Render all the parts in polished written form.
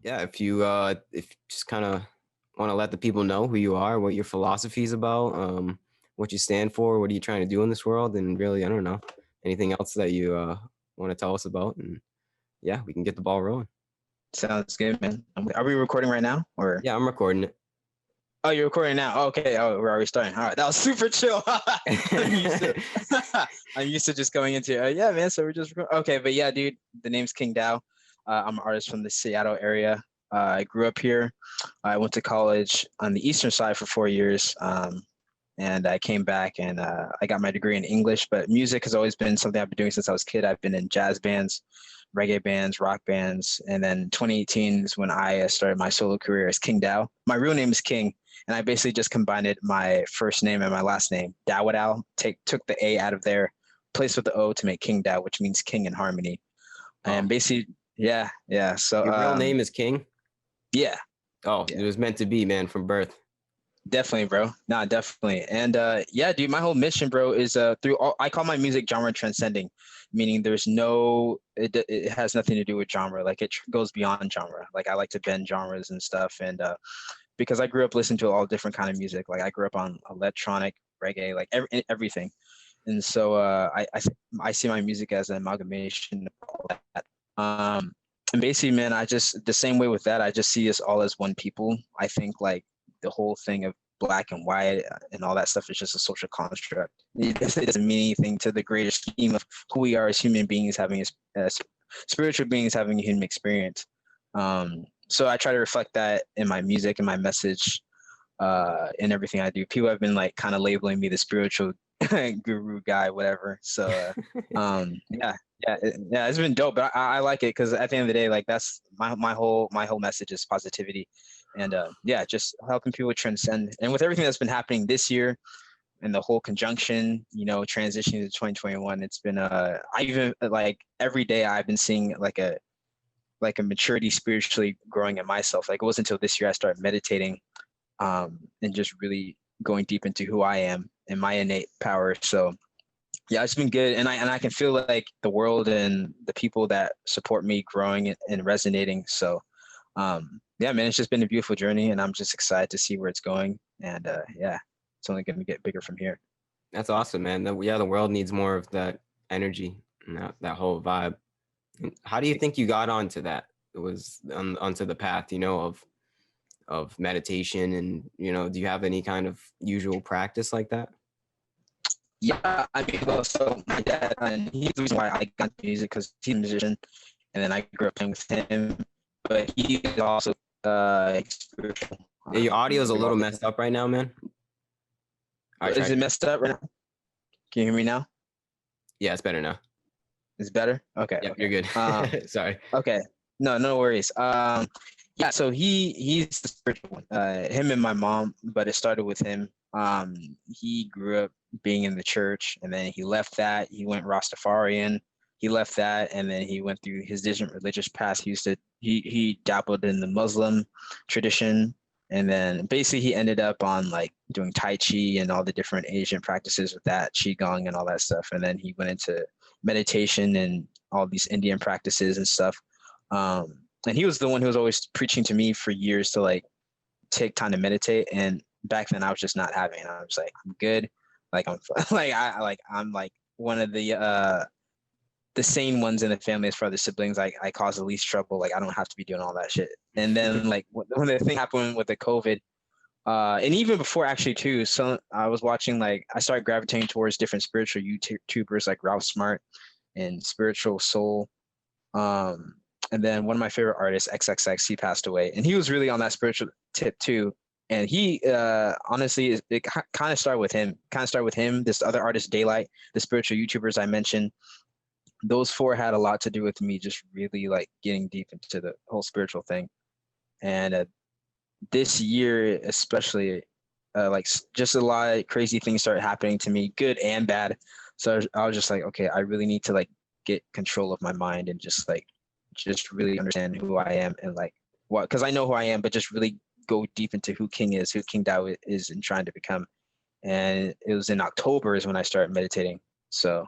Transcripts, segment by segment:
yeah, if you just kind of want to let the people know who you are, what your philosophy is about, what you stand for, what are you trying to do in this world, and really, I don't know, anything else that you want to tell us about, and yeah, we can get the ball rolling. Sounds good, man. Are we recording right now, or? Yeah, I'm recording it. Oh, you're recording now. Okay. Oh, we're already starting. All right, that was super chill. I'm used to just going into yeah, man. So we're just okay, but yeah, dude. The name's KingDow. I'm an artist from the Seattle area. I grew up here. I went to college on the eastern side for 4 years, and I came back and I got my degree in English. But music has always been something I've been doing since I was a kid. I've been in jazz bands, reggae bands, rock bands, and then 2018 is when I started my solo career as KingDow. My real name is King, and I basically just combined my first name and my last name. Dawodow, took the A out of there, placed with the O to make KingDow, which means king in harmony. And basically, yeah. So your real name is King? Yeah. Oh, yeah. It was meant to be, man, from birth. Definitely, bro. Nah, definitely. And yeah, dude, my whole mission, bro, is I call my music genre transcending, meaning there's it has nothing to do with genre. Like it goes beyond genre. Like I like to bend genres and stuff. And because I grew up listening to all different kind of music. Like I grew up on electronic, reggae, like everything. And so I see my music as an amalgamation of all that. And basically, man, the same way with that, I just see us all as one people. I think like the whole thing of black and white and all that stuff is just a social construct. It doesn't mean anything to the greater scheme of who we are as human beings, having spiritual beings having a human experience. So I try to reflect that in my music and my message, in everything I do. People have been like kind of labeling me the spiritual guru guy, whatever. So yeah, it's been dope. But I like it because at the end of the day, like that's my whole message is positivity, and yeah, just helping people transcend. And with everything that's been happening this year and the whole conjunction, transitioning to 2021, it's been I even like every day I've been seeing like a maturity spiritually growing in myself. Like it wasn't until this year I started meditating, and just really going deep into who I am and my innate power. So yeah, it's been good. And I can feel like the world and the people that support me growing and resonating. So yeah, man, it's just been a beautiful journey and I'm just excited to see where it's going. And yeah, it's only going to get bigger from here. That's awesome, man. The world needs more of that energy and that whole vibe. How do you think you got onto that? It was onto the path, of meditation, and do you have any kind of usual practice like that? Yeah, I mean, well, so my dad, and he's the reason why I got into music because he's a musician, and then I grew up playing with him. But he is also spiritual. Yeah, your audio is a little messed up right now, man. Is it messed up right now? Can you hear me now? Yeah, it's better now. It's better? Okay. Yeah, okay. You're good. Sorry. Okay. No worries. Yeah, so he's the spiritual one. Him and my mom, but it started with him. He grew up being in the church, and then he left that. He went Rastafarian. He left that, and then he went through his different religious paths. He dabbled in the Muslim tradition, and then basically he ended up on like doing Tai Chi and all the different Asian practices with that, Qigong and all that stuff. And then he went into meditation and all these Indian practices and stuff. And he was the one who was always preaching to me for years to like take time to meditate. And back then I was just not having it. I was like, I'm good. Like I'm like one of the sane ones in the family as far as the siblings. I cause the least trouble. Like I don't have to be doing all that shit. And then like when the thing happened with the COVID, and even before actually too, so I was watching, like I started gravitating towards different spiritual YouTubers like Ralph Smart and Spiritual Soul. And then one of my favorite artists, XXX, he passed away, and he was really on that spiritual tip too. And he honestly, it kind of started with him. This other artist, Daylight, the spiritual YouTubers I mentioned, those four had a lot to do with me just really like getting deep into the whole spiritual thing. And this year especially, like just a lot of crazy things started happening to me, good and bad. So I was just like, okay, I really need to like get control of my mind and just really understand who I am and like what, because I know who I am, but just really go deep into who KingDow is and trying to become. And it was in October is when I started meditating. So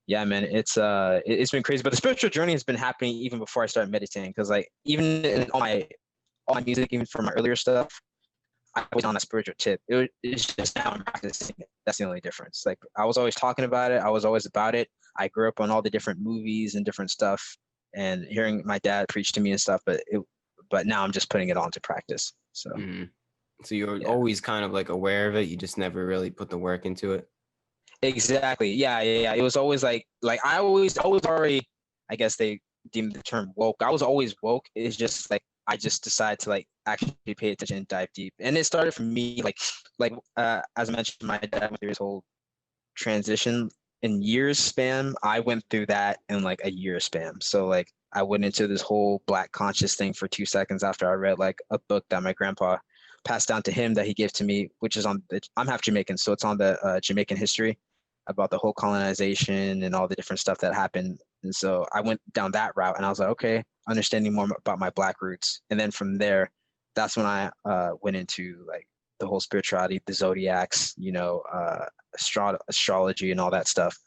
Yeah, man, it's been crazy. But the spiritual journey has been happening even before I started meditating. Because like even in all my music, even from my earlier stuff, I was on a spiritual tip. It's just now I'm practicing it. That's the only difference. Like I was always talking about it. I was always about it. I grew up on all the different movies and different stuff, and hearing my dad preach to me and stuff. But now I'm just putting it all into practice. So Mm-hmm. So you're yeah, always kind of like aware of it. You just never really put the work into it. exactly. Yeah. It was always like I always already. I guess they deemed the term woke. I was always woke. It's just like I just decided to like actually pay attention and dive deep. And it started for me as I mentioned, my dad went through his whole transition in years span. I went through that in like a year span. So like I went into this whole black conscious thing for 2 seconds after I read like a book that my grandpa passed down to him that he gave to me, which is I'm half Jamaican, so it's on the Jamaican history about the whole colonization and all the different stuff that happened. And so I went down that route, and I was like, okay, understanding more about my black roots. And then from there, that's when I went into like the whole spirituality, the zodiacs, astrology and all that stuff,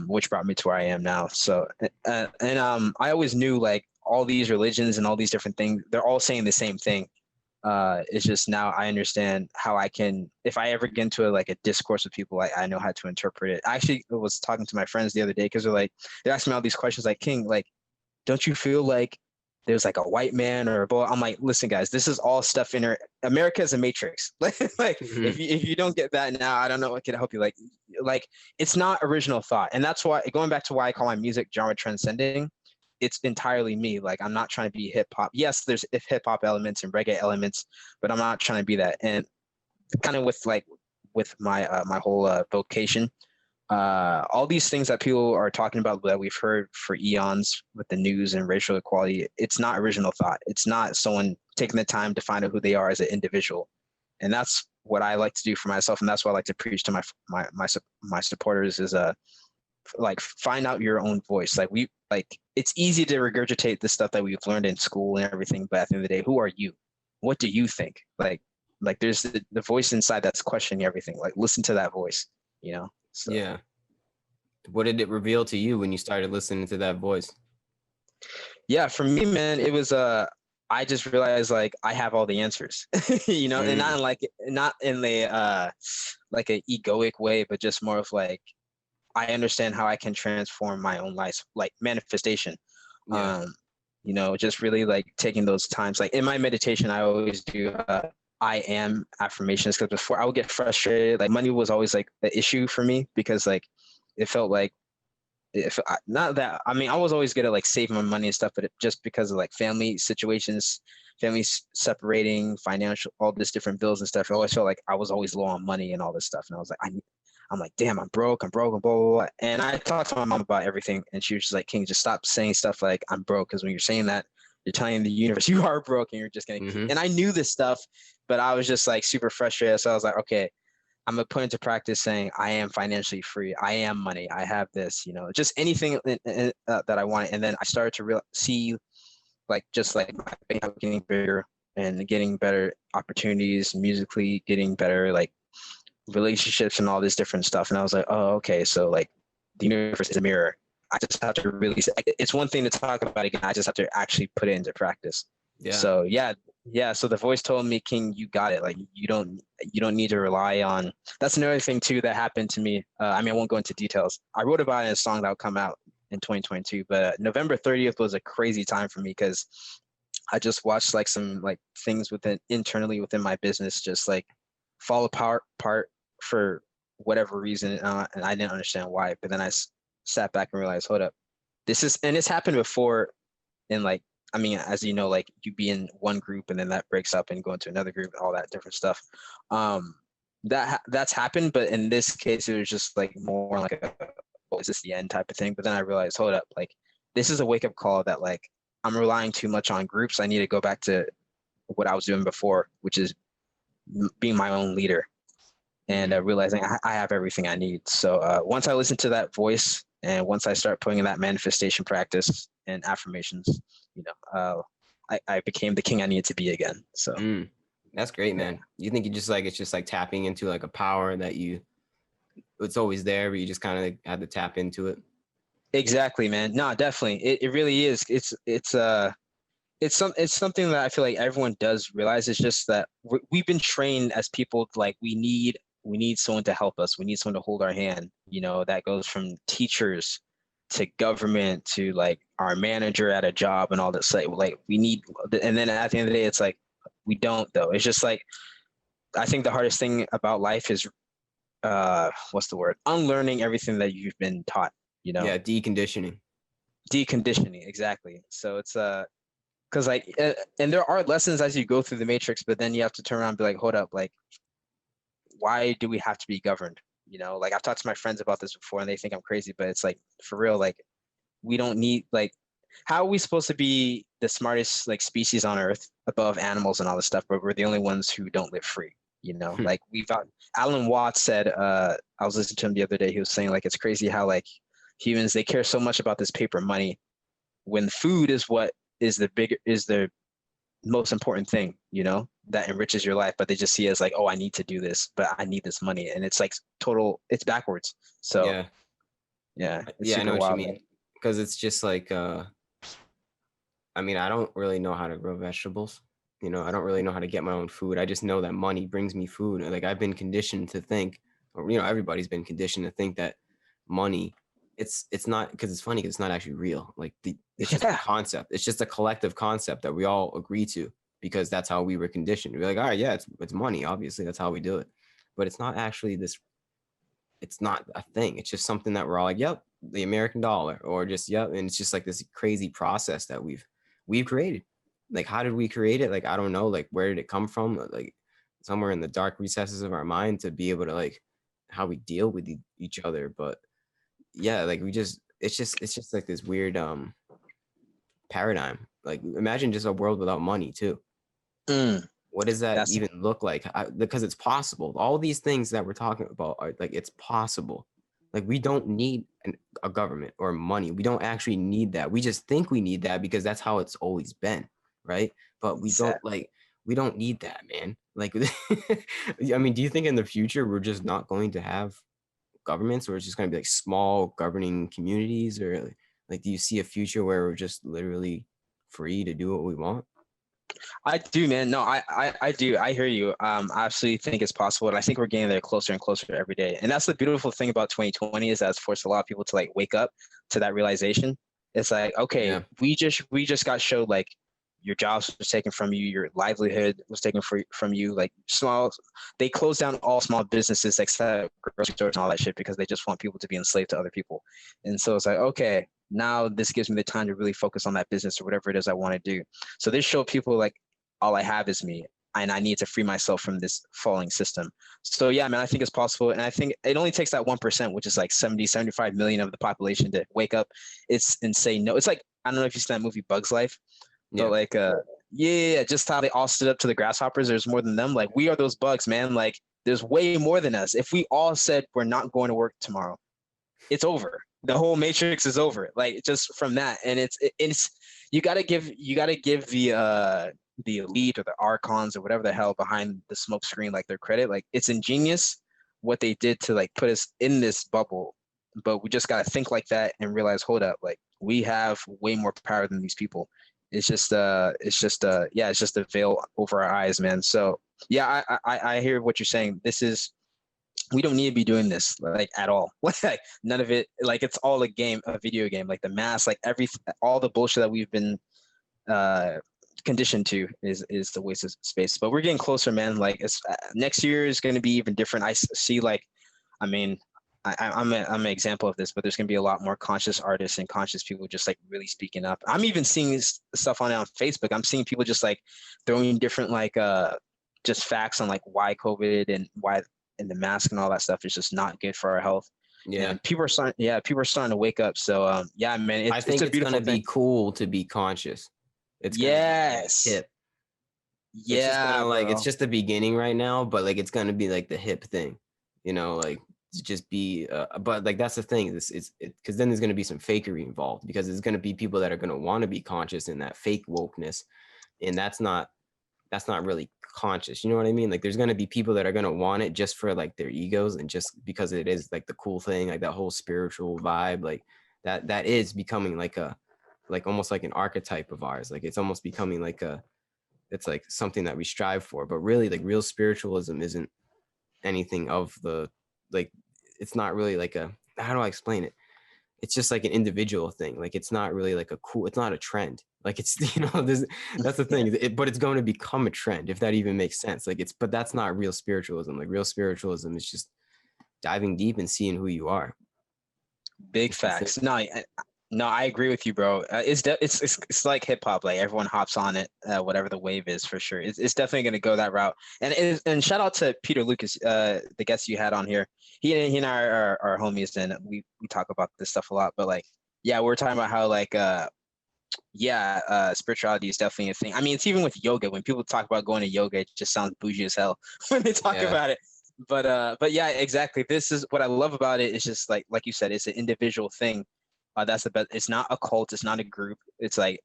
which brought me to where I am now. So, I always knew like all these religions and all these different things, they're all saying the same thing. It's just now I understand how I can, if I ever get into a discourse with people, I know how to interpret it. I actually was talking to my friends the other day because they're asking me all these questions like, King, like, don't you feel like there's like a white man or a boy? I'm like, listen, guys, this is all stuff in America is a matrix. like Mm-hmm. if you don't get that now, I don't know what can help you. Like it's not original thought. And that's why, going back to why I call my music genre transcending, it's entirely me. Like I'm not trying to be hip hop. Yes, there's hip hop elements and reggae elements, but I'm not trying to be that. And kind of with my my whole vocation, all these things that people are talking about that we've heard for eons with the news and racial equality, it's not original thought. It's not someone taking the time to find out who they are as an individual. And that's what I like to do for myself. And that's what I like to preach to my supporters is like find out your own voice. It's easy to regurgitate the stuff that we've learned in school and everything, but at the end of the day, who are you? What do you think? Like there's the voice inside that's questioning everything. Like listen to that voice, So Yeah. What did it reveal to you when you started listening to that voice? yeah, for me, man, it was I just realized like I have all the answers, and Mm, not in the like an egoic way, but just more of like I understand how I can transform my own life, like manifestation. yeah. Um, just really like taking those times. Like in my meditation, I always do I am affirmations because before I would get frustrated. Like money was always like the issue for me because like it felt like if I, not that I mean I was always good at like saving my money and stuff, but just because of like family situations, families separating, financial, all this different bills and stuff, I always felt like I was always low on money and all this stuff, and I was like I'm like, damn, I'm broke, and blah, blah, blah. And I talked to my mom about everything, and she was just like, King, just stop saying stuff like I'm broke, because when you're saying that, you're telling the universe you are broke, and you're just gonna keep. Mm-hmm. And I knew this stuff, but I was just like super frustrated. So I was like, okay, I'm gonna put into practice saying I am financially free. I am money. I have this, just anything that I want. And then I started to see just like my bank account getting bigger and getting better opportunities musically, getting better like relationships and all this different stuff. And I was like, oh, okay, so like the universe is a mirror. I just have to really. It's one thing to talk about it again. I just have to actually put it into practice. Yeah. So yeah. So the voice told me, King, you got it. Like you don't need to rely on. That's another thing too that happened to me. I mean, I won't go into details. I wrote about it in a song that will come out in 2022. But November 30th was a crazy time for me because I just watched like some like things internally within my business just like fall apart for whatever reason, and I didn't understand why. But then I sat back and realized, hold up, and it's happened before. In like, I mean, as you know, like you be in one group and then that breaks up and go into another group, all that different stuff. That's happened, but in this case, it was just like more like oh, is this the end type of thing? But then I realized, hold up, like this is a wake up call that like I'm relying too much on groups. I need to go back to what I was doing before, which is being my own leader and Mm-hmm. realizing I have everything I need. So once I listen to that voice and once I start putting in that manifestation practice and affirmations, I became the king I needed to be again. So Mm. That's great, yeah, man. You think it's just like tapping into like a power that it's always there, but you just kind of had to tap into it. Exactly, man. No, definitely. It really is. It's something that I feel like everyone does realize. It's just that we've been trained as people like we need someone to help us. We need someone to hold our hand. You know, that goes from teachers to government to like our manager at a job and all this. Like we need, and then at the end of the day, it's like we don't though. It's just like I think the hardest thing about life is what's the word? Unlearning everything that you've been taught. You know, Yeah, deconditioning. deconditioning exactly. So it's because like and there are lessons as you go through the matrix, but then you have to turn around and be like, hold up, like why do we have to be governed? You know, like I've talked to my friends about this before and they think I'm crazy, but it's like for real, like we don't need like how are we supposed to be the smartest like species on earth above animals and all this stuff, but we're the only ones who don't live free, you know? Like we've got Alan Watts said, I was listening to him the other day, he was saying like it's crazy how like humans they care so much about this paper money when food is what is the most important thing, you know, that enriches your life, but they just see it as like, oh, I need to do this, but I need this money. And it's like total, it's backwards. So Yeah, yeah, it's yeah, I know super what you wild. mean. Because it's just like, I mean, I don't really know how to grow vegetables. You know, I don't really know how to get my own food. I just know that money brings me food. Like I've been conditioned to think, or you know, everybody's been conditioned to think that money, it's not because it's funny because it's not actually real. Like it's just a Yeah, concept. It's just a collective concept that we all agree to because that's how we were conditioned. We're like, all right, yeah, it's money. Obviously, that's how we do it. But it's not actually this. It's not a thing. It's just something that we're all like, yep, the American dollar, or just yep, and it's just like this crazy process that we've created. Like, how did we create it? Like, I don't know. Like, where did it come from? Like, somewhere in the dark recesses of our mind to be able to like how we deal with each other. But yeah, like we just it's just like this weird paradigm. Like, imagine just a world without money too. mm, What does that that's even look like? Because it's possible. All these things that we're talking about are like it's possible. Like we don't need a government or money. We don't actually need that. We just think we need that because that's how it's always been, right? But exactly. we don't need that, man. Like I mean, do you think in the future we're just not going to have governments or it's just going to be like small governing communities or like do you see a future where we're just literally free to do what we want? I do, man. No, I do. I hear you. I absolutely think it's possible. And I think we're getting there closer and closer every day. And that's the beautiful thing about 2020 is that it's forced a lot of people to like wake up to that realization. It's like, okay, Yeah. we just got showed like your jobs was taken from you, your livelihood was taken from you. Like they closed down all small businesses except grocery stores and all that shit because they just want people to be enslaved to other people. And so it's like, okay, now this gives me the time to really focus on that business or whatever it is I want to do. So this showed people like all I have is me and I need to free myself from this falling system. So yeah, man, I think it's possible. And I think it only takes that 1%, which is like 75 million of the population to wake up. And say no. It's like, I don't know if you've seen that movie Bugs Life, but Yeah. like, yeah, just how they all stood up to the grasshoppers. There's more than them. Like we are those bugs, man. Like there's way more than us. If we all said we're not going to work tomorrow, it's over. The whole matrix is over. Like just from that, and it's you gotta give the elite or the archons or whatever the hell behind the smoke screen like their credit. Like it's ingenious what they did to like put us in this bubble, but we just gotta think like that and realize, hold up, like we have way more power than these people. Yeah, it's just a veil over our eyes, man. So yeah, I hear what you're saying. This is we don't need to be doing this like at all. Like none of it. Like it's all a game, a video game. Like the mass, like all the bullshit that we've been uh, conditioned to is the waste of space. But we're getting closer, man. Like it's next year is going to be even different. I see like, I mean, I'm an example of this, but there's going to be a lot more conscious artists and conscious people just like really speaking up. I'm even seeing stuff on Facebook. I'm seeing people just like throwing different like just facts on like why COVID and why and the mask and all that stuff is just not good for our health. Yeah. And people are starting to wake up. So yeah, man, I it's think a it's gonna beautiful thing. be cool to be conscious. It's gonna be like Yes. hip. It's just Yeah, gonna like it's bro. just the beginning right now, but like it's gonna be like the hip thing, you know, like to just be. But like that's the thing. This is it because then there's gonna be some fakery involved because there's gonna be people that are gonna want to be conscious in that fake wokeness, and that's not that's not really conscious. You know what I mean? Like there's going to be people that are going to want it just for like their egos and just because it is like the cool thing, like that whole spiritual vibe, like that is becoming like a, like almost like an archetype of ours. Like it's almost becoming like a, it's like something that we strive for, but really like real spiritualism isn't anything of the, like, it's not really like a, how do I explain it? It's just like an individual thing. Like it's not really like a cool, it's not a trend. Like it's, this, that's the thing, but it's going to become a trend if that even makes sense. Like it's, but that's not real spiritualism. Like real spiritualism is just diving deep and seeing who you are. Big facts. No, I agree with you, bro. It's like hip hop. Like everyone hops on it, whatever the wave is, for sure. It's definitely gonna go that route. And shout out to Peter Lucas, the guest you had on here. He and I are homies, and we talk about this stuff a lot. But like, yeah, we're talking about how like spirituality is definitely a thing. I mean, it's even with yoga. When people talk about going to yoga, it just sounds bougie as hell when they talk about it. But yeah, exactly. This is what I love about it. It's just like you said, it's an individual thing. That's the best. It's not a cult. It's not a group. It's like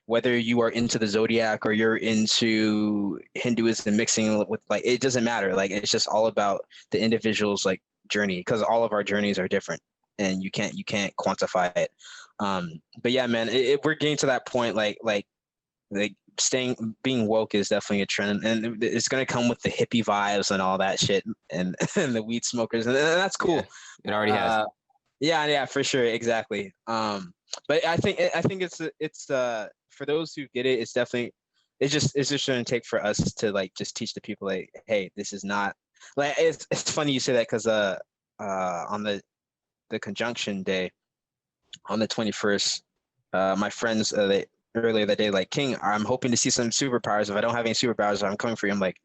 whether you are into the zodiac or you're into Hinduism mixing with, like, it doesn't matter. Like it's just all about the individual's like journey, because all of our journeys are different and you can't quantify it. But yeah, man, we're getting to that point. Like being woke is definitely a trend, and it's gonna come with the hippie vibes and all that shit, and, and the weed smokers, and that's cool. Yeah, it already has. Yeah, for sure, exactly. But I think it's for those who get it, it's definitely, it's just gonna take for us to like just teach the people, like, hey, this is not like, it's funny you say that, because on the conjunction day on the 21st, my friends earlier that day, like, King, I'm hoping to see some superpowers. If I don't have any superpowers, I'm coming for you. I'm like,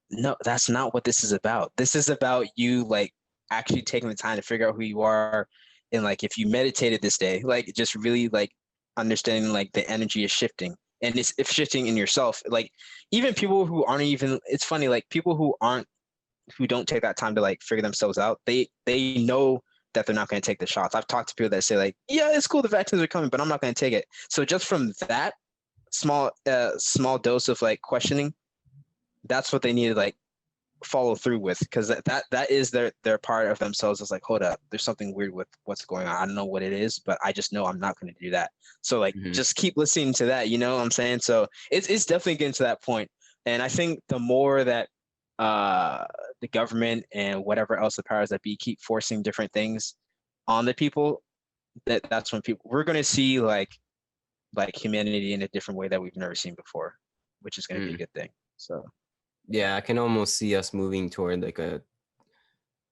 no, that's not what this is about. This is about you like actually taking the time to figure out who you are, and like if you meditated this day, like just really like understanding like the energy is shifting, and it's shifting in yourself. Like even people who aren't even, it's funny, like people who don't take that time to like figure themselves out, they know that they're not going to take the shots. I've talked to people that say like, yeah, it's cool, the vaccines are coming, but I'm not going to take it. So just from that small dose of like questioning, that's what they need to like follow through with, because that is their part of themselves. Is like, hold up, there's something weird with what's going on. I don't know what it is, but I just know I'm not going to do that. So like, just keep listening to that. You know what I'm saying? So it's definitely getting to that point. And I think the more that the government and whatever else the powers that be keep forcing different things on the people, that's when we're going to see like humanity in a different way that we've never seen before, which is going to be a good thing. So yeah, I can almost see us moving toward like a,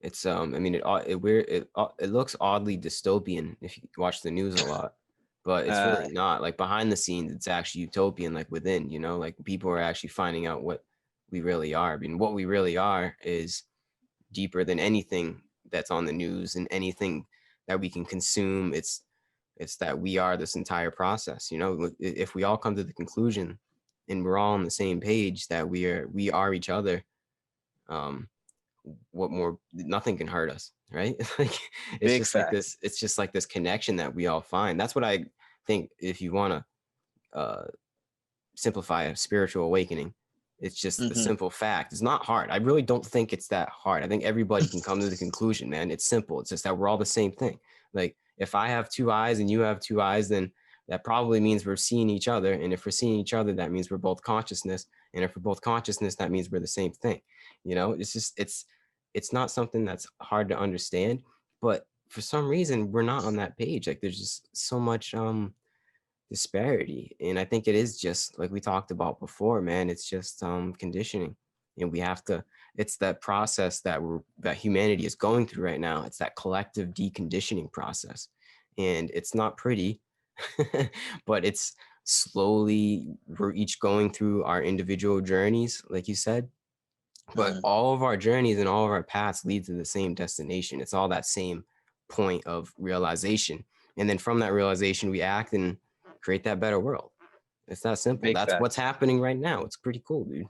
it's I mean it looks oddly dystopian if you watch the news a lot, but it's really not. Like behind the scenes it's actually utopian, like within, you know, like people are actually finding out what we really are. I mean, what we really are is deeper than anything that's on the news and anything that we can consume. It's that we are this entire process. You know, if we all come to the conclusion and we're all on the same page that we are each other, what more, nothing can hurt us, right? Like it's just like this, it's just like this connection that we all find. That's what I think. If you want to simplify a spiritual awakening, it's just the simple fact. It's not hard. I really don't think it's that hard. I think everybody can come to the conclusion, man. It's simple. It's just that we're all the same thing. Like if I have two eyes and you have two eyes, then that probably means we're seeing each other. And if we're seeing each other, that means we're both consciousness. And if we're both consciousness, that means we're the same thing. You know, it's just, it's not something that's hard to understand, but for some reason we're not on that page. Like there's just so much disparity. And I think it is just like we talked about before, man, it's just conditioning. And we have to, it's that process that humanity is going through right now. It's that collective deconditioning process. And it's not pretty, but it's slowly, we're each going through our individual journeys, like you said. But all of our journeys and all of our paths lead to the same destination. It's all that same point of realization. And then from that realization, we act and create that better world. It's that simple. That's what's happening right now. It's pretty cool, dude.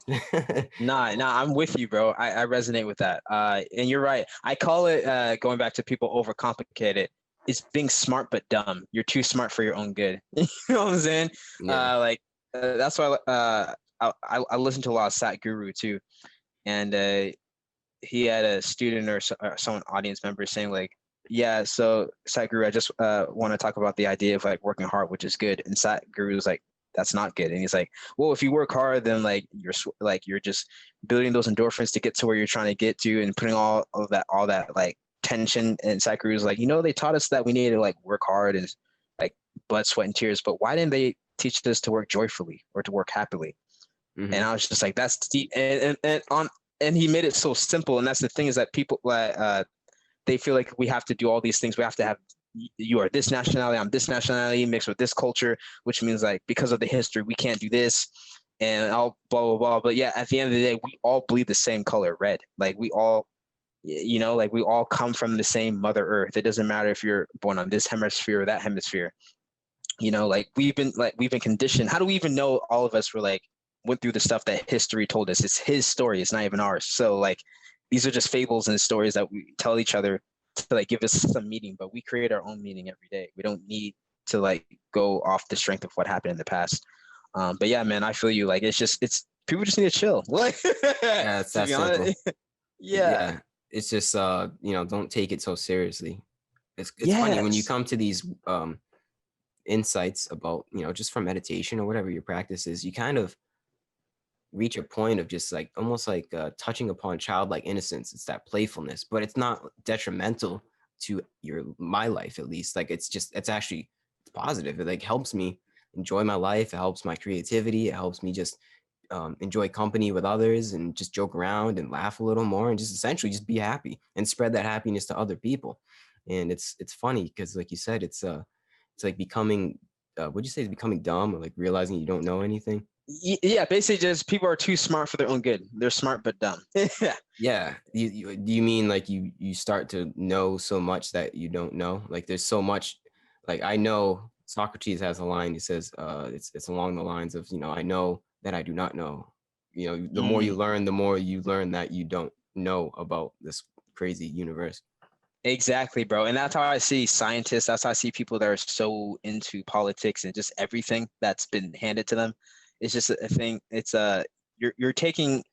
Nah, I'm with you, bro. I resonate with that. And you're right. I call it, going back to people overcomplicate it, it's being smart but dumb. You're too smart for your own good. You know what I'm saying? Yeah. That's why I listened to a lot of Sat Guru too, and he had a student or someone audience member saying like, yeah, so Sat Guru, I just want to talk about the idea of like working hard, which is good. And Sat Guru was like, that's not good. And he's like, well, if you work hard, then like you're just building those endorphins to get to where you're trying to get to, and putting all that like tension. And Sat Guru was like, they taught us that we needed to like work hard and like blood, sweat, and tears, but why didn't they teach us to work joyfully or to work happily? Mm-hmm. And I was just like, that's deep. And he made it so simple. And that's the thing, is that people they feel like we have to do all these things. We have to have, you are this nationality, I'm this nationality, mixed with this culture, which means like because of the history, we can't do this and all blah, blah, blah. But yeah, at the end of the day, we all bleed the same color, red. Like we all, like we all come from the same Mother Earth. It doesn't matter if you're born on this hemisphere or that hemisphere. Like we've been conditioned. How do we even know all of us were like, went through the stuff that history told us? It's his story. It's not even ours. So like, these are just fables and stories that we tell each other to like give us some meaning, but we create our own meaning every day. We don't need to like go off the strength of what happened in the past. But yeah, man, I feel you. Like it's people just need to chill. Like, Yeah, it's that simple. Yeah. It's just don't take it so seriously. It's funny when you come to these insights about, just from meditation or whatever your practice is, you kind of reach a point of just like almost like touching upon childlike innocence. It's that playfulness, but it's not detrimental to my life, at least. Like it's positive. It like helps me enjoy my life. It helps my creativity. It helps me just enjoy company with others and just joke around and laugh a little more and just essentially just be happy and spread that happiness to other people. And it's funny because, like you said, it's like becoming would you say it's becoming dumb, or like realizing you don't know anything? Yeah, basically just people are too smart for their own good. They're smart but dumb. Yeah. Do you mean like you start to know so much that you don't know? Like there's so much, like I know Socrates has a line. He says it's along the lines of, I know that I do not know. The more you learn, the more you learn that you don't know about this crazy universe. Exactly, bro. And that's how I see scientists. That's how I see people that are so into politics and just everything that's been handed to them. It's just a thing. It's you're taking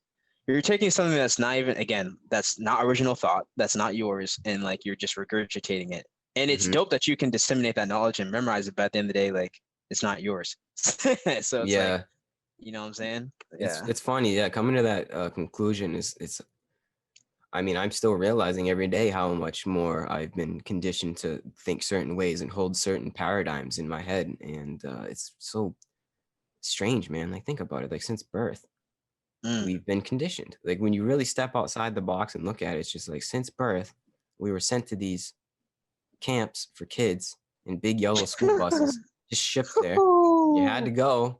something that's not even, again, that's not original thought, that's not yours, and like you're just regurgitating it. And it's dope that you can disseminate that knowledge and memorize it, but at the end of the day, like it's not yours. So it's like, you know what I'm saying? Yeah. It's funny. Yeah, coming to that conclusion it's I mean, I'm still realizing every day how much more I've been conditioned to think certain ways and hold certain paradigms in my head. And it's so strange, man. Like, think about it. Like, since birth, we've been conditioned. Like, when you really step outside the box and look at it, it's just like, since birth, we were sent to these camps for kids in big yellow school buses, just shipped there. You had to go,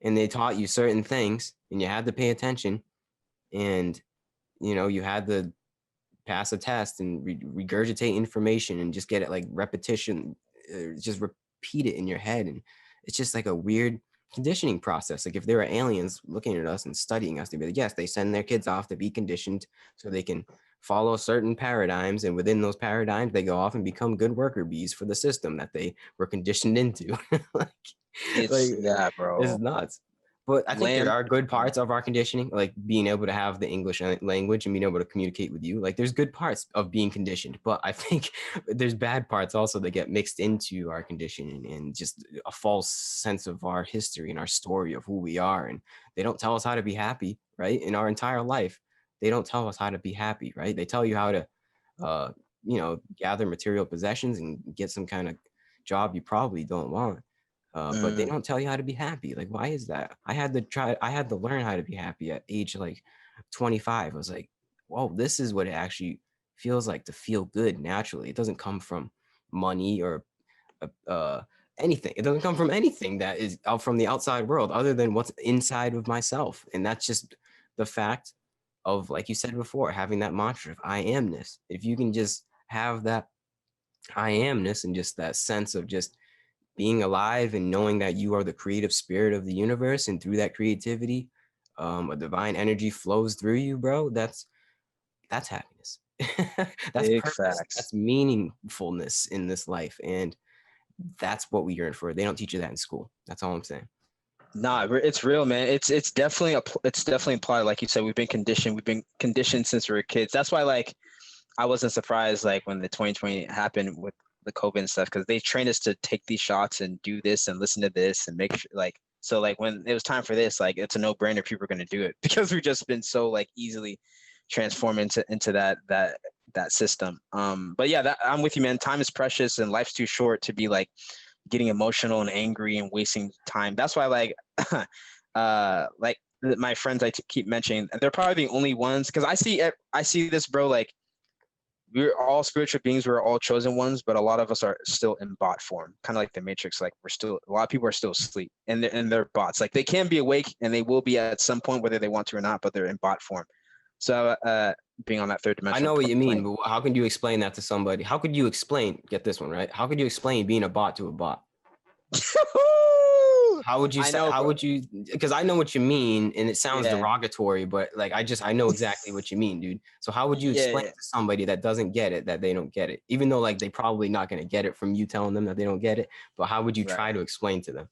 and they taught you certain things, and you had to pay attention. And you had to pass a test and regurgitate information and just get it like repetition, just repeat it in your head. And it's just like a weird conditioning process. Like if there were aliens looking at us and studying us, they'd be like, yes, they send their kids off to be conditioned so they can follow certain paradigms. And within those paradigms, they go off and become good worker bees for the system that they were conditioned into. Yeah, bro. It's nuts. But I think there are good parts of our conditioning, like being able to have the English language and being able to communicate with you. Like there's good parts of being conditioned, but I think there's bad parts also that get mixed into our conditioning and just a false sense of our history and our story of who we are. And they don't tell us how to be happy, right? In our entire life, they don't tell us how to be happy, right? They tell you how to, gather material possessions and get some kind of job you probably don't want. But they don't tell you how to be happy. Like, why is that? I had to learn how to be happy at age like 25. I was like, whoa, this is what it actually feels like to feel good naturally. It doesn't come from money or anything. It doesn't come from anything that is out from the outside world other than what's inside of myself. And that's just the fact of, like you said before, having that mantra of I amness. If you can just have that I amness and just that sense of just being alive and knowing that you are the creative spirit of the universe, and through that creativity, a divine energy flows through you, bro. That's happiness. That's big purpose. facts. That's meaningfulness in this life, and that's what we yearn for. They don't teach you that in school. That's all I'm saying. Nah, it's real, man. It's definitely it's definitely applied. Like you said, we've been conditioned. We've been conditioned since we were kids. That's why, like, I wasn't surprised, like, when the 2020 happened with the COVID and stuff, because they trained us to take these shots and do this and listen to this and make sure, like, so, like, when it was time for this, like, it's a no brainer. People are gonna do it because we've just been so, like, easily transformed into that system. But yeah, that I'm with you, man. Time is precious and life's too short to be like getting emotional and angry and wasting time. That's why, like, like my friends keep mentioning, they're probably the only ones, because I see this, bro. Like, we're all spiritual beings, we're all chosen ones, but a lot of us are still in bot form, kind of like the Matrix. Like, we're still, a lot of people are still asleep, and they're bots. Like, they can be awake, and they will be at some point, whether they want to or not, but they're in bot form. So, being on that third I dimensional know what you mean, plane. but how can you explain that to somebody? How could you explain, get this one right? How could you explain being a bot to a bot? How would you I say, know, how bro. would you, because I know what you mean and it sounds Yeah, derogatory, but like, I know exactly what you mean, dude. So how would you yeah, explain yeah. to somebody that doesn't get it, that they don't get it, even though like they probably not going to get it from you telling them that they don't get it, but how would you Right. try to explain to them?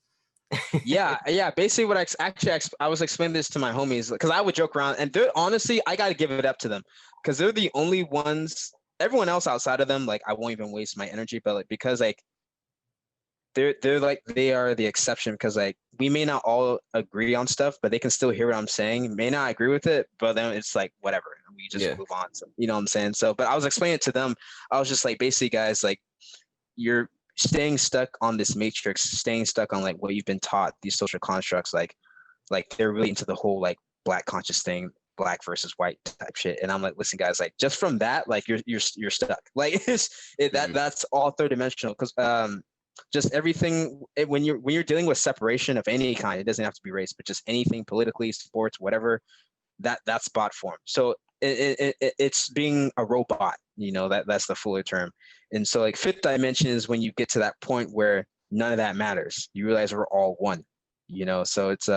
Yeah, yeah. Basically, what I was explaining this to my homies, because I would joke around, and they're honestly, I gotta give it up to them, because they're the only ones. Everyone else outside of them, like, I won't even waste my energy, but, like, because, like, they're like, they are the exception, because, like, we may not all agree on stuff, but they can still hear what I'm saying. May not agree with it, but then it's like, whatever, we just Yeah. move on. So, you know what I'm saying? So, but I was explaining it to them. I was just like, basically, guys, like, you're staying stuck on this matrix, staying stuck on, like, what you've been taught, these social constructs, like they're really into the whole, like, black conscious thing, black versus white type shit. And I'm like, listen, guys, like, just from that, like, you're stuck. Like, Mhm. that's all third dimensional, because just everything, when you're dealing with separation of any kind, it doesn't have to be race, but just anything politically, sports, whatever, that's bot form. So it's being a robot, that's the fuller term. And so, like, fifth dimension is when you get to that point where none of that matters. You realize we're all one. So it's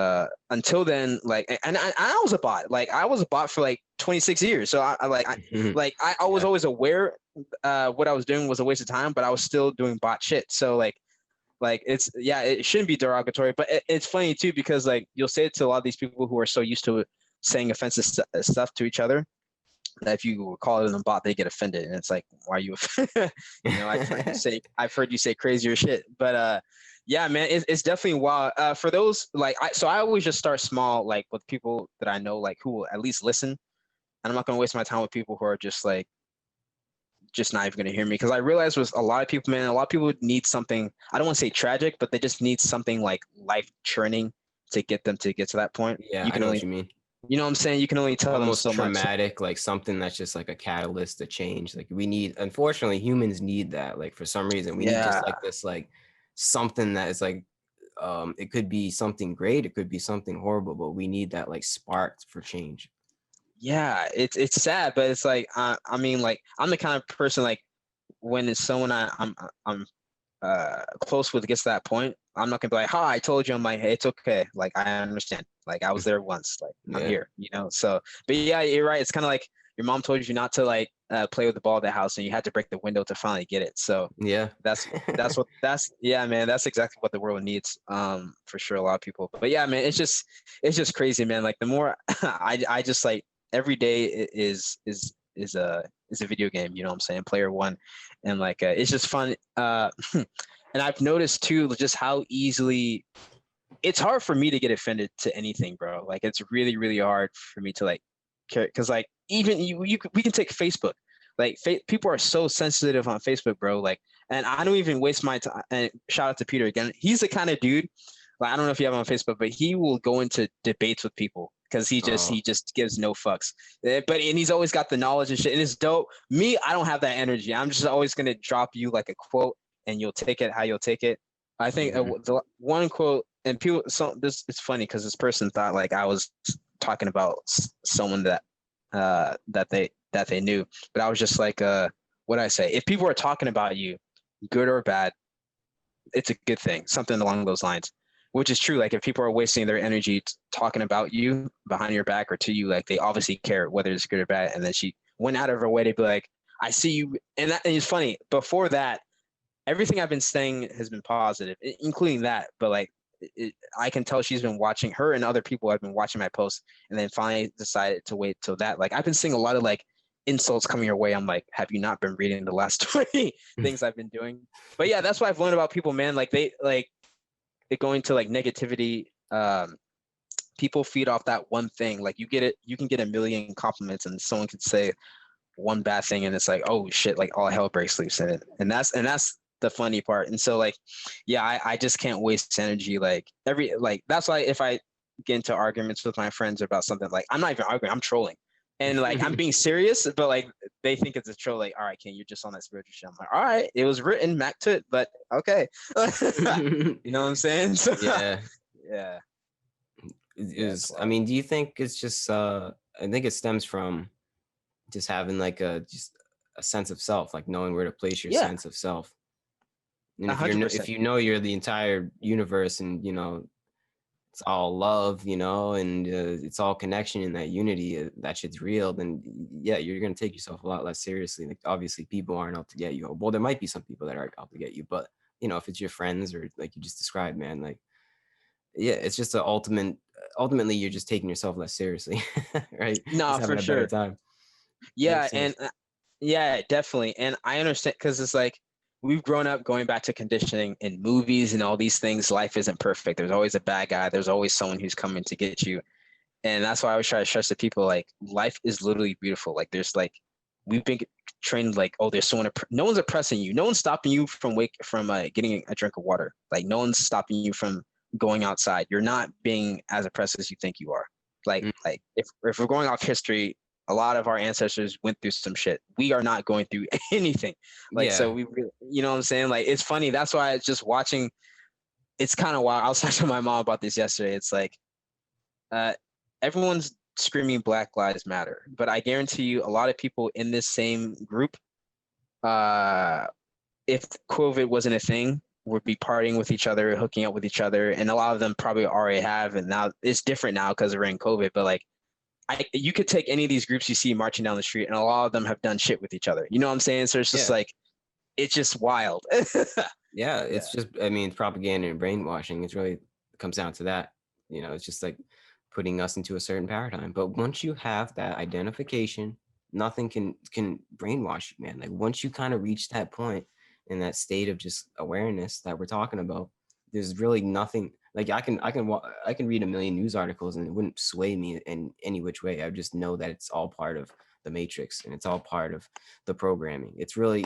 until then, like, and I was a bot. Like, I was a bot for like 26 years. So I was Yeah. always aware what I was doing was a waste of time, but I was still doing bot shit. So, like it's, yeah, it shouldn't be derogatory, but it's funny too, because, like, you'll say it to a lot of these people who are so used to saying offensive stuff to each other, that if you call it a bot, they get offended, and it's like, why are you I've heard you say crazier shit. But yeah, man, it's definitely wild. For those, like, I always just start small, like, with people that I know, like, who will at least listen, and I'm not going to waste my time with people who are just, like, just not even going to hear me, because I realize with a lot of people, man, a lot of people need something, I don't want to say tragic, but they just need something, like, life churning, to get them to get to that point. Yeah, You I can know what only, you mean. you know what I'm saying, you can only tell them Almost so much. traumatic, like something that's just like a catalyst to change. Like we need, unfortunately, humans need that. Like for some reason, we need just Yeah, like this, like something that is like, it could be something great, it could be something horrible, but we need that like spark for change. yeah, it's sad, but it's like, I mean, like, I'm the kind of person, like, when it's someone I'm close with gets to that point, I'm not gonna be like, "Hi, I told you." I'm like, "Hey, it's okay. Like, I understand. Like, I was there once. Like, I'm Yeah, here." So, but yeah, you're right. It's kind of like your mom told you not to, like, play with the ball at the house, and you had to break the window to finally get it. So yeah. that's yeah, man. That's exactly what the world needs. For sure, a lot of people. But yeah, man, it's just crazy, man. Like, the more I just, like, every day is a video game. You know what I'm saying? Player one, and, like, it's just fun. And I've noticed too just how easily it's hard for me to get offended to anything, bro. Like, it's really, really hard for me to, like, care, because, like, even we can take Facebook. Like, people are so sensitive on Facebook, bro. Like, and I don't even waste my time. And shout out to Peter again. He's the kind of dude. Like, I don't know if you have him on Facebook, but he will go into debates with people because he just Oh, he just gives no fucks. And he's always got the knowledge and shit, and it's dope. Me, I don't have that energy. I'm just always gonna drop you, like, a quote, and you'll take it how you'll take it. I think mhm. the one quote, and people, this, it's funny because this person thought, like, I was talking about someone that they knew, but I was just like, what I say? If people are talking about you, good or bad, it's a good thing, something along those lines, which is true. Like, if people are wasting their energy talking about you behind your back or to you, like, they obviously care whether it's good or bad. And then she went out of her way to be like, I see you. And it's funny, before that, everything I've been saying has been positive, including that. But, like, I can tell she's been watching, her and other people have been watching my posts, and then finally decided to wait till that. Like, I've been seeing a lot of like insults coming your way. I'm like, have you not been reading the last 20 things I've been doing? But yeah, that's what I've learned about people, man. Like they go into like negativity. People feed off that one thing. Like you can get a million compliments, and someone could say one bad thing, and it's like, oh shit, like all hell breaks loose in it. And that's the funny part. And so like, yeah, I just can't waste energy. Like that's why if I get into arguments with my friends about something, like I'm not even arguing, I'm trolling. And like I'm being serious, but like they think it's a troll. Like, all right, Ken, you're just on that spiritual shit. I'm like, all right, it was written, Mac to it, but okay. You know what I'm saying? So, Yeah. Yeah. I mean, do you think it's just I think it stems from just having like just a sense of self, like knowing where to place your sense of self. And if 100%. if you know you're the entire universe, and you know it's all love, you know, and it's all connection and that unity, that shit's real, then yeah, you're gonna take yourself a lot less seriously. Like obviously people aren't out to get you. Well, there might be some people that are out to get you, but you know, if it's your friends or like you just described, man, like yeah, it's just ultimately you're just taking yourself less seriously. Right? No, just having for a sure. better time. Yeah, and yeah, definitely. And I understand, because it's like we've grown up going back to conditioning in movies and all these things. Life isn't perfect. There's always a bad guy. There's always someone who's coming to get you. And that's why I always try to stress to people, like, life is literally beautiful. Like there's like, we've been trained like, oh, there's someone, no one's oppressing you. No one's stopping you from getting a drink of water. Like no one's stopping you from going outside. You're not being as oppressed as you think you are. Like if we're going off history, a lot of our ancestors went through some shit. We are not going through anything. Like, so we really, you know what I'm saying? Like, it's funny. That's why it's just watching. It's kind of wild. I was talking to my mom about this yesterday. It's like, everyone's screaming Black Lives Matter, but I guarantee you a lot of people in this same group, if COVID wasn't a thing, would be partying with each other, hooking up with each other. And a lot of them probably already have. And now it's different now because we're in COVID, but like, you could take any of these groups you see marching down the street, and a lot of them have done shit with each other. You know what I'm saying? So it's just like, it's just wild. Yeah, it's just, I mean, propaganda and brainwashing. It's really, it comes down to that. You know, it's just like putting us into a certain paradigm. But once you have that identification, nothing can brainwash you, man. Like once you kind of reach that point in that state of just awareness that we're talking about, there's really nothing. Like I can read a million news articles and it wouldn't sway me in any which way. I just know that it's all part of the matrix and it's all part of the programming. It's really,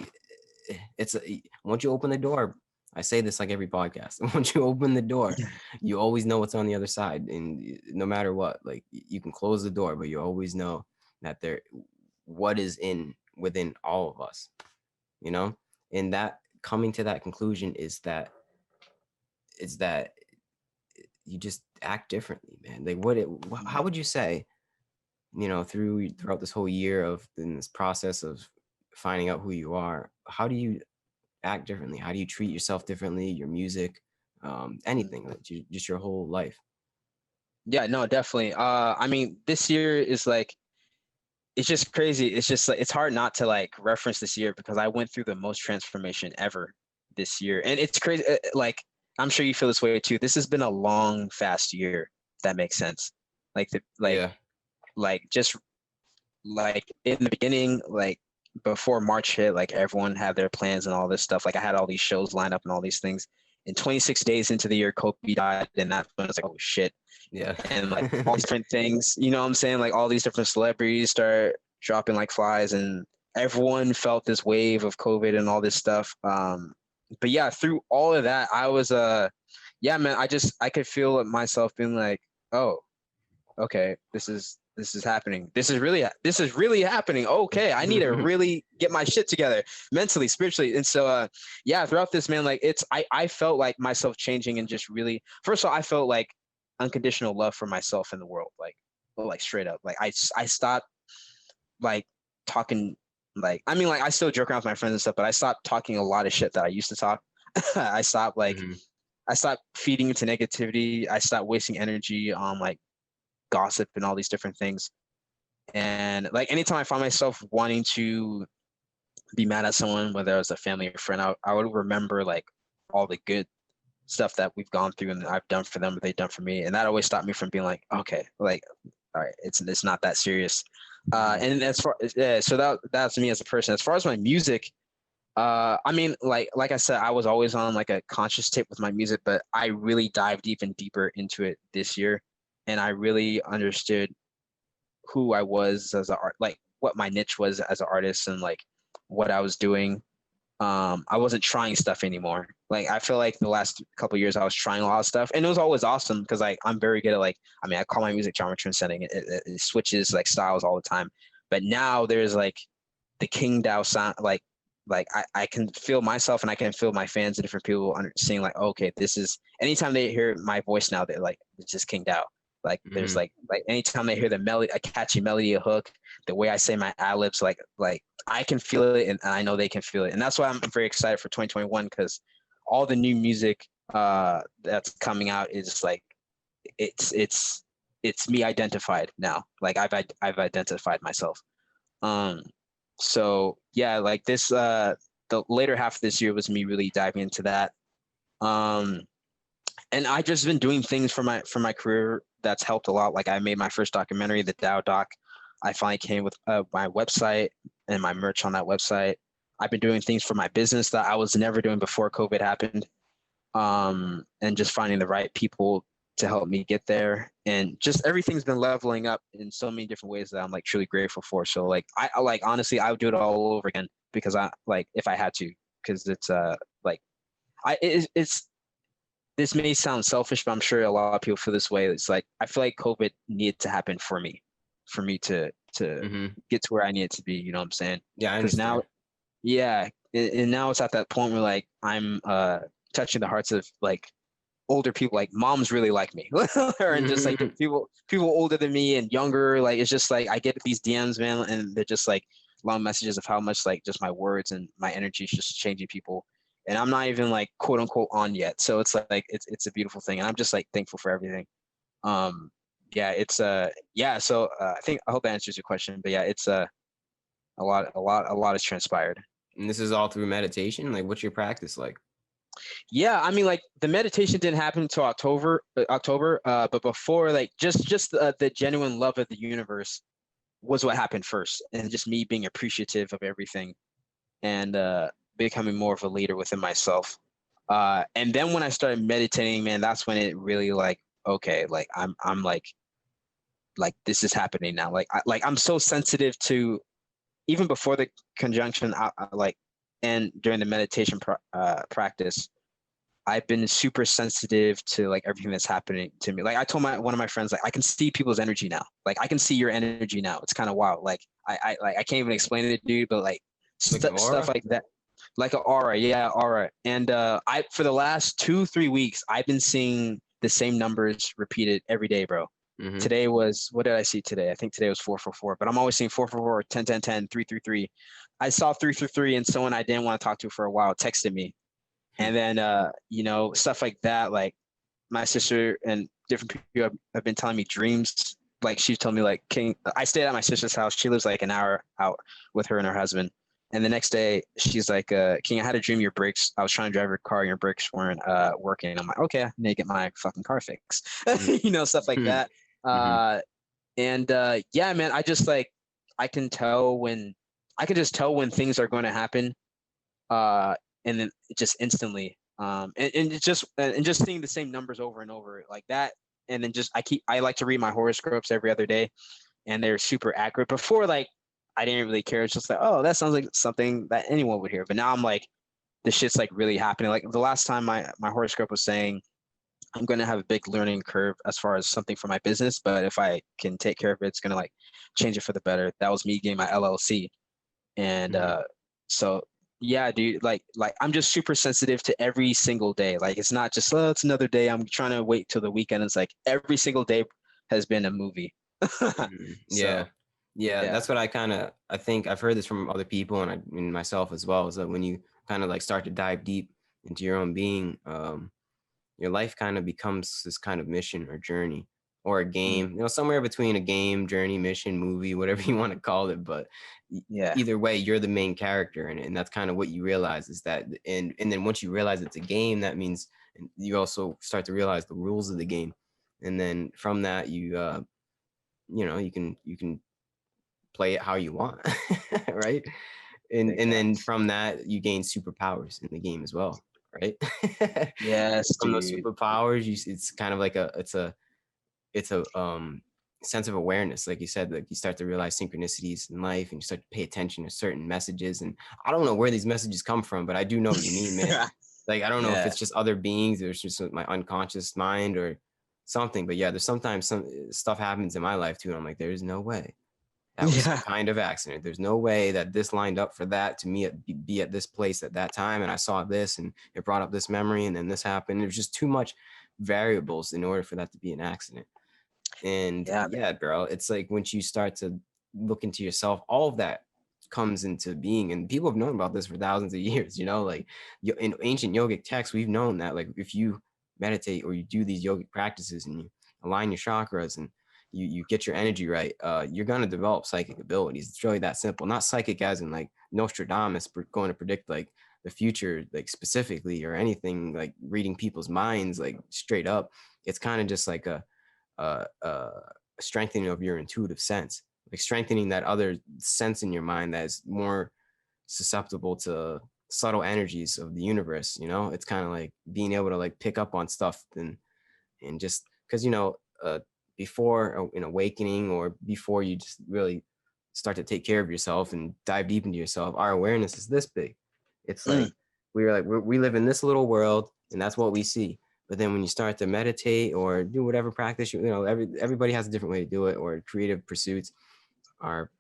once you open the door, I say this like every podcast, once you open the door, you always know what's on the other side. And no matter what, like you can close the door, but you always know that what is within all of us, you know? And that coming to that conclusion is that you just act differently, man. Like how would you say, you know, throughout this whole year in this process of finding out who you are, how do you act differently? How do you treat yourself differently? Your music, anything, like just your whole life. Yeah, no, definitely. I mean, this year is like, it's just crazy. It's just like, it's hard not to like reference this year because I went through the most transformation ever this year. And it's crazy. Like, I'm sure you feel this way too. This has been a long, fast year, if that makes sense. Like just like in the beginning, like before March hit, like everyone had their plans and all this stuff. Like I had all these shows lined up and all these things. And 26 days into the year, Kobe died, and that's when it's like, oh shit. Yeah. And like all these different things, you know what I'm saying? Like all these different celebrities start dropping like flies, and everyone felt this wave of COVID and all this stuff. But yeah, through all of that, I was yeah, man, I could feel myself being like, oh, okay, this is happening. This is really happening. Okay, I need to really get my shit together mentally, spiritually. And so yeah, throughout this, man, like I felt like myself changing, and just really, first of all, I felt like unconditional love for myself in the world, like straight up. Like I stopped like talking, like, I mean, like I still joke around with my friends and stuff, but I stopped talking a lot of shit that I used to talk. I stopped I stopped feeding into negativity. I stopped wasting energy on like gossip and all these different things. And like anytime I find myself wanting to be mad at someone, whether it was a family or friend, I would remember like all the good stuff that we've gone through and I've done for them, or they've done for me, and that always stopped me from being like, okay, like, all right, it's not that serious. And as far so that's me as a person. As far as my music, I mean, like I said, I was always on like a conscious tip with my music, but I really dived deep and deeper into it this year, and I really understood who I was as an art, like what my niche was as an artist, and like what I was doing. I wasn't trying stuff anymore. Like I feel like the last couple of years I was trying a lot of stuff, and it was always awesome because like I'm very good at like, I mean, I call my music genre transcending. It switches like styles all the time. But now there's like the KingDow sound, like I can feel myself and I can feel my fans and different people seeing like, okay, this is, anytime they hear my voice now, they're like, it's just KingDow. Like there's like anytime they hear the melody, a catchy melody, a hook, the way I say my ad-libs, like I can feel it, and I know they can feel it. And that's why I'm very excited for 2021, because all the new music that's coming out is like, it's me identified now. Like I've identified myself. So yeah, like this the later half of this year was me really diving into that. And I just been doing things for my career that's helped a lot. Like I made my first documentary, the Dow doc. I finally came with my website and my merch on that website. I've been doing things for my business that I was never doing before COVID happened. And just finding the right people to help me get there. And just everything's been leveling up in so many different ways that I'm like truly grateful for. So like I like, honestly, I would do it all over again, because I like, if I had to, because it's like it's this may sound selfish, but I'm sure a lot of people feel this way. It's like I feel like COVID needed to happen for me to get to where I needed to be. You know what I'm saying? Yeah, I Because understand. now, yeah, and now it's at that point where like I'm touching the hearts of like older people. Like moms really like me, and just like people older than me and younger. Like it's just like I get these DMs, man, and they're just like long messages of how much like just my words and my energy is just changing people. And I'm not even like quote unquote on yet. So it's like it's a beautiful thing. And I'm just like thankful for everything. Yeah, it's yeah, so I hope that answers your question. But yeah, it's a lot has transpired. And this is all through meditation. Like, what's your practice like? Yeah, I mean, like the meditation didn't happen until October, but before, like just the genuine love of the universe was what happened first, and just me being appreciative of everything, and becoming more of a leader within myself. And then when I started meditating, man, that's when it really like, okay, like I'm like this is happening now. Like I'm so sensitive to, even before the conjunction, like, and during the meditation practice, I've been super sensitive to like everything that's happening to me. Like I told one of my friends, like I can see people's energy now. Like I can see your energy now. It's kind of wild. Like I can't even explain it, dude. But like Like an stuff aura? like that, like an aura, yeah, aura. And I for the last 2-3 weeks, I've been seeing the same numbers repeated every day, bro. Mm-hmm. Today was, what did I see today? I think today was 444, but I'm always seeing 444, 10, 10, 10, 333. I saw 333, and someone I didn't want to talk to for a while texted me. And then, you know, stuff like that. Like my sister and different people have been telling me dreams. Like she's told me like, King, I stayed at my sister's house. She lives like an hour out with her and her husband. And the next day she's like, King, I had a dream your brakes, I was trying to drive your car and your brakes weren't working. I'm like, okay, I need to get my fucking car fixed. You know, stuff like that. Mm-hmm. And yeah, man, I just like, I can just tell when things are going to happen. And then just instantly, and it's just seeing the same numbers over and over like that. And then just I like to read my horoscopes every other day, and they're super accurate. Before, like I didn't really care. It's just like, oh, that sounds like something that anyone would hear. But now I'm like, this shit's like really happening. Like the last time my horoscope was saying I'm going to have a big learning curve as far as something for my business, but if I can take care of it, it's going to like change it for the better. That was me getting my LLC. And so yeah, dude, like I'm just super sensitive to every single day. Like it's not just, oh, it's another day, I'm trying to wait till the weekend. It's like every single day has been a movie. Yeah. So Yeah, yeah. that's what I think I've heard this from other people, and myself as well, is that when you kind of like start to dive deep into your own being, your life kind of becomes this kind of mission or journey or a Mm, game, somewhere between a game, journey, mission, movie, whatever you want to call it. But yeah. either way, you're the main character in it. And that's kind of what you realize is that, and then once you realize it's a game, that means and you also start to realize the rules of the game, and then from that you can play it how you want, right? Big And then facts. from that you gain superpowers in the game as well, right? Yes, From those dude. superpowers, it's kind of like it's a sense of awareness, like you said, like you start to realize synchronicities in life, and you start to pay attention to certain messages. And I don't know where these messages come from, but I do know what you mean, man. Like I don't know if Yeah. it's just other beings, or it's just my unconscious mind or something, but yeah, there's sometimes some stuff happens in my life too, and I'm like, there's no way that was some Yeah. kind of accident. There's no way that this lined up for that to me be at this place at that time, and I saw this and it brought up this memory, and then this happened. There's just too much variables in order for that to be an accident. And Yeah. yeah, bro, it's like once you start to look into yourself, all of that comes into being. And people have known about this for thousands of years, like in ancient yogic texts, we've known that like if you meditate or you do these yogic practices and you align your chakras and you get your energy right, you're going to develop psychic abilities. It's really that simple. Not psychic as in like Nostradamus going to predict like the future, like specifically, or anything like reading people's minds, like straight up. It's kind of just like a strengthening of your intuitive sense, like strengthening that other sense in your mind that is more susceptible to subtle energies of the universe. It's kind of like being able to like pick up on stuff and just because before an awakening, or before you just really start to take care of yourself and dive deep into yourself, our awareness is this big. It's Mm. like we live in this little world, and that's what we see. But then when you start to meditate or do whatever practice, everybody has a different way to do it, or creative pursuits are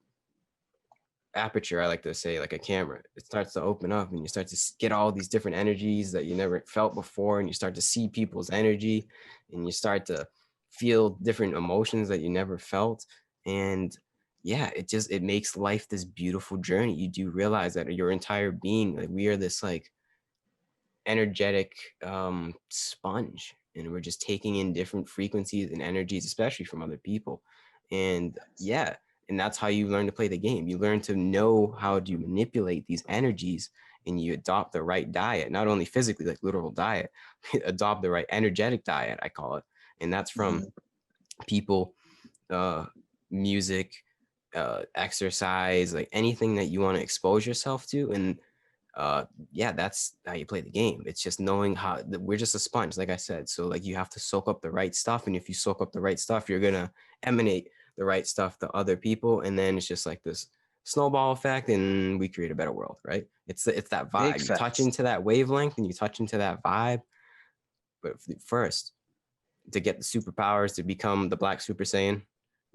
aperture, I like to say, like a camera. It starts to open up, and you start to get all these different energies that you never felt before, and you start to see people's energy, and you start to feel different emotions that you never felt. And yeah, it makes life this beautiful journey. You do realize that your entire being, like we are this like energetic sponge, and we're just taking in different frequencies and energies, especially from other people. And yeah, and that's how you learn to play the game. You learn to know how to manipulate these energies, and you adopt the right diet, not only physically like literal diet, adopt the right energetic diet, I call it. And that's from Mm. people, uh music, exercise, like anything that you want to expose yourself to. And yeah, that's how you play the game. It's just knowing how we're just a sponge, like I said. So like you have to soak up the right stuff, and if you soak up the right stuff, you're gonna emanate the right stuff to other people, and then it's just like this snowball effect, and we create a better world, right? It's that Big vibe. You touch facts. into that wavelength, and you touch into that vibe. But first, to get the superpowers to become the Black Super Saiyan,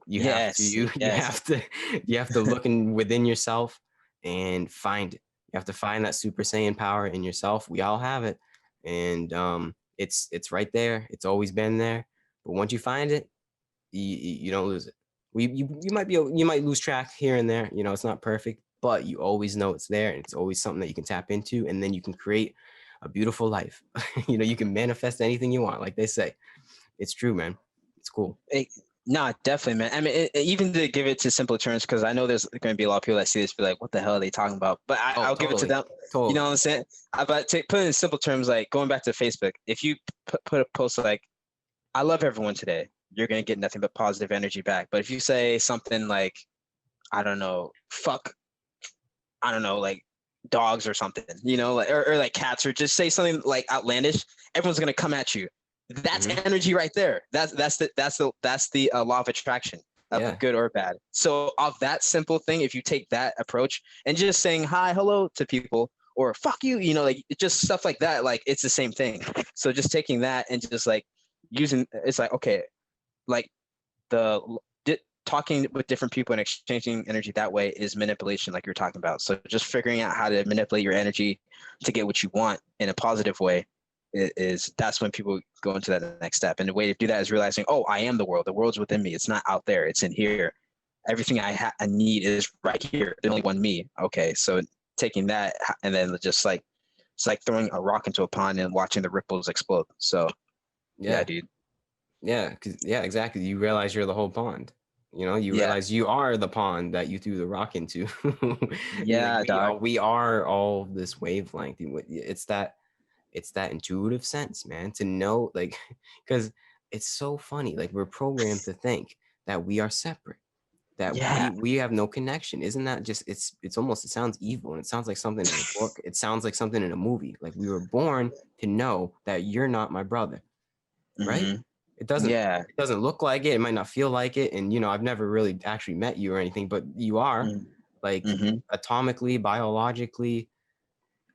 you have to Yes. you Yes. have to you have to look within yourself and find it. You have to find that Super Saiyan power in yourself. We all have it, and it's right there. It's always been there. But once you find it, you don't lose it. You might lose track here and there. It's not perfect, but you always know it's there, and it's always something that you can tap into, and then you can create a beautiful life. You can manifest anything you want, like they say. It's true, man. It's cool. It, no, definitely, man. I mean, even to give it to simple terms, because I know there's going to be a lot of people that see this, be like, "What the hell are they talking about?" But Oh, I'll give it to totally. them. You know Totally. what I'm saying? But to put it in simple terms, like going back to Facebook, if you put a post like, "I love everyone today," you're going to get nothing but positive energy back. But if you say something like, I don't know, fuck, I don't know, like dogs or something, like or like cats, or just say something like outlandish, everyone's gonna come at you. That's Hmm. energy right there. That's the law of attraction, Yeah. good or bad. So off that simple thing, if you take that approach and just saying hi, hello to people, or fuck you, like just stuff like that, like it's the same thing. So just taking that and just like using, it's like, okay, like the talking with different people and exchanging energy that way is manipulation, like you're talking about. So just figuring out how to manipulate your energy to get what you want in a positive way is that's when people go into that next step. And the way to do that is realizing, oh, I am the world. The world's within me. It's not out there. It's in here. Everything I need is right here. There's only one me. Okay, so taking that and then just like it's like throwing a rock into a pond and watching the ripples explode. So yeah, Yeah. dude. Yeah. Yeah, exactly. You realize you're the whole pond. You Yeah, realize you are the pond that you threw the rock into. Like yeah, dog. we are all this wavelength. It's that it's that intuitive sense, man, to know, like, because it's so funny. Like, we're programmed to think that we are separate, that Yeah. we have no connection. Isn't that just, it's almost, it sounds evil, and it sounds like something in a book. It sounds like something in a movie. Like, we were born to know that you're not my brother, right? Mm-hmm. It doesn't Yeah. it doesn't look like it. It might not feel like it. And I've never really actually met you or anything, but you are, like, Mm-hmm. atomically, biologically,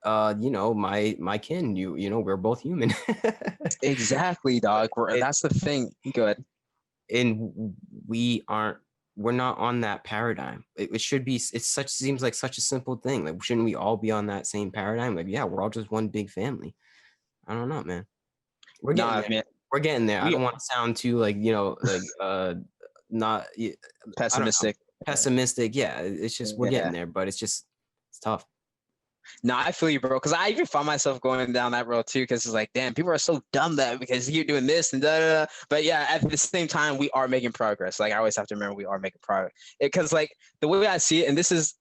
my kin. We're both human. Exactly, dog. it, That's the thing. Good. and we're not on that paradigm. It should be, seems like such a simple thing. Like, shouldn't we all be on that same paradigm? Like, yeah, we're all just one big family. I don't know, man. We're getting Nah, there. man. We're getting there. I We don't want to sound too, like, not, I don't know, pessimistic. pessimistic. Yeah, it's just, we're getting Yeah. there, but it's tough. No, I feel you, bro. Because I even found myself going down that road too. Because it's like, damn, people are so dumb that because you're doing this and da da da. But yeah, at the same time, we are making progress. Like I always have to remember, we are making progress. Because like the way I see it, and this is,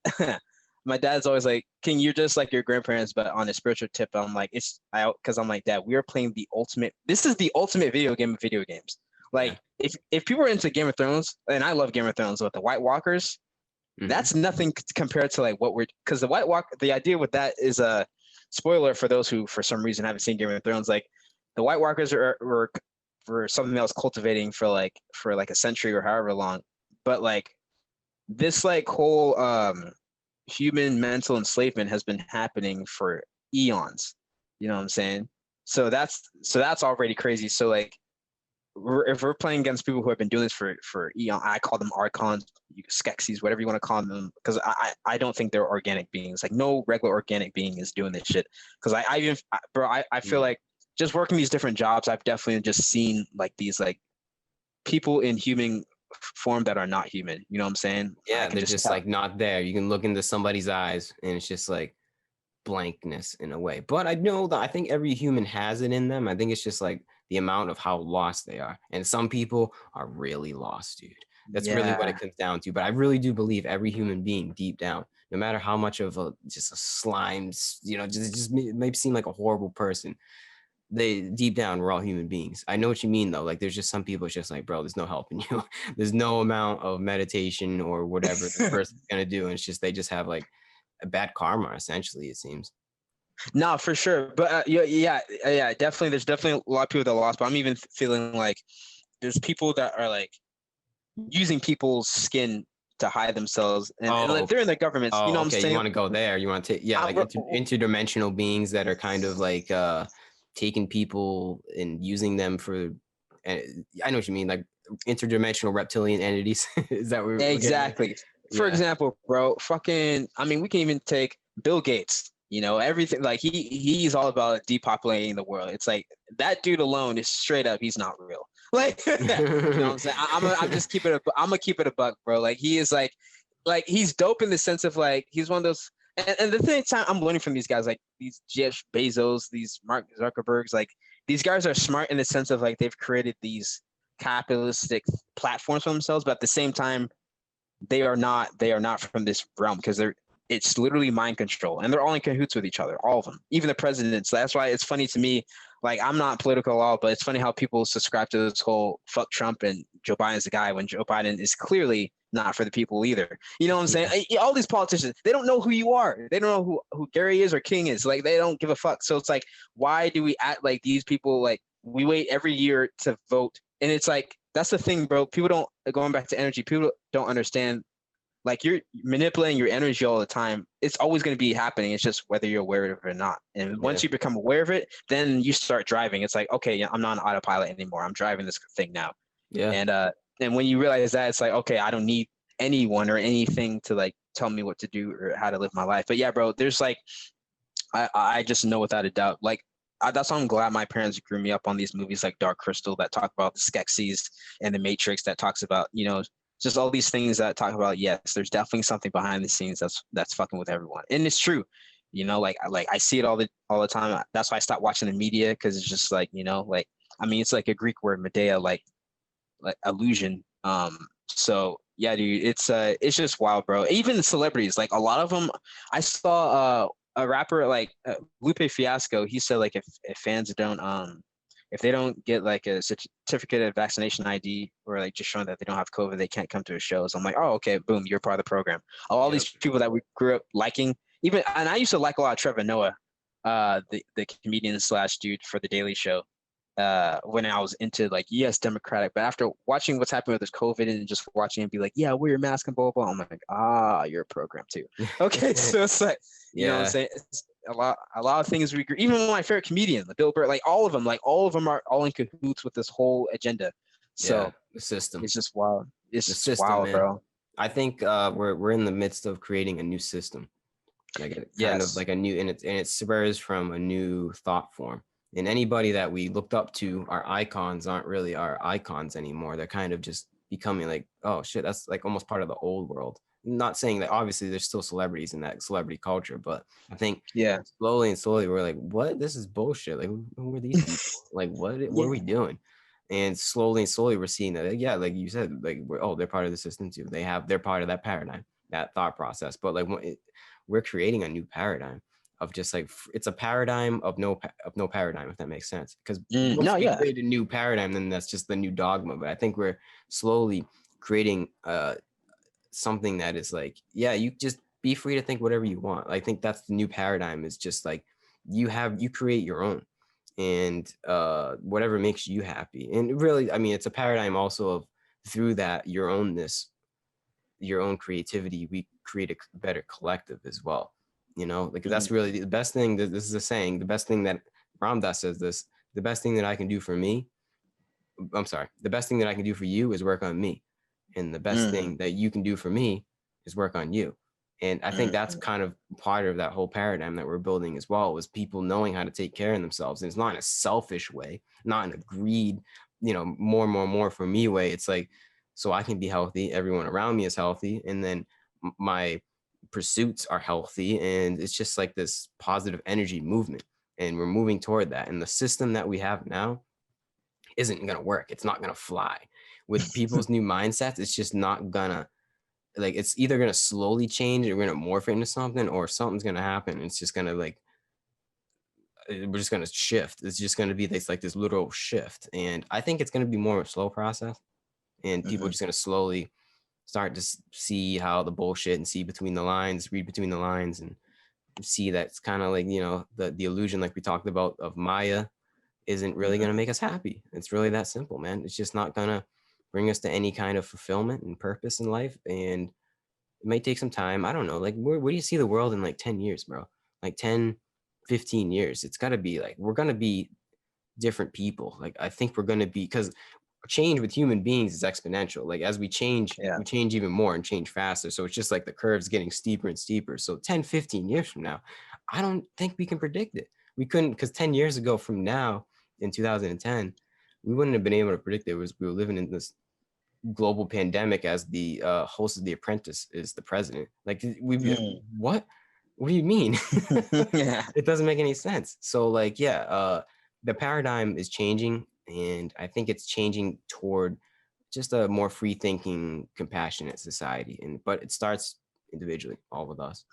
my dad's always like, "King, you're just like your grandparents, but on a spiritual tip." I'm like, because I'm like, Dad, we are playing the ultimate. This is the ultimate video game of video games. Like Yeah. if people are into Game of Thrones, and I love Game of Thrones with the White Walkers. That's nothing compared to like what because the White Walk, the idea with that is a spoiler for those who for some reason haven't seen Game of Thrones. Like the White Walkers were something else cultivating for like a century or however long, but like this like whole human mental enslavement has been happening for eons. You know what I'm saying? So that's already crazy. So like if we're playing against people who have been doing this for eon, I call them archons, skeksis, whatever you want to call them, because I don't think they're organic beings. Like no regular organic being is doing this shit. Because I feel like just working these different jobs, I've definitely just seen like these like people in human form that are not human. You know what I'm saying? Yeah, I can they're just tell. like not there. You can look into somebody's eyes, and it's just like blankness in a way. But I know that I think every human has it in them. I think it's just like the amount of how lost they are. And some people are really lost, dude. That's really what Yeah. it comes down to. But I really do believe every human being deep down, no matter how much of just a slime, just maybe seem like a horrible person, they deep down we're all human beings. I know what you mean though. Like there's just some people, it's just like, bro, there's no helping you. There's no amount of meditation or whatever the person's gonna do. And it's just they just have like a bad karma, essentially, it seems. No, for sure. But yeah, definitely. There's definitely a lot of people that lost. But I'm even feeling like there's people that are like using people's skin to hide themselves, and like, they're in the governments. You know what I'm Okay. saying? You want to go there? You want to take, yeah, like interdimensional beings that are kind of like taking people and using them for. I know what you mean, like interdimensional reptilian entities. Is that what we're getting at? Exactly. For Yeah. example, bro, fucking. I mean, we can even take Bill Gates. You know, everything like he's all about depopulating the world. It's like that dude alone is straight up. He's not real. Like, you know what I'm saying? I'm just keep it. I'm gonna keep it a buck, bro. Like he is like he's dope in the sense of like he's one of those. And the thing time I'm learning from these guys, like these Jeff Bezos, these Mark Zuckerbergs, like these guys are smart in the sense of like they've created these capitalistic platforms for themselves, but at the same time, they are not from this realm because it's literally mind control, and they're all in cahoots with each other, all of them, even the presidents. That's why it's funny to me. Like I'm not political at all, but it's funny how people subscribe to this whole "fuck Trump" and Joe Biden's the guy when Joe Biden is clearly not for the people either. You know what I'm saying? All these politicians, they don't know who you are. They don't know who Gary is or King is. Like they don't give a fuck. So it's like, why do we act like these people? Like we wait every year to vote, and it's like that's the thing, bro. People don't going back to energy. People don't understand. Like you're manipulating your energy all the time. It's always going to be happening. It's just whether you're aware of it or not. And once you become aware of it, then you start driving. It's like, okay, I'm not an autopilot anymore. I'm driving this thing now. Yeah. And when you realize that, it's like, okay, I don't need anyone or anything to like tell me what to do or how to live my life. But yeah, bro, there's like, I just know without a doubt, like that's why I'm glad my parents grew me up on these movies like Dark Crystal that talk about the Skeksis and the Matrix that talks about, just all these things that talk about, yes, there's definitely something behind the scenes that's fucking with everyone. And it's true. Like I see it all the time. That's why I stopped watching the media, because it's just like, like I mean it's like a Greek word, Medea, like illusion. So yeah, dude, it's just wild, bro. Even the celebrities, like a lot of them, I saw a rapper like Lupe Fiasco, he said like if fans don't if they don't get like a certificate of vaccination ID or like just showing that they don't have COVID, they can't come to a show. So I'm like, oh, okay, boom, you're part of the program. All Yep. these people that we grew up liking, even, and I used to like a lot of Trevor Noah, the comedian slash dude for the Daily Show. When I was into like, yes, Democratic, but after watching what's happening with this COVID and just watching him be like, yeah, wear your mask and blah, blah, blah, I'm like, you're a program too. Okay. So it's like, you know what I'm saying? It's a lot of things we agree. Even one of my favorite comedians, like Bill Burr, like all of them are all in cahoots with this whole agenda. So the system. it's just wild. It's The just system, wild, man. bro. I think we're in the midst of creating a new system, like kind of like a new, and it spurs from a new thought form. And anybody that we looked up to, our icons aren't really our icons anymore. They're kind of just becoming like, oh shit, that's like almost part of the old world. Not saying that obviously there's still celebrities in that celebrity culture, but I think slowly and slowly we're like, what? This is bullshit. Like, who are these people? Like, what are we doing? And slowly we're seeing that, yeah, like you said, like they're part of the system too. They're part of that paradigm, that thought process. But like we're creating a new paradigm of just like, it's a paradigm of no paradigm, if that makes sense. Because once we create a new paradigm, then that's just the new dogma. But I think we're slowly creating something that is like, yeah, you just be free to think whatever you want. I think that's the new paradigm, is just like you create your own, and whatever makes you happy. And really, I mean, it's a paradigm also of, through that your ownness, your own creativity, we create a better collective as well. You know, like that's really the best thing. This is a saying, the best thing that Ram Dass says this, the best thing that I can do for me, I'm sorry, the best thing that I can do for you is work on me. And the best thing that you can do for me is work on you. And I think that's kind of part of that whole paradigm that we're building as well, is people knowing how to take care of themselves. And it's not in a selfish way, not in a greed, you know, more for me way. It's like, so I can be healthy, everyone around me is healthy, and then my pursuits are healthy. And it's just like this positive energy movement. And we're moving toward that. And the system that we have now isn't going to work. It's not going to fly. With people's new mindsets, it's just not gonna, like, it's either gonna slowly change or we're gonna morph into something, or something's gonna happen. It's just gonna like, we're just gonna shift. It's just gonna be this like this literal shift. And I think it's gonna be more of a slow process, and people are just gonna slowly start to see how the bullshit, and see between the lines, read between the lines, and see that it's kind of like, you know, the illusion, like we talked about, of Maya isn't really gonna make us happy. It's really that simple, man. It's just not gonna bring us to any kind of fulfillment and purpose in life. And it may take some time. I don't know. Like, where do you see the world in like 10 years, bro? Like 10, 15 years. It's got to be like, we're going to be different people. Like, I think we're going to be, because change with human beings is exponential. Like, as we change even more and change faster. So it's just like the curve's getting steeper and steeper. So 10, 15 years from now, I don't think we can predict it. We couldn't, because 10 years ago from now, in 2010, we wouldn't have been able to predict it. We were living in this global pandemic as the host of The Apprentice is the president. Like, what do you mean? It doesn't make any sense. So like, the paradigm is changing, and I think it's changing toward just a more free thinking, compassionate society. But it starts individually, all with us.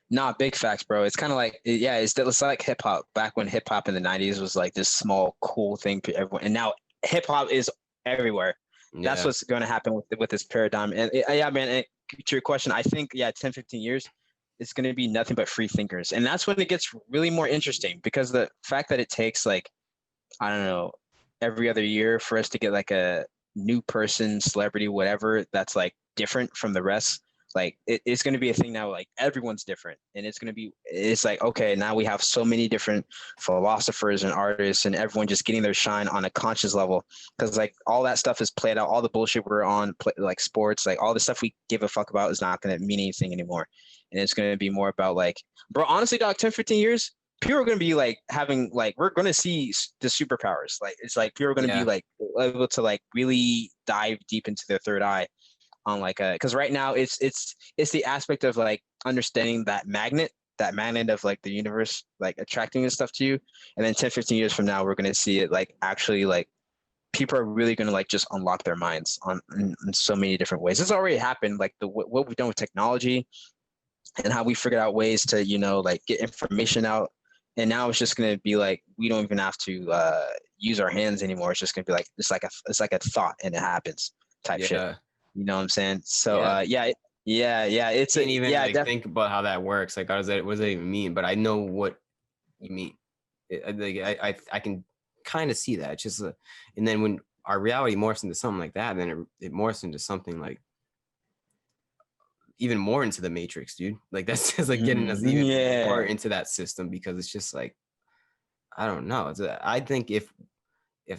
Nah, big facts, bro. It's kind of like, it's like hip hop. Back when hip hop in the 90s was like this small, cool thing for everyone. And now hip hop is everywhere. That's what's going to happen with this paradigm. And man, and to your question, I think, 10, 15 years, it's going to be nothing but free thinkers. And that's when it gets really more interesting, because the fact that it takes like, I don't know, every other year for us to get like a new person, celebrity, whatever, that's like different from the rest. Like it's going to be a thing now, like everyone's different. And it's like, okay, now we have so many different philosophers and artists, and everyone just getting their shine on a conscious level. Cause like all that stuff is played out, all the bullshit we're on, like sports, like all the stuff we give a fuck about is not going to mean anything anymore. And it's going to be more about like, bro, honestly, dog, 10, 15 years, people are going to be like having, like, we're going to see the superpowers. Like, it's like people are going to be like able to like really dive deep into their third eye. On like because right now it's the aspect of like understanding that magnet of like the universe like attracting and stuff to you, and then 10, 15 years from now we're going to see it like actually like people are really going to like just unlock their minds in so many different ways. It's already happened, like what we've done with technology, and how we figured out ways to, like get information out. And now it's just gonna be like we don't even have to use our hands anymore. It's just gonna be like it's like a thought and it happens type shit. Yeah. You know what I'm saying? So Yeah. yeah. It's Can't even definitely. think about how that works. Like, what does that even mean? But I know what you mean. I can kind of see that. It's just and then when our reality morphs into something like that, then it morphs into something like even more into the matrix, dude. Like, that's just like getting us even more into that system, because it's just like, I don't know. I think if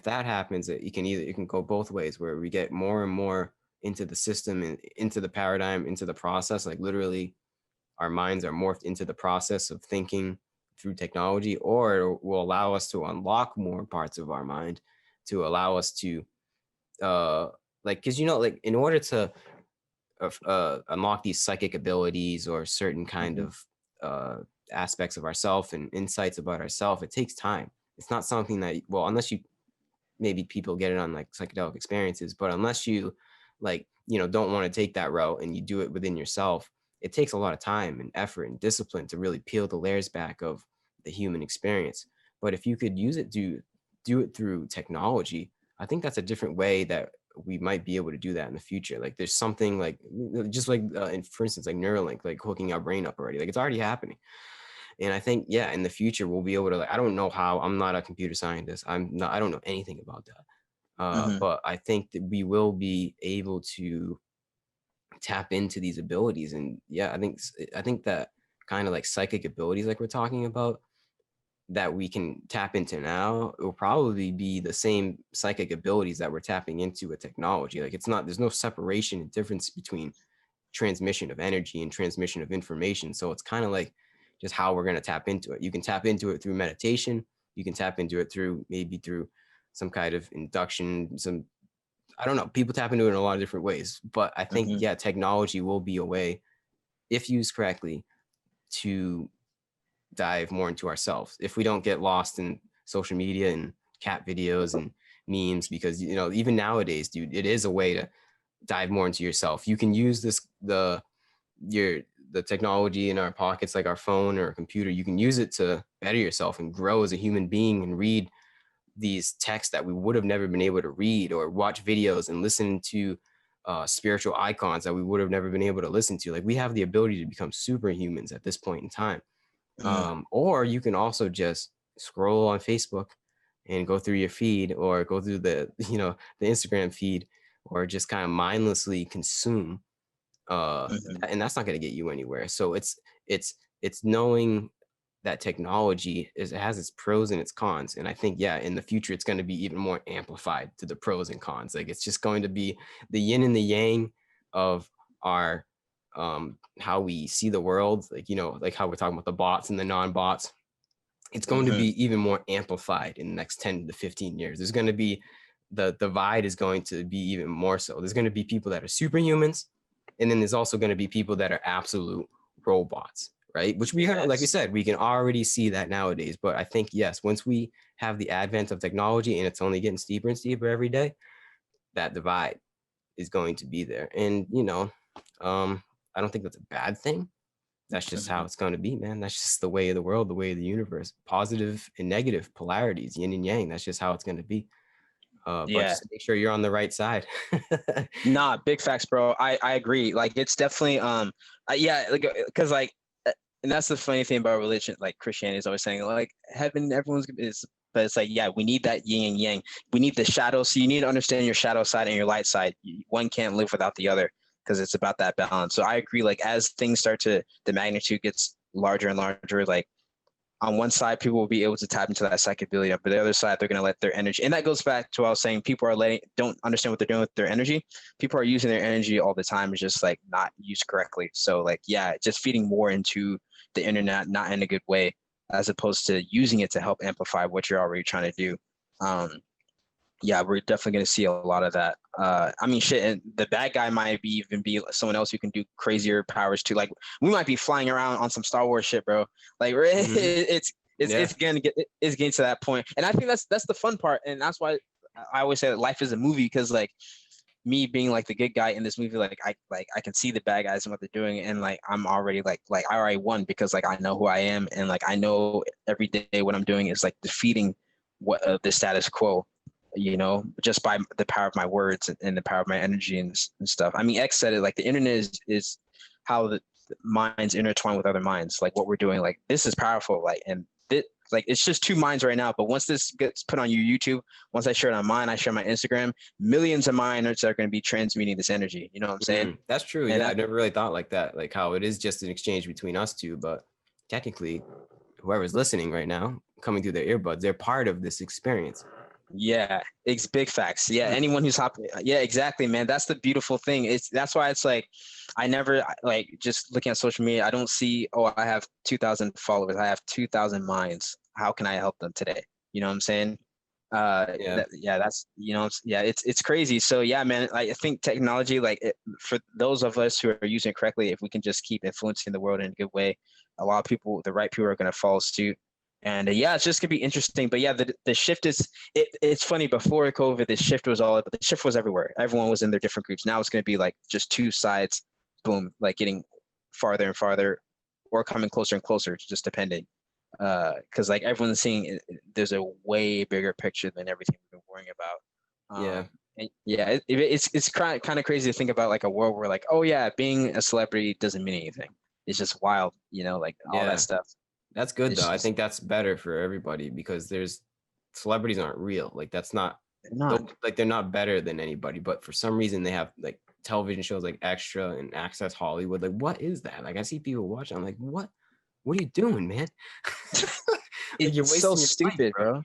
that happens, it can go both ways, where we get more and more into the system and into the paradigm, into the process. Like, literally, our minds are morphed into the process of thinking through technology, or it will allow us to unlock more parts of our mind to allow us to like, because like, in order to unlock these psychic abilities or certain kind of aspects of ourself and insights about ourself, it takes time. It's not something that, well, unless you, maybe people get it on like psychedelic experiences, but unless you like, don't want to take that route and you do it within yourself, it takes a lot of time and effort and discipline to really peel the layers back of the human experience. But if you could use it to do it through technology, I think that's a different way that we might be able to do that in the future. Like, there's something like, just like for instance, like Neuralink, like hooking our brain up already, like it's already happening. And I think, yeah, in the future we'll be able to, like, I don't know how, I'm not a computer scientist, I don't know anything about that, but I think that we will be able to tap into these abilities. And yeah, I think that kind of like psychic abilities, like we're talking about, that we can tap into now, it will probably be the same psychic abilities that we're tapping into with technology. Like, there's no separation and difference between transmission of energy and transmission of information. So it's kind of like just how we're going to tap into it. You can tap into it through meditation. You can tap into it through some kind of induction. I don't know. People tap into it in a lot of different ways. But I think, yeah, technology will be a way, if used correctly, to dive more into ourselves. If we don't get lost in social media and cat videos and memes, because even nowadays, dude, it is a way to dive more into yourself. You can use the technology in our pockets, like our phone or a computer. You can use it to better yourself and grow as a human being and read these texts that we would have never been able to read, or watch videos and listen to spiritual icons that we would have never been able to listen to. Like, we have the ability to become superhumans at this point in time. Or you can also just scroll on Facebook and go through your feed, or go through the Instagram feed, or just kind of mindlessly consume, and that's not going to get you anywhere. So it's knowing that technology has its pros and its cons. And I think, yeah, in the future it's going to be even more amplified to the pros and cons. Like, it's just going to be the yin and the yang of our how we see the world, like like how we're talking about the bots and the non-bots. It's going to be even more amplified in the next 10 to 15 years. There's going to be, the divide is going to be even more so. There's going to be people that are superhumans, and then there's also going to be people that are absolute robots, right? Which we like you said, we can already see that nowadays. But I think, yes, once we have the advent of technology, and it's only getting steeper and steeper every day, that divide is going to be there. And I don't think that's a bad thing. That's just how it's going to be, man. That's just the way of the world, the way of the universe. Positive and negative polarities, yin and yang. That's just how it's going to be. But just make sure you're on the right side. Nah, big facts, bro. I agree. Like, it's definitely like, because like, and that's the funny thing about religion. Like, Christianity is always saying like heaven, everyone's is, but it's like, yeah, we need that yin and yang. We need the shadow. So you need to understand your shadow side and your light side. One can't live without the other, because it's about that balance. So I agree. Like, as things start to, the magnitude gets larger and larger, like, on one side, people will be able to tap into that psychic ability, but the other side, they're going to let their energy. And that goes back to what I was saying. People don't understand what they're doing with their energy. People are using their energy all the time. It's just like not used correctly. So like, yeah, just feeding more into the internet, not in a good way, as opposed to using it to help amplify what you're already trying to do. Yeah, we're definitely going to see a lot of that. I mean, shit, and the bad guy might even be someone else who can do crazier powers too. Like, we might be flying around on some Star Wars shit, bro. Like, it's getting to that point. And I think that's the fun part. And that's why I always say that life is a movie, because like, me being like the good guy in this movie, like I can see the bad guys and what they're doing, and like I'm already like I already won because like I know who I am, and like I know every day what I'm doing is like defeating what the status quo, you know, just by the power of my words and the power of my energy and stuff. I mean, X said it, like the internet is how the minds intertwine with other minds. Like what we're doing, like this is powerful. Like and this, like it's just two minds right now. But once this gets put on your YouTube, once I share it on mine, I share my Instagram, millions of minds are going to be transmitting this energy. You know what I'm saying? That's true. And Yeah, I never really thought like that, like how it is just an exchange between us two, but technically, whoever's listening right now, coming through their earbuds, they're part of this experience. yeah, it's big facts. Yeah, anyone who's hopping, yeah, exactly, man. That's the beautiful thing. That's why it's like I never like just looking at social media. I don't see, oh, I have 2,000 followers. I have 2,000 minds. How can I help them today? You know what I'm saying? Yeah. That's yeah, it's crazy. So yeah, man, I think technology, like for those of us who are using it correctly, if we can just keep influencing the world in a good way, a lot of people, the right people, are going to follow suit. And yeah, it's just gonna be interesting. But yeah, the shift is it's funny. Before COVID, the shift was all, but the shift was everywhere. Everyone was in their different groups. Now it's gonna be like just two sides, boom, like getting farther and farther, or coming closer and closer, just depending. Because like everyone's seeing, there's a way bigger picture than everything we've been worrying about. Yeah. And yeah, it's kind of crazy to think about like a world where like, oh yeah, being a celebrity doesn't mean anything. It's just wild, you know, like all Yeah. that stuff. That's good It's though. I just think that's better for everybody because there's celebrities aren't real. Like that's not not. like they're not better than anybody, but for some reason they have like television shows like Extra and Access Hollywood. Like what is that? Like I see people watching. I'm like, what are you doing, man? Like you're It's so wasting your life, stupid, bro. bro.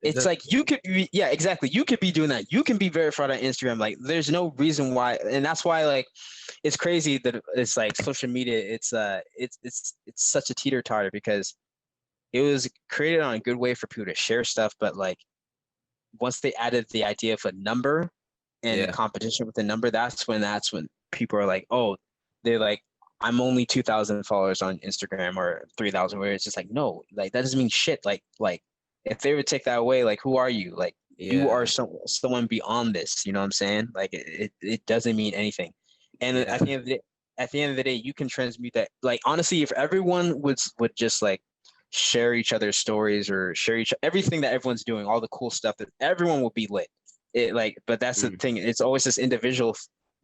It's like you could, yeah, exactly. You could be doing that. You can be verified on Instagram. Like, there's no reason why, and that's why, like, it's crazy that it's like social media. It's such a teeter totter because it was created on a good way for people to share stuff, but like once they added the idea of a number and Yeah. competition with the number, that's when people are like, oh, they're like, I'm only 2,000 followers on Instagram or 3,000. Where it's just like, no, like that doesn't mean shit. Like if they would take that away, like who are you? Like you are Yeah. someone beyond this. You know what I'm saying? Like it doesn't mean anything. And Yeah. at the end of the day, you can transmute that. Like honestly, if everyone would just like share each other's stories or share everything that everyone's doing, all the cool stuff, that everyone will be lit. It like, but that's the thing. It's always this individual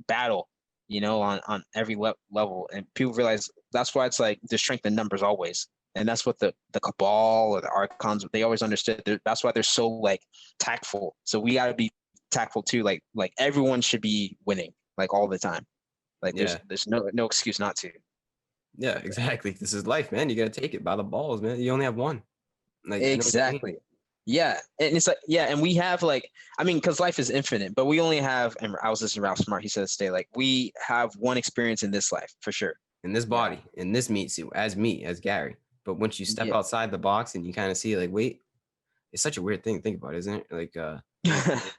battle, you know, on every level, and people realize that's why it's like the strength in numbers always, and that's what the cabal or the archons, they always understood. That's why they're so like tactful. So we got to be tactful too. Like everyone should be winning like all the time. Like Yeah. there's no excuse not to. Yeah, exactly. This is life, man. You gotta take it by the balls, man. You only have one. Like I know what you mean. Exactly. Yeah. And it's like, yeah. And we have like, I mean, because life is infinite, but we only have, and I was listening to Ralph Smart, he said, stay like, we have one experience in this life for sure. In this Yeah. body, in this meat suit, as me, as Gary. But once you step Yeah. outside the box and you kind of see, like, wait, it's such a weird thing to think about, isn't it? Like,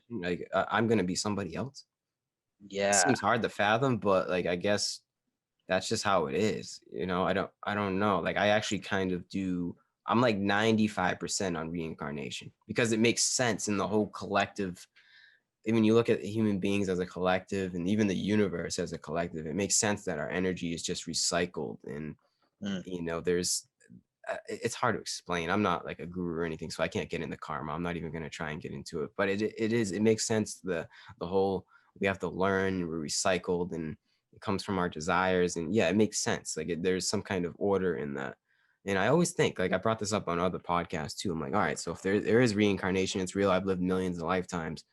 like I'm gonna be somebody else. It Yeah. seems hard to fathom, but like, I guess that's just how it is. You know, I don't know. Like, I actually kind of do. I'm like 95% on reincarnation because it makes sense in the whole collective. When you look at human beings as a collective and even the universe as a collective, it makes sense that our energy is just recycled. And, Mm. you know, it's hard to explain. I'm not like a guru or anything, so I can't get into karma. I'm not even going to try and get into it, but it makes sense. The whole, we have to learn, we're recycled, and it comes from our desires. And yeah, it makes sense. Like there's some kind of order in that. And I always think, like I brought this up on other podcasts too. I'm like, all right, so if there is reincarnation, it's real. I've lived millions of lifetimes.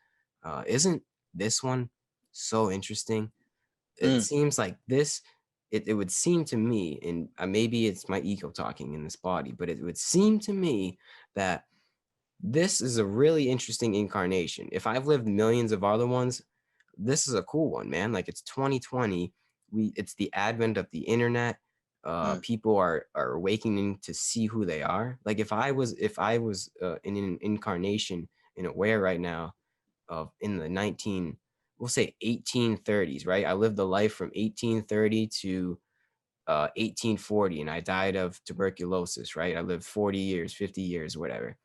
Isn't this one so interesting? It Mm. seems like this, it would seem to me, and maybe it's my ego talking in this body, but it would seem to me that this is a really interesting incarnation. If I've lived millions of other ones, this is a cool one, man. Like it's 2020. It's the advent of the internet. Mm. People are awakening to see who they are. Like if I was in an incarnation in aware right now of in the we'll say 1830s, right? I lived a life from 1830 to 1840, and I died of tuberculosis, right? I lived 40 years, 50 years, whatever.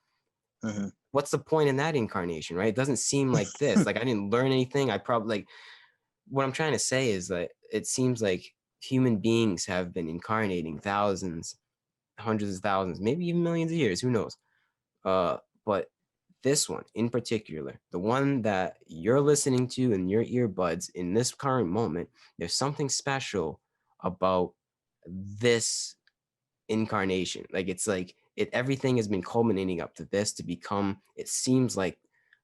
Mm-hmm. What's the point in that incarnation, right? It doesn't seem like this. Like I didn't learn anything. I probably like what I'm trying to say is that it seems like human beings have been incarnating thousands, hundreds of thousands, maybe even millions of years, who knows? But this one in particular, the one that you're listening to in your earbuds in this current moment, there's something special about this incarnation. Like it's like everything has been culminating up to this to become, it seems like,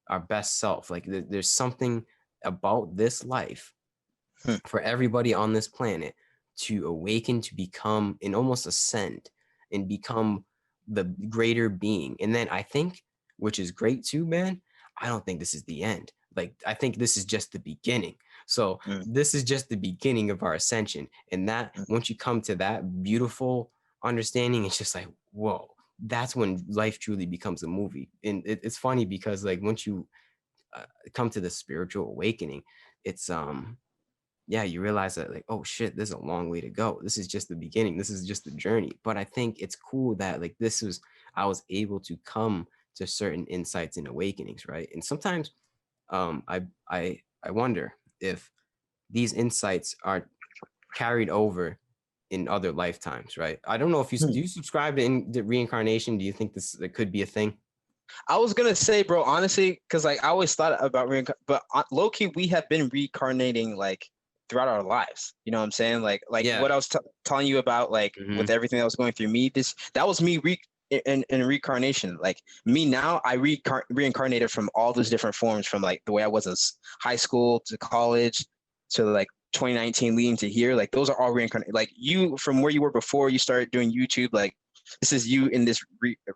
our best self. Like there's something about this life Hmm. for everybody on this planet to awaken, to become and almost ascend and become the greater being. And then I think, which is great too, man, I don't think this is the end. Like I think this is just the beginning. So Mm, this is just the beginning of our ascension. And that mm, once you come to that beautiful understanding, it's just like, whoa, that's when life truly becomes a movie. And it's funny because like once you come to the spiritual awakening, it's yeah, you realize that like, oh shit, there's a long way to go. This is just the beginning. This is just the journey. But I think it's cool that like I was able to come to certain insights and awakenings, right? And sometimes I wonder if these insights are carried over in other lifetimes, right? I don't know if you hmm. do you subscribe to in the reincarnation? Do you think this could be a thing? I was gonna say, bro, honestly, because like I always thought about reincarnation, but low key, we have been reincarnating like throughout our lives. You know what I'm saying? Like Yeah. what I was telling you about, like Hmm. with everything that was going through me. That was me in reincarnation. Like me now, I reincarnated from all those different forms, from like the way I was in high school to college to like 2019 leading to here. Like those are all reincarnated. Like you from where you were before you started doing YouTube. Like this is you in this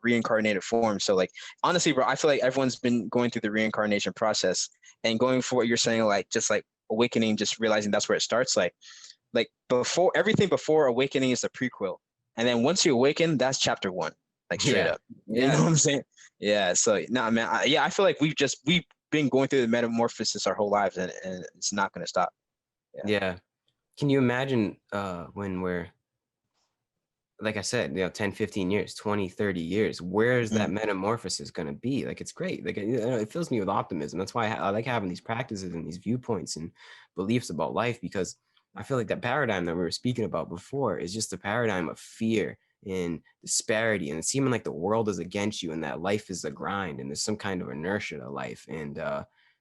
reincarnated form. So like honestly, bro, I feel like everyone's been going through the reincarnation process and going for what you're saying, like just like awakening, just realizing that's where it starts. Like before everything before awakening is the prequel, and then once you awaken, that's chapter one, like straight Yeah. up. You know Yeah. what I'm saying? Yeah. So no, man. I feel like we've been going through the metamorphosis our whole lives, and it's not gonna stop. Yeah. Yeah. Can you imagine when we're, like I said, 10, 15 years, 20, 30 years, where's that Mm, metamorphosis going to be? Like, it's great. Like, it fills me with optimism. That's why I like having these practices and these viewpoints and beliefs about life, because I feel like that paradigm that we were speaking about before is just a paradigm of fear and disparity and seeming like the world is against you and that life is a grind and there's some kind of inertia to life, and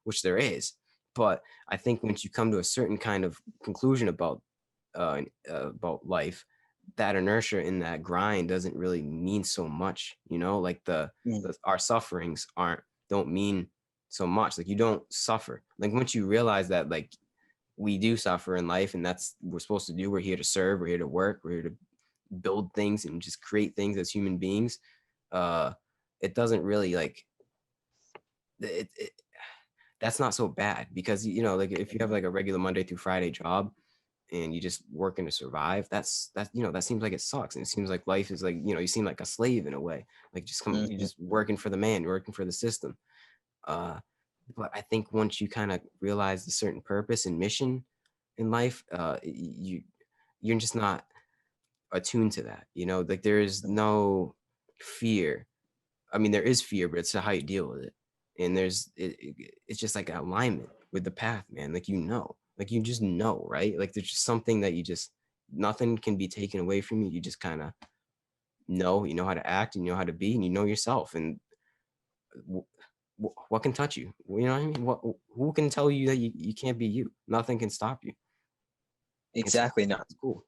which there is. But I think once you come to a certain kind of conclusion about life, that inertia in that grind doesn't really mean so much, like mm, our sufferings don't mean so much. Like you don't suffer. Like once you realize that like we do suffer in life and that's what we're supposed to do. We're here to serve, we're here to work, we're here to build things and just create things as human beings. uh it doesn't really like it that's not so bad, because like if you have like a regular Monday through Friday job and you just working to survive, that seems like it sucks, and it seems like life is like, you seem like a slave in a way, like you're mm, just working for the man, you're working for the system. uh but I think once you kind of realize the certain purpose and mission in life, you're just not attuned to that, like there is no fear. I mean, there is fear, but it's how you deal with it. And it's just like an alignment with the path, man. Like, like you just know, right? Like there's just something that nothing can be taken away from you. You just kind of you know how to act, and you know how to be, and you know yourself. And what can touch you? You know what I mean? Who can tell you that you can't be you? Nothing can stop you. exactly. No, It's cool.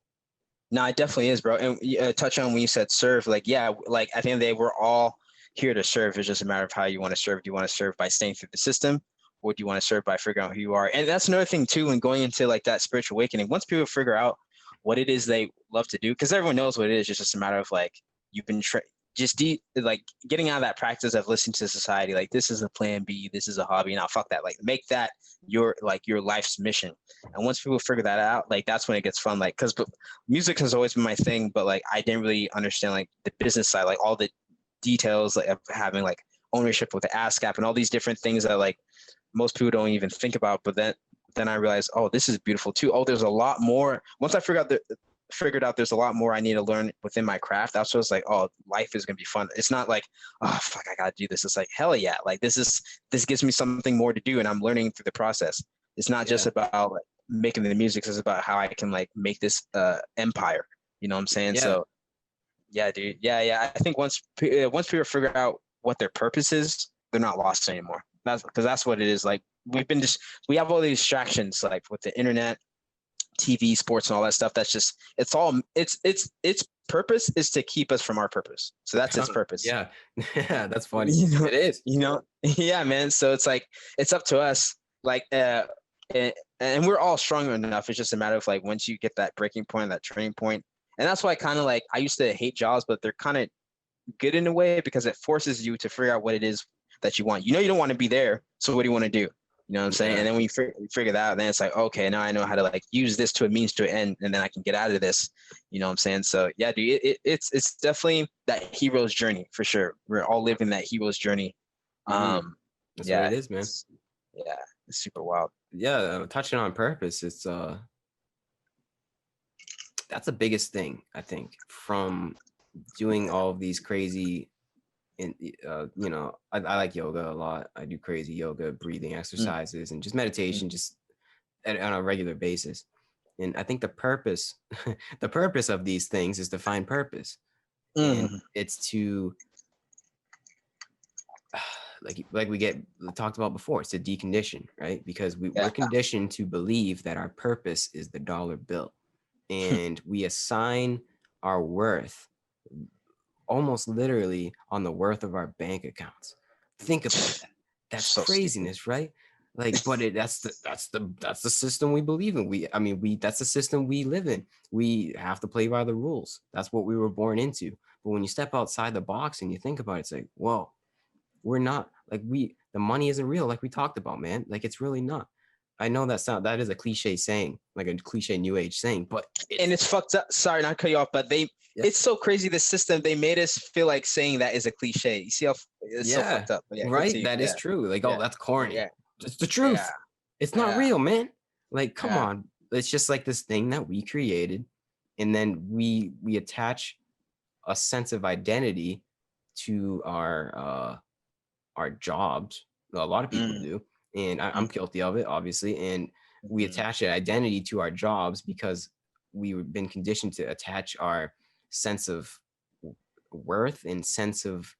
no, it definitely is, bro. And touch on when you said serve, like, yeah, like at the end of the day, we're all here to serve. It's just a matter of how you want to serve. Do you want to serve by staying through the system, or do you want to serve by figuring out who you are? And that's another thing too, when going into like that spiritual awakening. Once people figure out what it is they love to do, because everyone knows what it is, it's just a matter of like you've been like getting out of that practice of listening to society. Like this is a plan B, this is a hobby. Now fuck that. Like make that your life's mission. And once people figure that out, like that's when it gets fun. Like because music has always been my thing, but like I didn't really understand like the business side, like all the details like of having like ownership with the ASCAP and all these different things that like most people don't even think about. But then I realized, oh, this is beautiful too. Oh, there's a lot more. Once I figured out there's a lot more I need to learn within my craft. That's was like, oh, life is gonna be fun. It's not like, oh fuck, I gotta do this. It's like, hell yeah, like this gives me something more to do, and I'm learning through the process. It's not just Yeah. about like making the music is about how I can like make this empire. You know what I'm saying? Yeah. So yeah, dude. Yeah. I think once people figure out what their purpose is, they're not lost anymore. That's what it is. Like we have all these distractions like with the internet, TV, sports, and all that stuff. That's just its purpose is to keep us from our purpose. So that's its purpose. Yeah. Yeah, that's funny. You know, It is. yeah, man. So it's like it's up to us. Like and we're all strong enough. It's just a matter of like once you get that breaking point, that turning point. And that's why kind of like I used to hate jobs, but they're kind of good in a way because it forces you to figure out what it is that you want. You know, you don't want to be there. So what do you want to do? You know what I'm saying? Yeah. And then when you figure that out, then it's like, okay, now I know how to like use this to a means to an end, and then I can get out of this. You know what I'm saying? So yeah, dude, it's definitely that hero's journey for sure. We're all living that hero's journey. That's Yeah, what it is, man. Yeah, it's super wild. Yeah, touching on purpose, it's that's the biggest thing I think from doing all of these crazy and I like yoga a lot. I do crazy yoga, breathing exercises, and just meditation just on a regular basis. And I think the purpose the purpose of these things is to find purpose, and it's to like we get talked about before, it's to decondition, right? Because we're conditioned to believe that our purpose is the dollar bill, and we assign our worth almost literally on the worth of our bank accounts. Think about that. That's so craziness, stupid. Right? Like, but that's the system we believe in. That's the system we live in. We have to play by the rules. That's what we were born into. But when you step outside the box and you think about it, it's like, whoa, we're not like the money isn't real, like we talked about, man. Like it's really not. I know that is a cliche saying, like a cliche new age saying, but it's fucked up. Sorry, not to cut you off, but it's so crazy the system they made us feel like saying that is a cliche. You see how it's so fucked up. Yeah, right. That is true. Like, oh, that's corny. Yeah. It's the truth. Yeah. It's not real, man. Like, come on. It's just like this thing that we created, and then we attach a sense of identity to our jobs. A lot of people do, and I'm guilty of it, obviously. And we attach an identity to our jobs because we've been conditioned to attach our sense of worth and sense of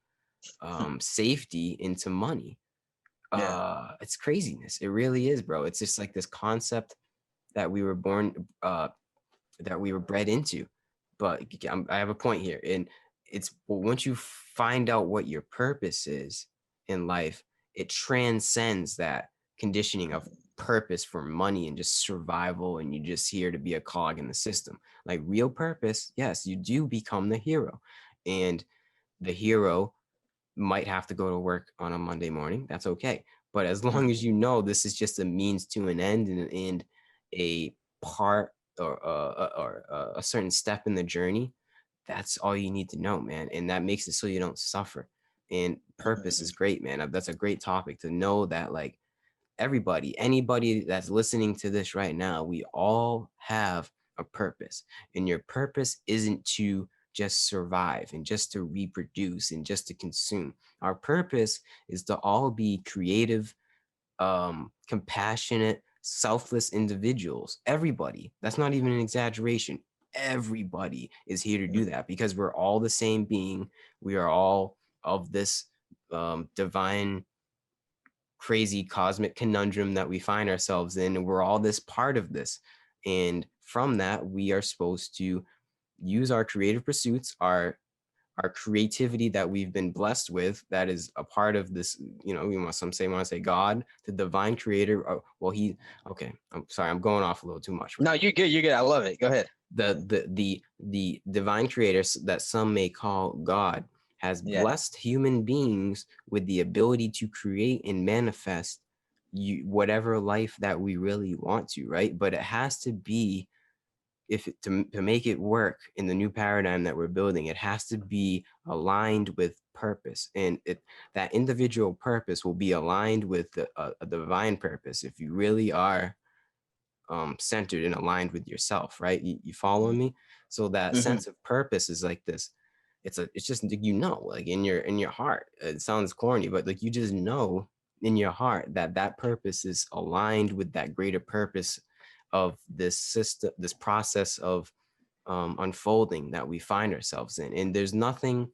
safety into money. It's craziness. It really is, bro. It's just like this concept that we were that we were bred into. But I have a point here, and it's once you find out what your purpose is in life, it transcends that conditioning of purpose for money and just survival, and you're just here to be a cog in the system. Like real purpose, yes, you do become the hero, and the hero might have to go to work on a Monday morning. That's okay. But as long as you know this is just a means to an end and a part or a certain step in the journey, that's all you need to know, man. And that makes it so you don't suffer. And purpose is great, man. That's a great topic to know that, like, anybody that's listening to this right now, we all have a purpose. And your purpose isn't to just survive and just to reproduce and just to consume. Our purpose is to all be creative, compassionate, selfless individuals. Everybody. That's not even an exaggeration. Everybody is here to do that because we're all the same being. We are all of this divine, crazy cosmic conundrum that we find ourselves in, and we're all this part of this. And from that, we are supposed to use our creative pursuits, our creativity that we've been blessed with, that is a part of this, some want to say God, the divine creator. Okay, I'm sorry, I'm going off a little too much. No, you're good. I love it. Go ahead. The divine creator that some may call God has blessed human beings with the ability to create and manifest whatever life that we really want to, right? But it has to be, to make it work in the new paradigm that we're building, it has to be aligned with purpose, and that individual purpose will be aligned with a divine purpose if you really are centered and aligned with yourself, right? You follow me? So that sense of purpose is like this. It's just, like in your heart. It sounds corny, but like you just know in your heart that purpose is aligned with that greater purpose of this system, this process of unfolding that we find ourselves in. And there's nothing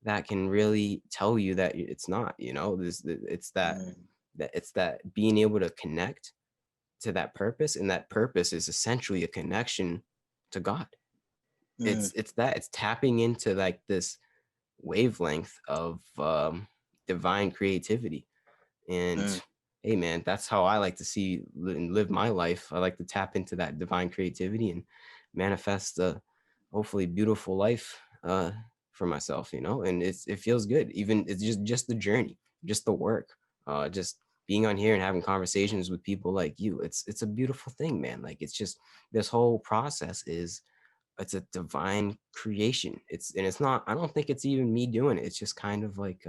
that can really tell you that it's not, you know, it's that being able to connect to that purpose, and that purpose is essentially a connection to God. It's tapping into like this wavelength of divine creativity. And hey man, that's how I like to see and live my life. I like to tap into that divine creativity and manifest a hopefully beautiful life for myself, you know. And it feels good. Even it's just the journey, just the work, just being on here and having conversations with people like you. It's a beautiful thing, man. Like it's just this whole process is it's a divine creation. It's not, I don't think it's even me doing it. It's just kind of like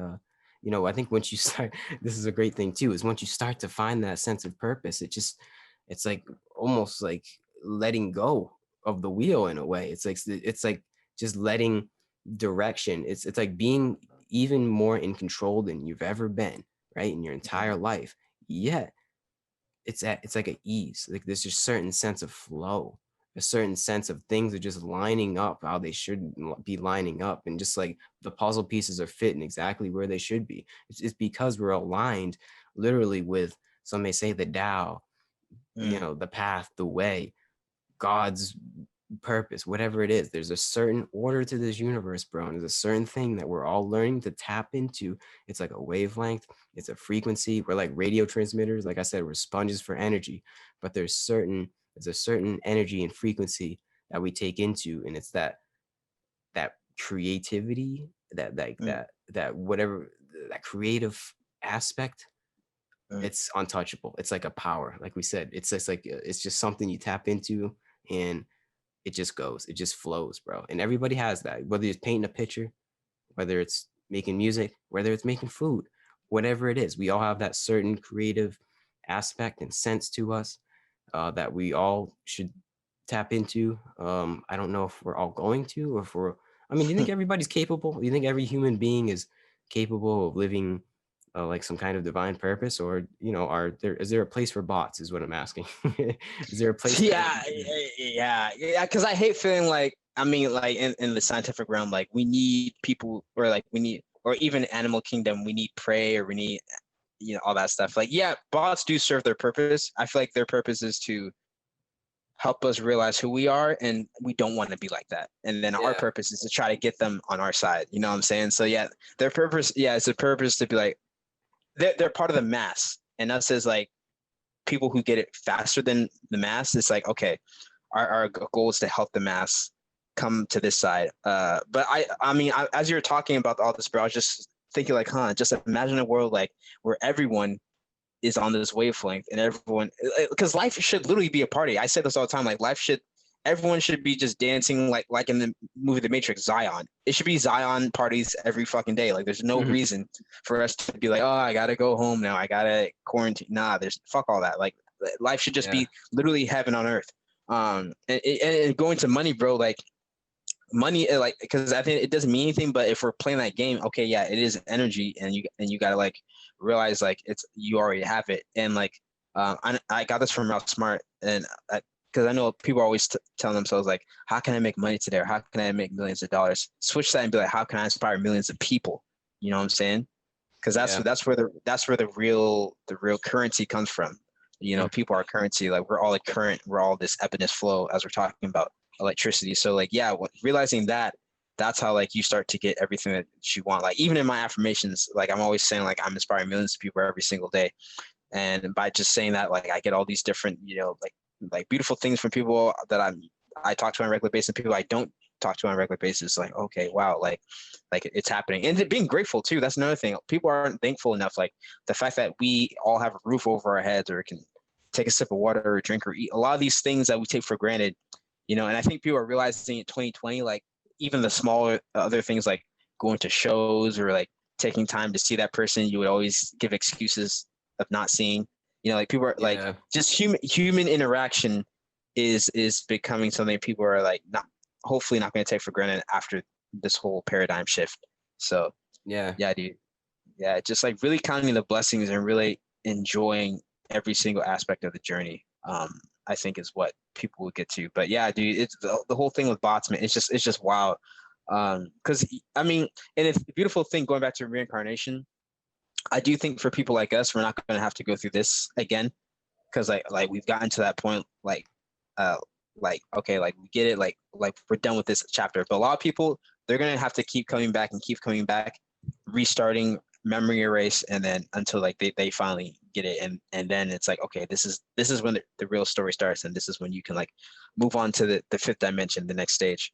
you know, I think once you start, this is a great thing too, is once you start to find that sense of purpose, it's like almost like letting go of the wheel in a way. It's like just letting direction. It's like being even more in control than you've ever been, right? In your entire life. Yet it's like an ease. Like there's just certain sense of flow, a certain sense of things are just lining up how they should be lining up, and just like the puzzle pieces are fitting exactly where they should be. It's because we're aligned literally with, some may say, the Tao, you know, the path, the way, God's purpose, whatever it is. There's a certain order to this universe, bro. And there's a certain thing that we're all learning to tap into. It's like a wavelength, it's a frequency. We're like radio transmitters. Like I said, we're sponges for energy, but there's a certain energy and frequency that we take into, and it's that creativity, that whatever, that creative aspect. It's untouchable. It's like a power, like we said. It's just like it's just something you tap into, and it just goes, it just flows, bro. And everybody has that, whether it's painting a picture, whether it's making music, whether it's making food, whatever it is. We all have that certain creative aspect and sense to us that we all should tap into. I don't know if we're all going to, or if we're, I mean, do you think everybody's capable? Do you think every human being is capable of living like some kind of divine purpose? Or, you know, is there a place for bots, is what I'm asking. Is there a place for Because I hate feeling like, I mean, like in the scientific realm, like we need people, or like we need, or even animal kingdom, we need prey, or we need, you know, all that stuff. Like, yeah, bots do serve their purpose. I feel like their purpose is to help us realize who we are, and we don't want to be like that. And then our yeah, purpose is to try to get them on our side. You know what I'm saying? So yeah, their purpose, yeah, it's a purpose to be like, they're part of the mass, and us as like people who get it faster than the mass. It's like, okay, our goal is to help the mass come to this side. But I mean, as you're talking about all this, bro, I was just thinking like, just imagine a world like where everyone is on this wavelength, and everyone, because life should literally be a party. I say this all the time, like everyone should be just dancing like in the movie The Matrix, Zion. It should be Zion parties every fucking day. Like there's no reason for us to be like, oh, I gotta go home now, I gotta quarantine. Nah, there's fuck all that. Like life should just be literally heaven on earth. And going to money, bro, like money, like, because I think it doesn't mean anything, but if we're playing that game, okay, yeah, it is energy, and you gotta like realize like you already have it. And like I got this from Ralph Smart, and because I know people are always telling themselves like, how can I make money today, or how can I make millions of dollars? Switch that and be like, how can I inspire millions of people? You know what I'm saying? Because that's where the real currency comes from. You know, people are currency. Like we're all a current, we're all this epidemic flow, as we're talking about electricity. So like, yeah, realizing that's how like you start to get everything that you want. Like even in my affirmations, like I'm always saying like I'm inspiring millions of people every single day. And by just saying that, like I get all these different, you know, like beautiful things from people that I talk to on a regular basis, and people I don't talk to on a regular basis. Like, okay, wow, like it's happening. And being grateful too, that's another thing. People aren't thankful enough. Like the fact that we all have a roof over our heads, or can take a sip of water, or drink, or eat. A lot of these things that we take for granted, you know. And I think people are realizing in 2020, like even the smaller other things, like going to shows, or like taking time to see that person you would always give excuses of not seeing. You know, like people are like, just human interaction is becoming something people are like hopefully not going to take for granted after this whole paradigm shift. So yeah, dude, yeah, just like really counting the blessings and really enjoying every single aspect of the journey. I think is what people would get to. But yeah, dude, it's the whole thing with bots, man. It's just wild. Because I mean, and it's a beautiful thing going back to reincarnation. I do think for people like us, we're not going to have to go through this again, because like we've gotten to that point, uh, okay, like we get it, like we're done with this chapter. But a lot of people, they're going to have to keep coming back and keep coming back, restarting memory erase, and then until like they finally get it, and then it's like, okay, this is when the real story starts, and this is when you can like move on to the fifth dimension, the next stage.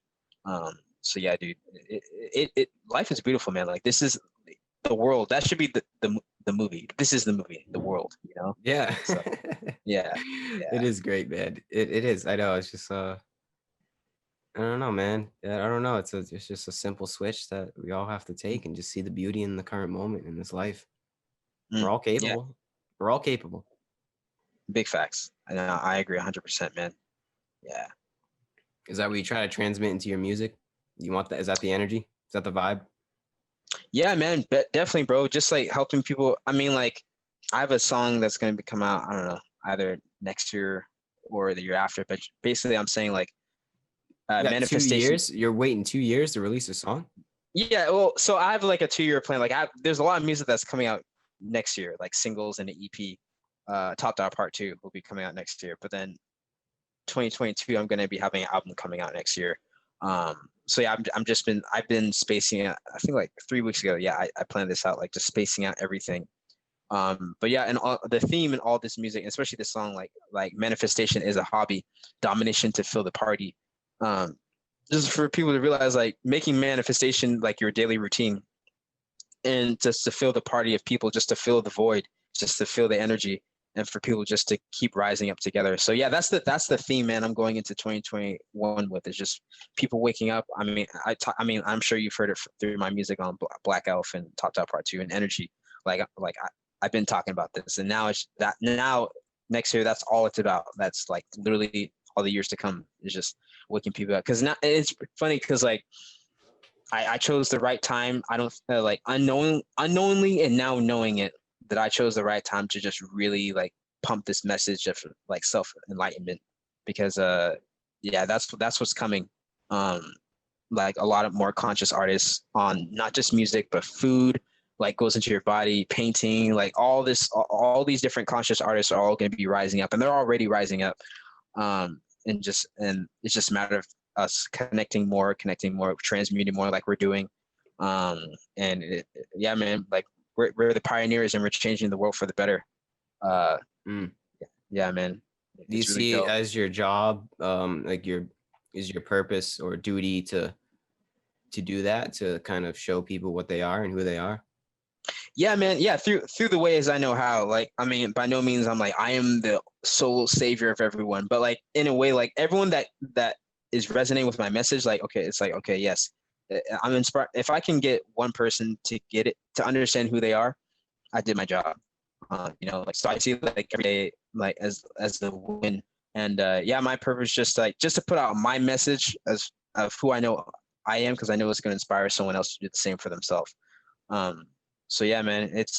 So yeah, dude, life is beautiful, man. Like this is the world. That should be the movie. This is the movie, the world, you know? Yeah. So yeah. It is great, man. It is. I know. It's just I don't know, man. Yeah, I don't know. It's just a simple switch that we all have to take and just see the beauty in the current moment in this life. We're all Yeah, capable. We're all capable. big facts. And I agree 100%, man. Yeah. Is that what you try to transmit into your music? You want that? Is that the energy? Is that the vibe? Yeah, man, definitely, bro. Just like helping people. I mean, like, I have a song that's going to come out, I don't know, either next year or the year after. But basically, I'm saying like You got 2 manifestation. years? You're waiting 2 years to release a song? Yeah, well, so I have like a 2-year plan. Like, there's a lot of music that's coming out next year, like singles and an EP. Top Dog Part 2 will be coming out next year. But then 2022, I'm going to be having an album coming out next year. So yeah, I've been spacing out. I think like 3 weeks ago. Yeah, I planned this out, like just spacing out everything. But yeah, and the theme in all this music, especially this song, like manifestation is a hobby, domination to fill the party. Just for people to realize, like making manifestation like your daily routine, and just to fill the party of people, just to fill the void, just to feel the energy, and for people just to keep rising up together. So yeah, that's the theme, man. I'm going into 2021 with, is just people waking up. I mean, I mean, I'm sure you've heard it through my music on Black Elf and Top Top Part 2 and Energy. I've been talking about this, and now it's that now next year, that's all it's about. That's like literally all the years to come is just waking people up. Because now it's funny because like I chose the right time. I don't like unknowingly, and now knowing it, that I chose the right time to just really like pump this message of like self enlightenment, because yeah, that's what's coming. Like a lot of more conscious artists on not just music but food, like goes into your body, painting, like all these different conscious artists are all going to be rising up, and they're already rising up. And it's just a matter of us connecting more, transmuting more, like we're doing. Yeah, man, like we're the pioneers, and we're changing the world for the better. Mm. Yeah, man. Do you It's really see it dope. as your job, like your purpose or duty to do that, to kind of show people what they are and who they are? Yeah, man. Yeah, through the ways I know how. Like, I mean, by no means I'm like I am the sole savior of everyone, but like in a way, like everyone that is resonating with my message, like okay, it's like okay, yes, I'm inspired. If I can get one person to get it, to understand who they are, I did my job. You know, like so I see like every day like as the win. And yeah, my purpose just to put out my message as of who I know I am, because I know it's going to inspire someone else to do the same for themselves. Um, so yeah, man, it's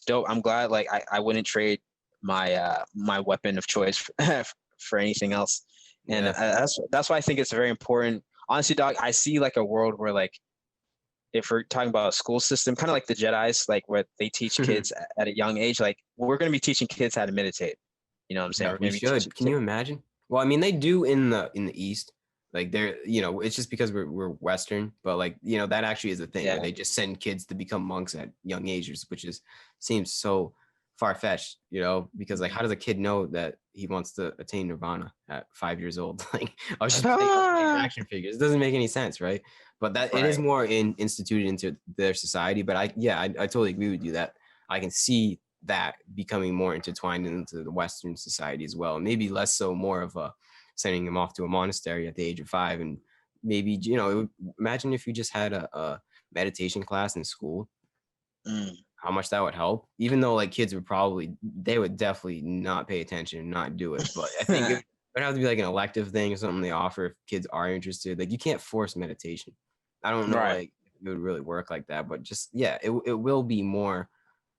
dope. I'm glad like I wouldn't trade my weapon of choice for anything else. And Yeah. that's why I think it's very important. Honestly, dog, I see like a world where like if we're talking about a school system, kind of like the Jedi's, like where they teach kids at a young age, like we're going to be teaching kids how to meditate. You know what I'm saying? Yeah, We're we going to be teaching should. Can you imagine? Well, I mean, they do in the East. Like they're, it's just because we're Western, but like, that actually is a thing where yeah, they just send kids to become monks at young ages, which seems so far-fetched, because like how does a kid know that he wants to attain nirvana at 5 years old? Like I was just playing action figures. It doesn't make any sense, right? But that it is right. more instituted into their society. But I totally agree with you that I can see that becoming more intertwined into the Western society as well. Maybe less so more of a sending him off to a monastery at the age of 5. And maybe, imagine if you just had a meditation class in school, how much that would help, even though like kids they would definitely not pay attention and not do it. But I think it would have to be like an elective thing or something they offer if kids are interested. Like you can't force meditation. I don't know, Right. like it would really work like that, but just, yeah, it will be more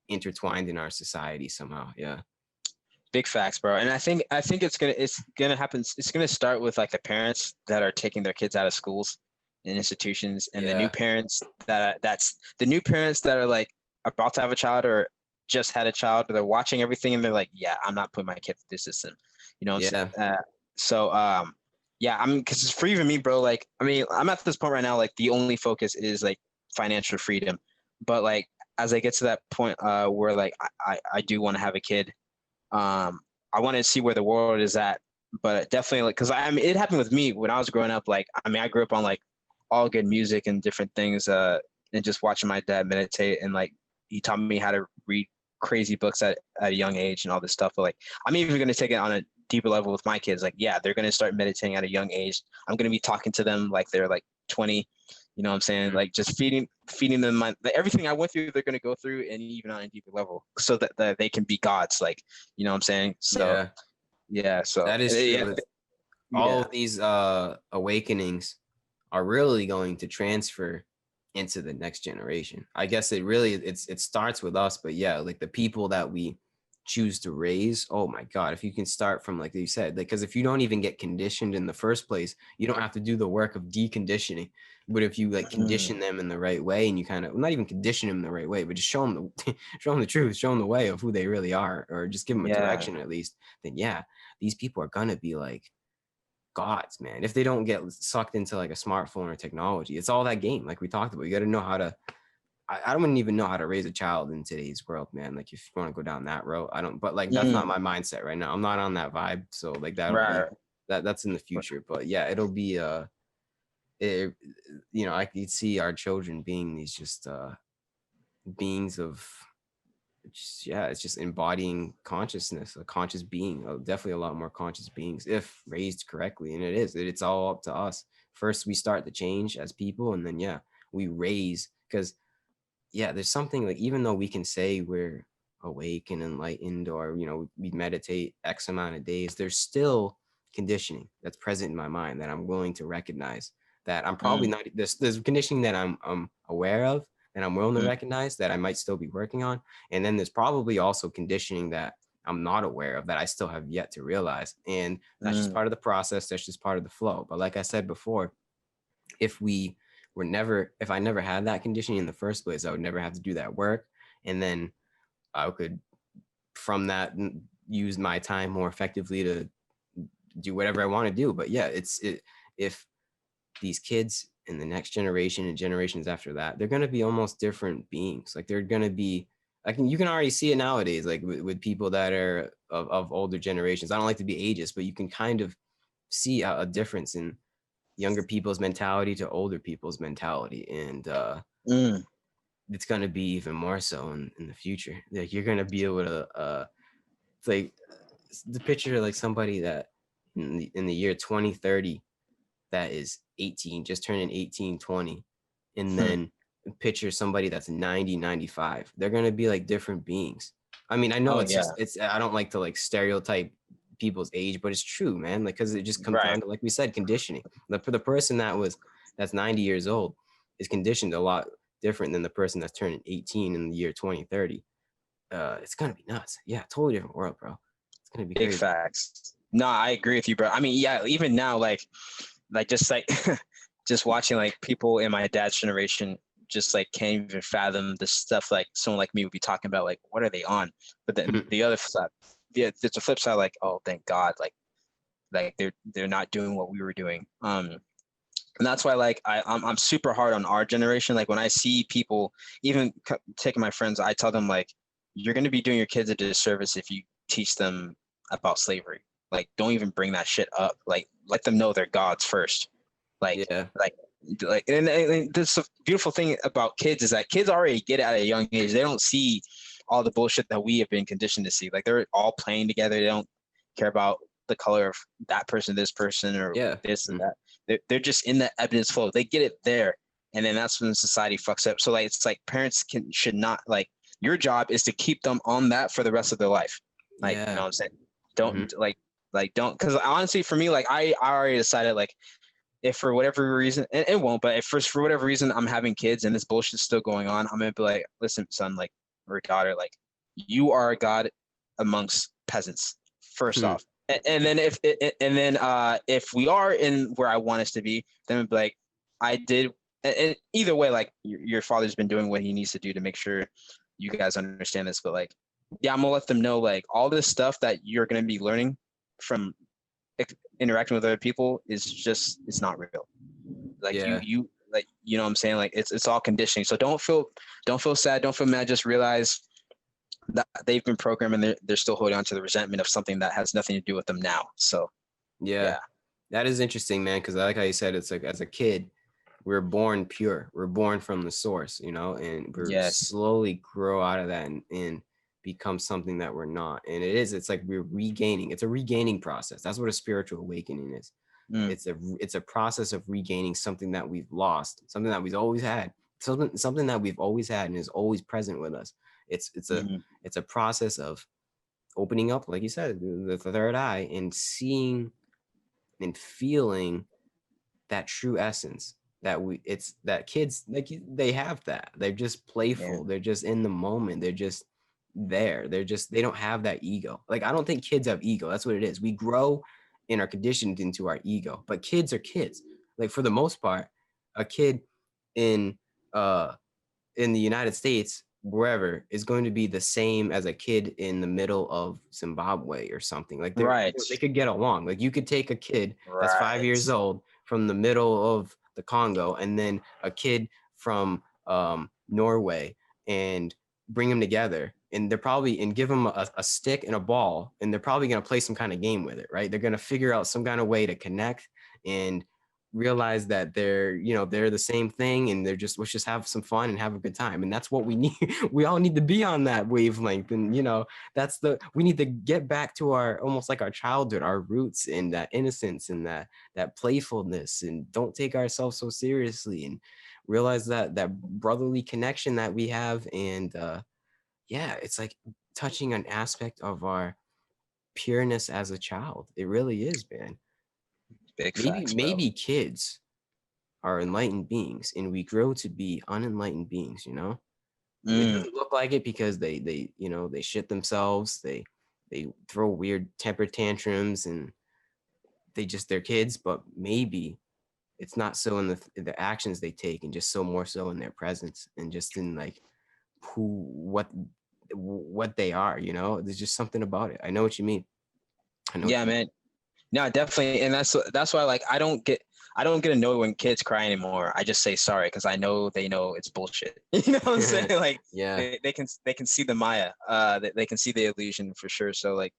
intertwined in our society somehow. Yeah. Big facts, bro. And I think it's gonna happen. It's gonna start with like the parents that are taking their kids out of schools and institutions, and the new Yeah, parents that's the new parents that are like about to have a child or just had a child, or they're watching everything and they're like, yeah, I'm not putting my kid through this system. You know what I'm yeah, saying? Yeah, I mean, because for even me, bro, like, I mean, I'm at this point right now, like, the only focus is like financial freedom. But like, as I get to that point, where like I do want to have a kid, I want to see where the world is at. But definitely, like, because I mean, it happened with me when I was growing up. Like, I mean, I grew up on like all good music and different things, and just watching my dad meditate, and like he taught me how to read crazy books at a young age and all this stuff. But like, I'm even going to take it on a deeper level with my kids. Like, yeah, they're going to start meditating at a young age. I'm going to be talking to them like they're like 20. You know what I'm saying? mhm, Like, just feeding them everything I went through, they're going to go through, and even on a deeper level, so that they can be gods. Like, you know what I'm saying? So yeah. yeah, so That is true. yeah, With all yeah. of these awakenings are really going to transfer into the next generation. I guess it starts with us, but yeah, like the people that we choose to raise. Oh my God, if you can start from like you said, like because if you don't even get conditioned in the first place, you don't have to do the work of deconditioning. But if you like Mm, condition them in the right way, and you kind of not even condition them in the right way, but just show them the show them the truth, show them the way of who they really are, or just give them a yeah. direction at least, then yeah, these people are gonna be like gods, man. If they don't get sucked into like a smartphone or technology, it's all that game. Like we talked about, you got to know how to. I don't even know how to raise a child in today's world, man. Like if you want to go down that road, I don't. But like that's not Mm, my mindset right now. I'm not on that vibe. So like that'll be right. that's in the future. But yeah, it'll be it, I could see our children being these just beings of yeah, it's just embodying consciousness, a conscious being, definitely a lot more conscious beings if raised correctly. And it's all up to us. First, we start the change as people, and then yeah, we raise because yeah, there's something like even though we can say we're awake and enlightened, or we meditate X amount of days, there's still conditioning that's present in my mind that I'm willing to recognize that I'm probably Mm, not there's conditioning that I'm aware of and I'm willing to mm, recognize that I might still be working on. And then there's probably also conditioning that I'm not aware of that I still have yet to realize. And that's just mm, part of the process. That's just part of the flow. But like I said before, if we if I never had that conditioning in the first place, I would never have to do that work. And then I could, from that, use my time more effectively to do whatever I want to do. But yeah, if these kids in the next generation and generations after that, they're going to be almost different beings. Like they're going to be, you can already see it nowadays, like with people that are of older generations. I don't like to be ageist, but you can kind of see a difference in younger people's mentality to older people's mentality. And mm. it's going to be even more so in the future. Like you're going to be able to, it's like the picture of like somebody that in the year 2030 that is 18, just turning 18, 20, and Hmm. then picture somebody that's 90, 95. They're going to be like different beings. I mean, I know Oh it's just, yeah. I don't like to like stereotype people's age, but it's true, man. Like, cause it just comes Right. down to, like we said, conditioning. For the person that's 90 years old is conditioned a lot different than the person that's turning 18 in the year 2030. It's going to be nuts. Yeah. Totally different world, bro. It's going to be Big crazy. facts. No, I agree with you, bro. I mean, yeah, even now, like just like just watching like people in my dad's generation just like can't even fathom the stuff like someone like me would be talking about. Like, what are they on? But then the other side, yeah, there's a flip side. Like, oh, thank God, like they're not doing what we were doing. And that's why like I'm super hard on our generation. Like when I see people, even taking my friends, I tell them like, you're going to be doing your kids a disservice if you teach them about slavery. Like, don't even bring that shit up. Like, let them know they're gods first. Like, Yeah. like, and this beautiful thing about kids is that kids already get it at a young age. They don't see all the bullshit that we have been conditioned to see. Like, they're all playing together. They don't care about the color of that person, this person, or Yeah. this and Mhm. that. They're just in the evidence flow. They get it there, and then that's when society fucks up. So like, it's like parents should not like. Your job is to keep them on that for the rest of their life. Like, you know Yeah. what I'm saying? Hmm. Don't like don't, because honestly for me, like I already decided, like, if for whatever reason, and it won't, but if for whatever reason I'm having kids and this bullshit's still going on, I'm gonna be like, listen, son, like, or daughter, like, you are a god amongst peasants first off. And then if we are in where I want us to be, then it'd be like, I did. And either way, like your father's been doing what he needs to do to make sure you guys understand this. But like, yeah, I'm gonna let them know like all this stuff that you're gonna be learning from interacting with other people is just, it's not real. Like you like, you know what I'm saying? Like it's all conditioning. So don't feel sad, don't feel mad. Just realize that they've been programmed and they're still holding on to the resentment of something that has nothing to do with them now. So yeah. That is interesting, man, because I like how you said it's like as a kid, we're born pure. We're born from the source, you know, and we're slowly grow out of that and become something that we're not. And it's like we're regaining. It's a regaining process. That's what a spiritual awakening is. It's a process of regaining something that we've lost, something that we've always had, something that we've always had and is always present with us. It's a process of opening up, like you said, the third eye, and seeing and feeling that true essence that kids, like, they have that. They're just playful. They're just in the moment. They're just there. They don't have that ego. Like, I don't think kids have ego. That's what it is. We grow and are conditioned into our ego, but kids are kids. Like, for the most part, a kid in the United States, wherever, is going to be the same as a kid in the middle of Zimbabwe or something. Like, they could get along. Like, you could take a kid that's 5 years old from the middle of the Congo and then a kid from Norway and bring them together, and give them a stick and a ball, and they're probably going to play some kind of game with it, right? They're going to figure out some kind of way to connect and realize that they're the same thing, and let's just have some fun and have a good time. And that's what we need. We all need to be on that wavelength. And we need to get back to our, almost like our childhood, our roots, and that innocence and that playfulness, and don't take ourselves so seriously, and realize that brotherly connection that we have. And it's like touching an aspect of our pureness as a child. It really is, man. Maybe kids are enlightened beings and we grow to be unenlightened beings, you know? It doesn't look like it because they shit themselves, they throw weird temper tantrums, and they're kids. But maybe it's not so in the actions they take, and just so more so in their presence, and just in like what they are, you know? There's just something about it. I know what you mean. Man. No, definitely. And that's why, like, I don't get annoyed when kids cry anymore. I just say sorry, because I know they know it's bullshit. You know what I'm saying? Like, they can see the Maya. They can see the illusion for sure. So like,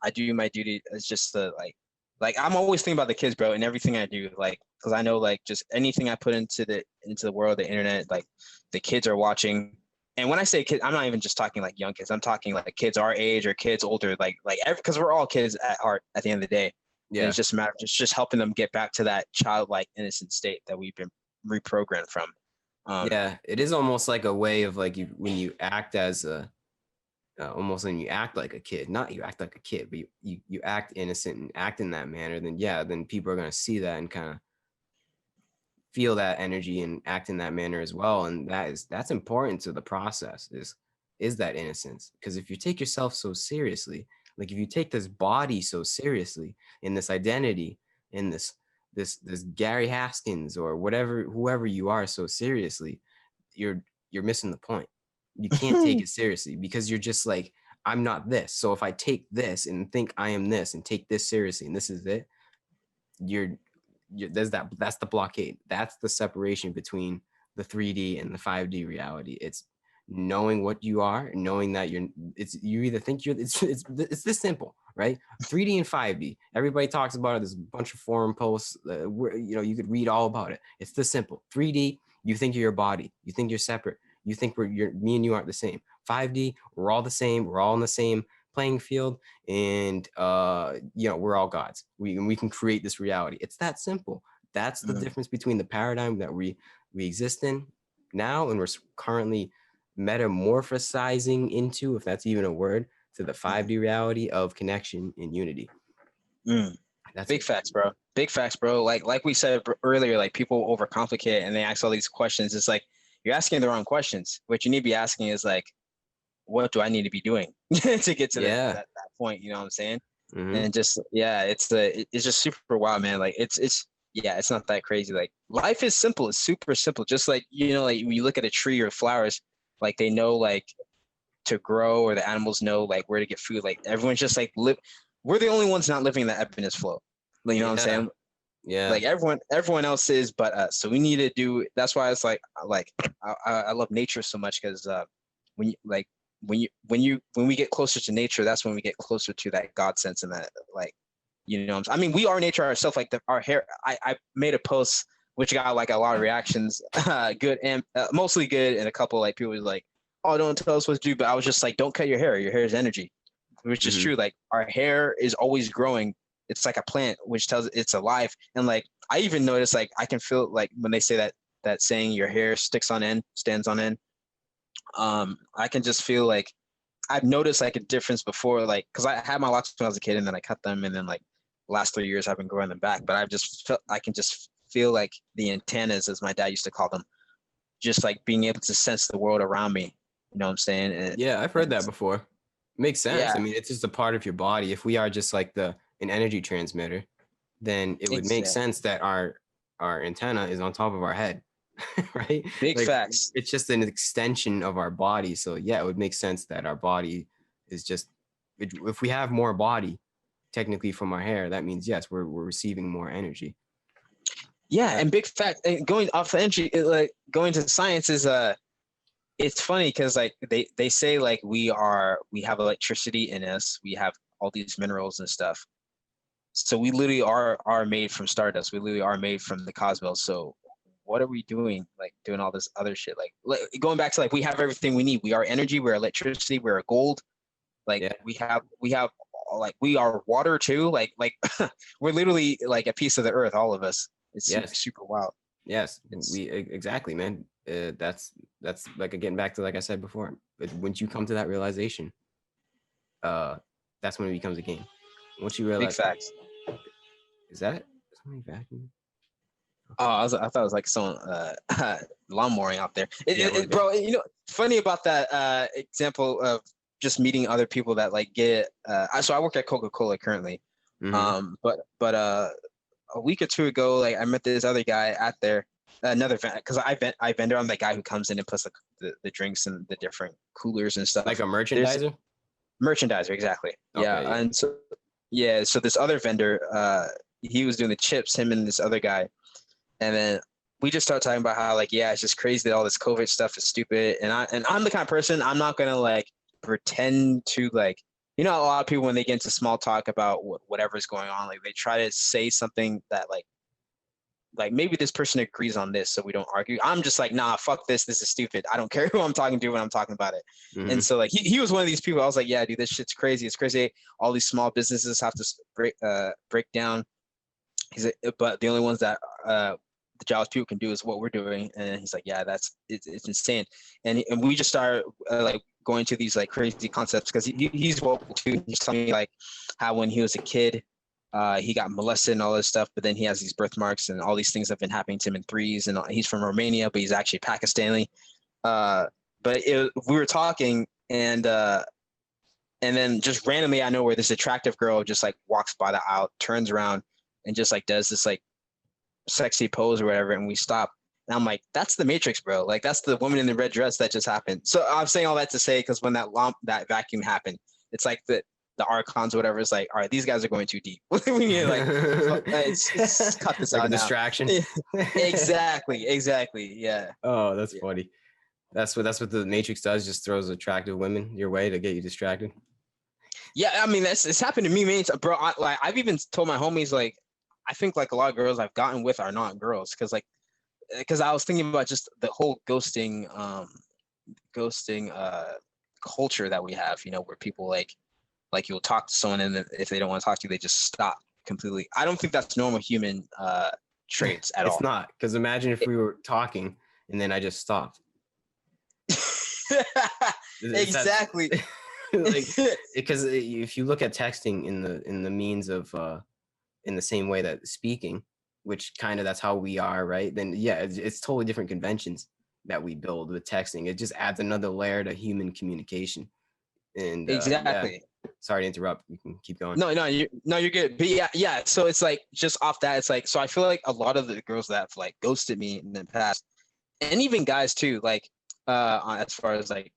I do my duty as just to like I'm always thinking about the kids, bro, and everything I do, like, because I know, like, just anything I put into the world, the internet, like, the kids are watching. And when I say kids, I'm not even just talking like young kids. I'm talking like kids our age or kids older, like because we're all kids at heart at the end of the day. Yeah. And it's just a matter of just helping them get back to that childlike, innocent state that we've been reprogrammed from. It is almost like a way of, like, when you act as almost when you act like a kid, not you act like a kid, but you act innocent and act in that manner, then people are going to see that and kind of feel that energy and act in that manner as well. And that's important to the process, is that innocence. Because if you take yourself so seriously, like if you take this body so seriously, in this identity, in this Gary Haskins or whoever you are so seriously, you're missing the point. You can't take it seriously, because you're just like, I'm not this. So if I take this and think I am this and take this seriously and this is it, that's the blockade. That's the separation between the 3D and the 5D reality. It's knowing what you are, and knowing that you either think it's this simple, right? 3D and 5D, everybody talks about it. There's a bunch of forum posts where you could read all about it. It's this simple. 3D, you think you're your body, you think you're separate, you think me and you aren't the same. 5D, we're all the same, we're all in the same playing field, and we're all gods. We can create this reality. It's that simple. That's the difference between the paradigm that we exist in now, and we're currently metamorphosizing into, if that's even a word, to the 5D reality of connection and unity. That's big facts, bro. Big facts, bro. Like we said earlier, like, people overcomplicate it and they ask all these questions. It's like, you're asking the wrong questions. What you need to be asking is like, what do I need to be doing to get to that point. You know what I'm saying? Mm-hmm. And just it's just super wild, man. Like it's not that crazy. Like life is simple. It's super simple. Just like like when you look at a tree or flowers, like they know like to grow, or the animals know like where to get food. Like everyone's just like live. We're the only ones not living that ebbiness flow. Like, you know what I'm Yeah. saying? Yeah. Like everyone else is but us. So we need to do. That's why it's like I love nature so much, because when you like when we get closer to nature, that's when we get closer to that God sense, and that like I mean, we are nature ourselves. Like our hair. I made a post which got like a lot of reactions, good and mostly good, and a couple like people was like, "Oh, don't tell us what to do." But I was just like, "Don't cut your hair. Your hair is energy," which is Mm-hmm. true. Like our hair is always growing. It's like a plant, which tells it's alive. And like I even noticed, like I can feel like when they say that saying, "Your hair sticks on end, stands on end." I can just feel like I've noticed like a difference before, like because I had my locks when I was a kid, and then I cut them, and then like last 3 years I've been growing them back. But I've just felt I can just feel like the antennas, as my dad used to call them, just like being able to sense the world around me. You know what I'm saying? Yeah, I've heard And that before. Makes sense. yeah, I mean, it's just a part of your body. If we are just like an energy transmitter, then it would make exactly. sense that our antenna is on top of our head, right? Big Like facts. it's just an extension of our body. So yeah, it would make sense that our body is just if we have more body technically from our hair, that means yes, we're receiving more energy. Yeah, Yeah. and big fact. And going off the energy, like going to science is it's funny because like they say like we have electricity in us, we have all these minerals and stuff. So we literally are made from stardust. We literally are made from the cosmos. So what are we doing? Like doing all this other shit? Like going back to like we have everything we need. We are energy. We're electricity. We're gold. Like Yeah. we have like we are water too. Like we're literally like a piece of the earth. All of us. It's super Yes. super wild. Yes. It's We exactly, man. That's like getting back to like I said before. Once you come to that realization, uh, that's when it becomes a game. Once you big realize, facts. is that somebody vacuuming? Oh, I thought it was like someone lawnmowing out there. Yeah, Bro, funny about that example of just meeting other people that like get. So I work at Coca-Cola currently. mm-hmm. But a week or two ago, like I met this other guy out there, another because I vendor. I'm the guy who comes in and puts the drinks and the different coolers and Like stuff. a There's merchandiser. merchandiser, exactly. Yeah, Okay, yeah. and so this other vendor, he was doing the chips. Him and this other guy. And then we just start talking about how like, yeah, it's just crazy that all this COVID stuff is stupid. And I'm the kind of person, I'm not gonna like pretend to like, a lot of people when they get into small talk about whatever's going on, like they try to say something that like maybe this person agrees on this, so we don't argue. I'm just like, nah, fuck this. This is stupid. I don't care who I'm talking to when I'm talking about it. Mm-hmm. And so like he was one of these people. I was like, yeah, dude, this shit's crazy. It's crazy. All these small businesses have to break down. He's like, but the only ones that the jobs people can do is what we're doing. And he's like, yeah, it's insane. And we just started like going to these like crazy concepts because he's woke too. He's telling me like how when he was a kid, he got molested and all this stuff, but then he has these birthmarks and all these things have been happening to him in threes. And he's from Romania, but he's actually Pakistani. But we were talking and then just randomly, I know where this attractive girl just like walks by the aisle, turns around, and just like does this like sexy pose or whatever, and we stop. And I'm like, that's the Matrix, bro. Like that's the woman in the red dress that just happened. So I'm saying all that to say because when that vacuum happened, it's like the archons or whatever is like, all right, these guys are going too deep. We need to like it's cut this Like out a now. distraction. Exactly. Yeah. Oh, that's Yeah. funny. That's what the Matrix does. Just throws attractive women your way to get you distracted. Yeah, I mean it's happened to me many times, bro. I've even told my homies like I think like a lot of girls I've gotten with are not girls because I was thinking about just the whole ghosting culture that we have, where people like you'll talk to someone and then if they don't want to talk to you, they just stop completely. I don't think that's normal human traits at It's all. not, because imagine if we were talking and then I just stopped. Exactly. Like, because if you look at texting in the means of in the same way that speaking, which kind of that's how we are, right? Then yeah, it's totally different conventions that we build with texting. It just adds another layer to human communication. And yeah, Exactly. Sorry to interrupt. You can keep going. You're good. But yeah. So it's like just off that, it's like, so I feel like a lot of the girls that have like ghosted me in the past, and even guys too, like as far as like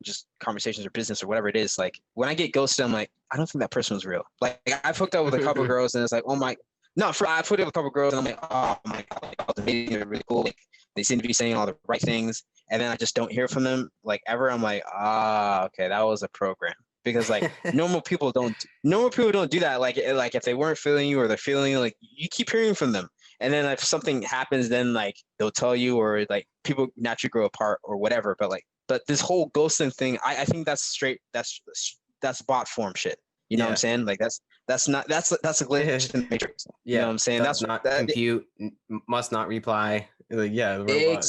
just conversations or business or whatever it is, like when I get ghosted, I'm like, I don't think that person was real. Like I've hooked up with a couple girls and it's like, oh my, no, for I've hooked up with a couple girls and I'm like, oh my god, like all the meetings are really cool. Like they seem to be saying all the right things, and then I just don't hear from them like ever. I'm like, okay, that was a program. Because like normal people don't do that. Like if they weren't feeling you or they're feeling you, like you keep hearing from them. And then if something happens, then like they'll tell you, or like people naturally grow apart or whatever. But this whole ghosting thing, I think that's bot form shit. You know what I'm saying? Like that's a glitch in the matrix. You know what I'm saying? That's not compute, must not reply. Like, yeah, the robot.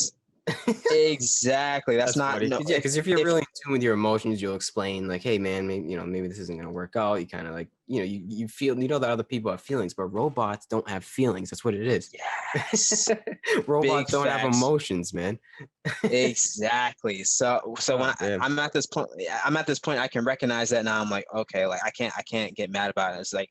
Exactly. That's not funny. no. Because if you're really in tune with your emotions, you'll explain like, hey man, maybe this isn't gonna work out. You kind of like, you feel, that other people have feelings, but robots don't have feelings. That's what it is. Yes. Robots don't have emotions, man. Exactly. So when I'm at this point, I can recognize that now. I'm like, okay, like I can't get mad about it. It's like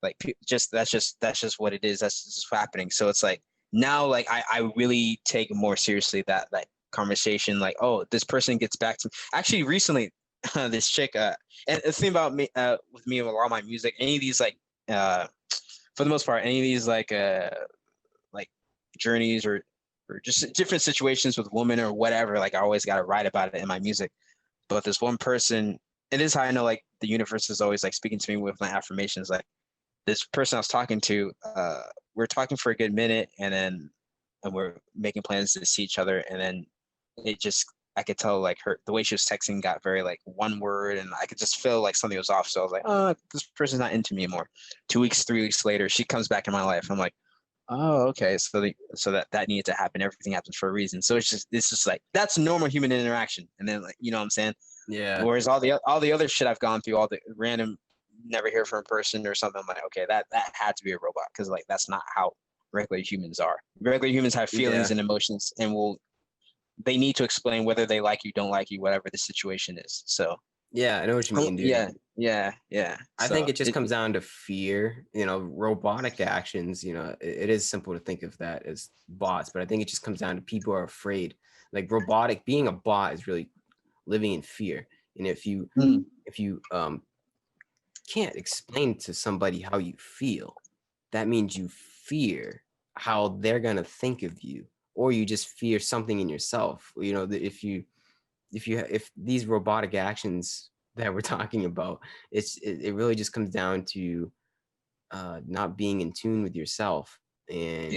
that's just what it is. That's just happening. So it's like now, like I really take more seriously that conversation. Like, oh, this person gets back to me. Actually, recently, this chick. And the thing about me, with me, with a lot of my music, any of these like, for the most part, any of these like journeys or just different situations with women or whatever, like I always got to write about it in my music. But this one person, and this is how I know like the universe is always like speaking to me with my affirmations. Like this person I was talking to, we're talking for a good minute, and we're making plans to see each other, and then I could tell like the way she was texting got very like one word, and I could just feel like something was off. So I was like, oh, this person's not into me anymore. 2 weeks, 3 weeks later, she comes back in my life. I'm like, oh, okay. So that needed to happen. Everything happens for a reason. So it's just like, that's normal human interaction. And then like, you know what I'm saying? Yeah. Whereas all the other shit I've gone through, all the random never hear from a person or something, I'm like, okay, that had to be a robot, because like that's not how regular humans are. Regular humans have feelings and emotions, and they need to explain whether they like you, don't like you, whatever the situation is. So yeah, I know what you mean, dude. Yeah. I think it just comes down to fear. Robotic actions. It is simple to think of that as bots, but I think it just comes down to people are afraid. Like being a bot is really living in fear. And if you can't explain to somebody how you feel, that means you fear how they're gonna think of you, or you just fear something in yourself. If these robotic actions that we're talking about, it really just comes down to not being in tune with yourself, and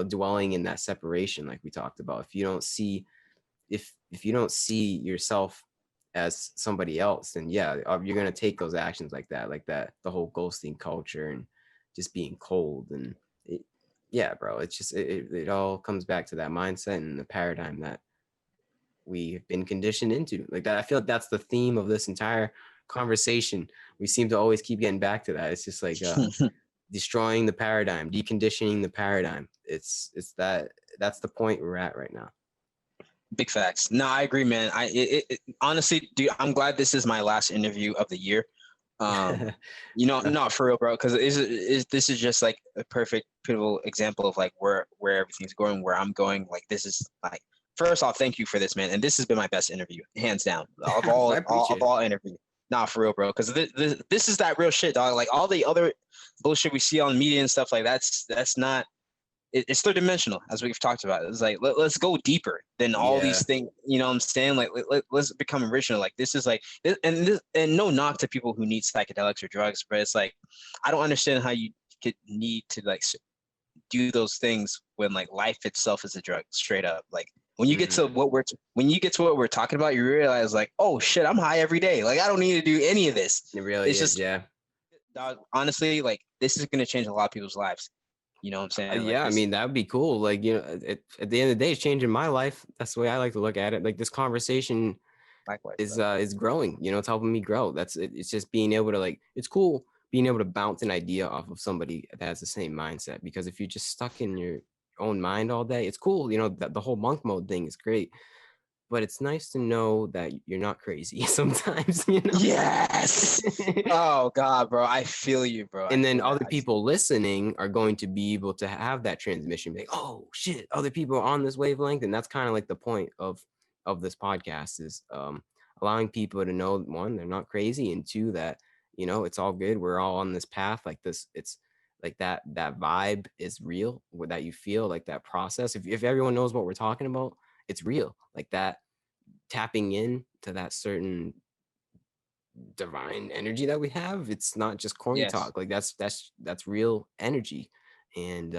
dwelling in that separation like we talked about. If you don't see yourself as somebody else, then you're going to take those actions like that, the whole ghosting culture and just being cold. And bro, it's just it all comes back to that mindset and the paradigm that we've been conditioned into. Like that, I feel like that's the theme of this entire conversation. We seem to always keep getting back to that. It's just like destroying the paradigm, deconditioning the paradigm. It's that's the point we're at right now. Big facts. No, I agree, man. Honestly, dude, I'm glad this is my last interview of the year. Not for real, bro, because this is just like a perfect pivotal example of like where everything's going, where I'm going. Like this is like, first off, thank you for this, man. And this has been my best interview, hands down, of all interviews. Nah, for real, bro, because this is that real shit, dog. Like all the other bullshit we see on media and stuff, like that's not. It's third dimensional, as we've talked about. It's like let's go deeper than all these things. You know what I'm saying? Like let's become original. Like this is like, and no knock to people who need psychedelics or drugs, but it's like I don't understand how you could need to like do those things when like life itself is a drug, straight up. Like when you get to what we're talking about, you realize like, oh shit, I'm high every day. Like I don't need to do any of this. It really is, just, dog, honestly, like this is gonna change a lot of people's lives. You know what I'm saying? I mean, that would be cool. Like, at the end of the day, it's changing my life. That's the way I like to look at it. Like this conversation is growing, it's helping me grow. It's just being able to like, it's cool being able to bounce an idea off of somebody that has the same mindset, because if you're just stuck in your own mind all day, it's cool. The whole monk mode thing is great, but it's nice to know that you're not crazy sometimes, you know? Yes. Oh God, bro. I feel you, bro. I And then feel that. other people listening are going to be able to have that transmission, like, oh shit, other people are on this wavelength. And that's kind of like the point of this podcast is allowing people to know, one, they're not crazy, and two, that it's all good, we're all on this path. Like this, it's like that vibe is real, that you feel like that process. If everyone knows what we're talking about, it's real. Like that, tapping in to that certain divine energy that we have. It's not just corny Yes. talk. Like that's real energy. And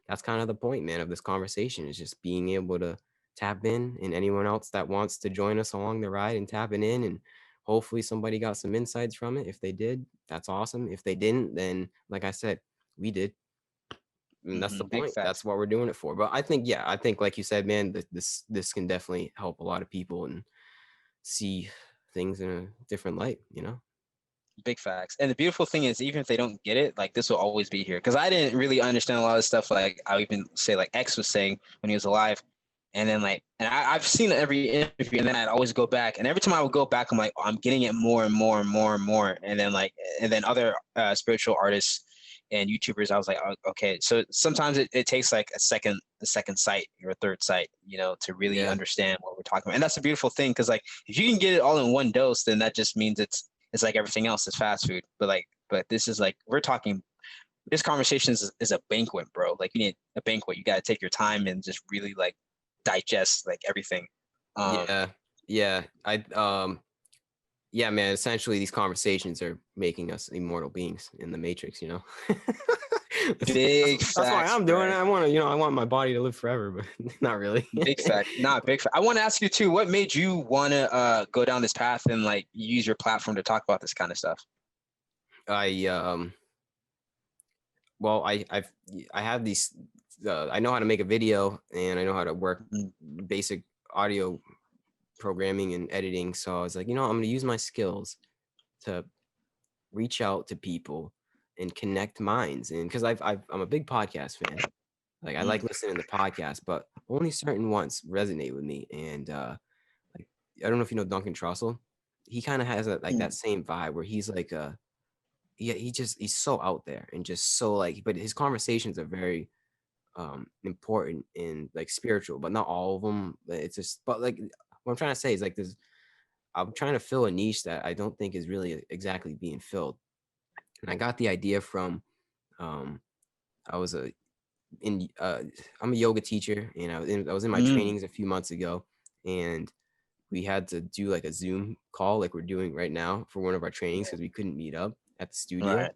that's kind of the point, man, of this conversation, is just being able to tap in, and anyone else that wants to join us along the ride and tapping in, and hopefully somebody got some insights from it. If they did, that's awesome. If they didn't, then like I said, we did. And that's the Big point. facts. That's what we're doing it for. But I think, yeah, I think like you said, man, this can definitely help a lot of people and see things in a different light. Big facts. And the beautiful thing is, even if they don't get it, like this will always be here. Because I didn't really understand a lot of stuff. Like I even say, like X was saying when he was alive, and then I've seen every interview, and then I'd always go back, and every time I would go back, I'm like, oh, I'm getting it more and more and more and more, and then other spiritual artists and YouTubers, I was like, oh, okay. So sometimes it takes like a second sight or a third sight, to really Yeah. understand what we're talking about. And that's a beautiful thing, because like if you can get it all in one dose, then that just means it's like everything else is fast food. But this is like, we're talking, this conversation is a banquet, bro. Like you need a banquet. You got to take your time and just really like digest like everything. Yeah. Yeah. Yeah, man, essentially these conversations are making us immortal beings in the matrix. that's, Big that's why facts, I'm doing it. bro. I want my body to live forever, but not really. Big fact. Not big fact. I want to ask you too, what made you want to go down this path and like use your platform to talk about this kind of stuff? I well, I have these I know how to make a video, and I know how to work Mhm. basic audio programming and editing. So I was like, I'm going to use my skills to reach out to people and connect minds. And because I'm a big podcast fan, like I like Mm. listening to podcasts, but only certain ones resonate with me. And like I don't know if you know Duncan Trussell. He kind of has like that Mm. same vibe where he's like yeah, he's so out there and just so like, but his conversations are very important and like spiritual, but not all of them. It's just, but like what I'm trying to say is like this. I'm trying to fill a niche that I don't think is really exactly being filled. And I got the idea from um, I was a in I'm a yoga teacher, and I was in my Mm. trainings a few months ago, and we had to do like a Zoom call like we're doing right now for one of our trainings because we couldn't meet up at the studio. Right.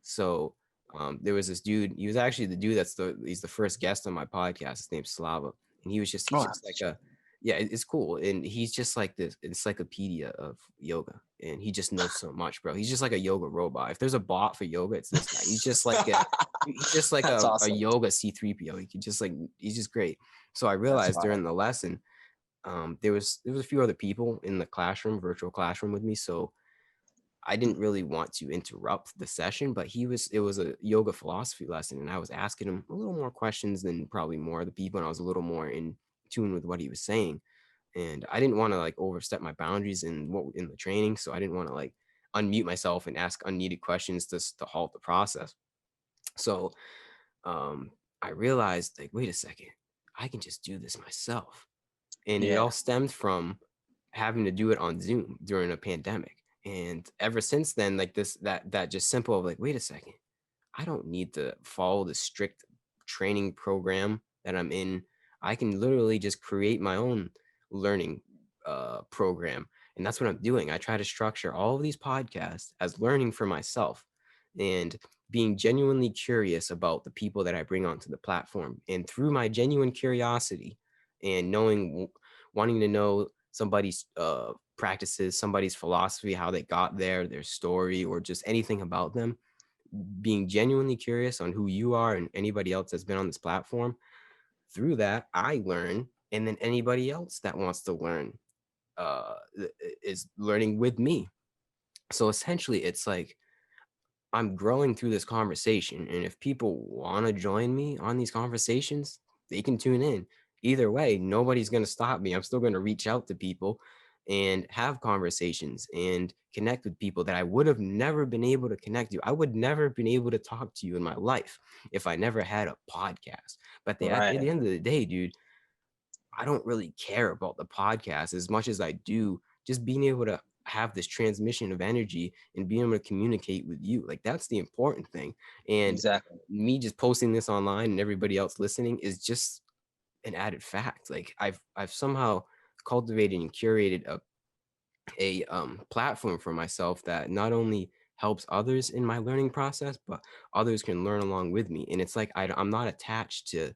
So there was this dude. He was actually the dude he's the first guest on my podcast. His name's Slava, and he's Oh, just like a yeah, it's cool, and he's just like this encyclopedia of yoga, and he just knows so much, bro. He's just like a yoga robot. If there's a bot for yoga, it's this guy. He's just like that's a awesome. yoga C3PO. He could just like he's just great. So I That's realized wild. during the lesson, there was a few other people in the classroom, virtual classroom with me, so I didn't really want to interrupt the session, but it was a yoga philosophy lesson, and I was asking him a little more questions than probably more of the people, and I was a little more in tune with what he was saying. And I didn't want to like overstep my boundaries in the training, so I didn't want to like unmute myself and ask unneeded questions to halt the process. So um I realized, like, wait a second, I can just do this myself. And it Yeah. all stemmed from having to do it on Zoom during a pandemic. And ever since then, like that just simple of like, wait a second, I don't need to follow the strict training program that I'm in. I can literally just create my own learning program. And that's what I'm doing. I try to structure all of these podcasts as learning for myself and being genuinely curious about the people that I bring onto the platform. And through my genuine curiosity and wanting to know somebody's practices, somebody's philosophy, how they got there, their story, or just anything about them, being genuinely curious on who you are and anybody else that's been on this platform. Through that, I learn, and then anybody else that wants to learn uh, is learning with me. So essentially, it's like I'm growing through this conversation, and if people want to join me on these conversations, they can tune in. either way, nobody's going to stop me. I'm still going to reach out to people and have conversations and connect with people that I would have never been able to connect to. I would never have been able to talk to you in my life if I never had a podcast. But at Right. the end of the day, dude, I don't really care about the podcast as much as I do just being able to have this transmission of energy and being able to communicate with you. Like that's the important thing. And Exactly. me just posting this online and everybody else listening is just an added fact. Like I've somehow cultivated and curated a platform for myself that not only helps others in my learning process, but others can learn along with me. And it's like I'm not attached to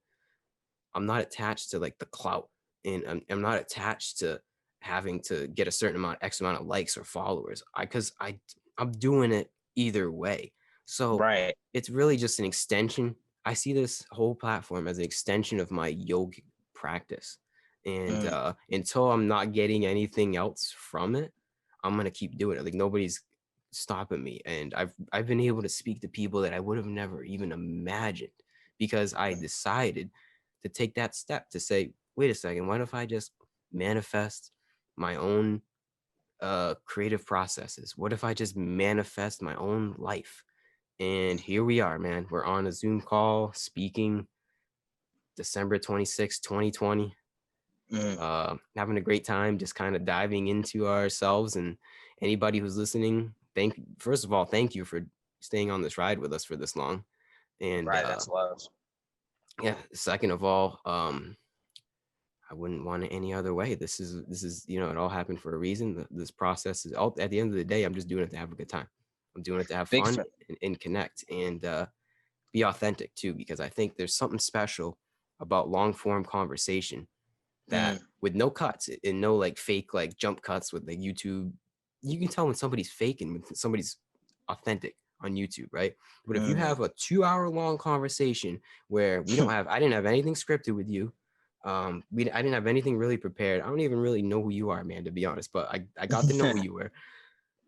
like the clout, and I'm not attached to having to get a certain amount, X amount of likes or followers. Because I'm doing it either way. So Right. it's really just an extension. I see this whole platform as an extension of my yoga practice. And Mm. until I'm not getting anything else from it, I'm gonna keep doing it. Like nobody's stopping me. And I've been able to speak to people that I would have never even imagined because I decided to take that step to say, wait a second, what if I just manifest my own creative processes? What if I just manifest my own life? And here we are, man. We're on a Zoom call speaking December 26, 2020. Mm. Having a great time, just kind of diving into ourselves. And anybody who's listening, first of all, thank you for staying on this ride with us for this long. And Right. That's love. yeah, second of all, I wouldn't want it any other way. This is it all happened for a reason. This process is all at the end of the day. I'm just doing it to have a good time. I'm doing it to have Big fun fan. and connect and be authentic too, because I think there's something special about long form conversation that Mm. with no cuts and no like fake like jump cuts with like YouTube, you can tell when somebody's fake and when somebody's authentic on YouTube, right? But if you Mm. have a 2 hour long conversation where I didn't have anything scripted with you. I didn't have anything really prepared. I don't even really know who you are, man, to be honest, but I got to know who you were.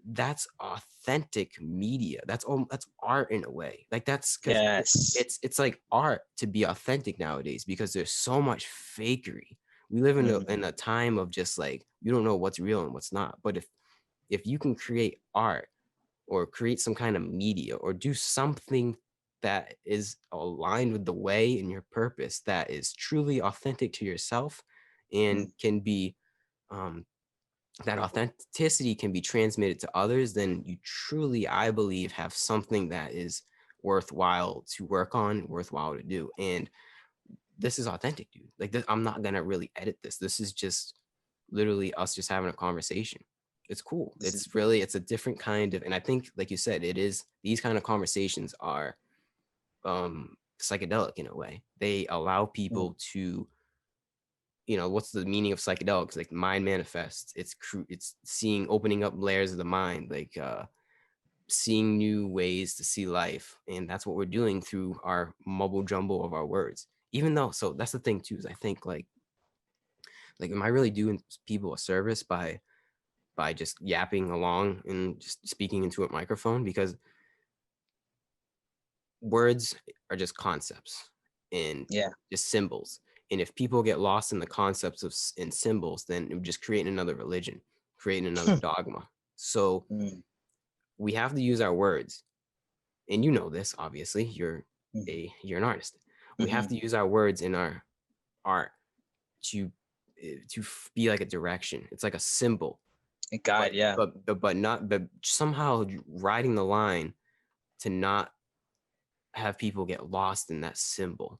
That's authentic media. That's art in a way. Like that's because Yes. it's like art to be authentic nowadays because there's so much fakery. We live in Mm. a time of just like you don't know what's real and what's not. But if you can create art or create some kind of media or do something that is aligned with the way and your purpose that is truly authentic to yourself and Mm. can be um, that authenticity can be transmitted to others, then you truly, I believe, have something that is worthwhile to work on, worthwhile to do. And this is authentic, dude. Like this, I'm not gonna really edit this. This is just literally us just having a conversation. It's cool. This is It's a different kind of, and I think, like you said, it is these kind of conversations are psychedelic in a way. They allow mm. people to what's the meaning of psychedelics? Like mind manifests. It's seeing, opening up layers of the mind, like seeing new ways to see life, and that's what we're doing through our mumble jumble of our words. Even though, so that's the thing too, is I think like am I really doing people a service by just yapping along and just speaking into a microphone? Because words are just concepts and Yeah. just symbols. And if people get lost in the concepts and symbols, then it would just create another religion, creating another dogma. So Mm. we have to use our words. And you know this, obviously, Mm. you're an artist. We have Mm-hmm. to use our words in our art to be like a direction. It's like a symbol, God. Yeah. but somehow riding the line to not have people get lost in that symbol,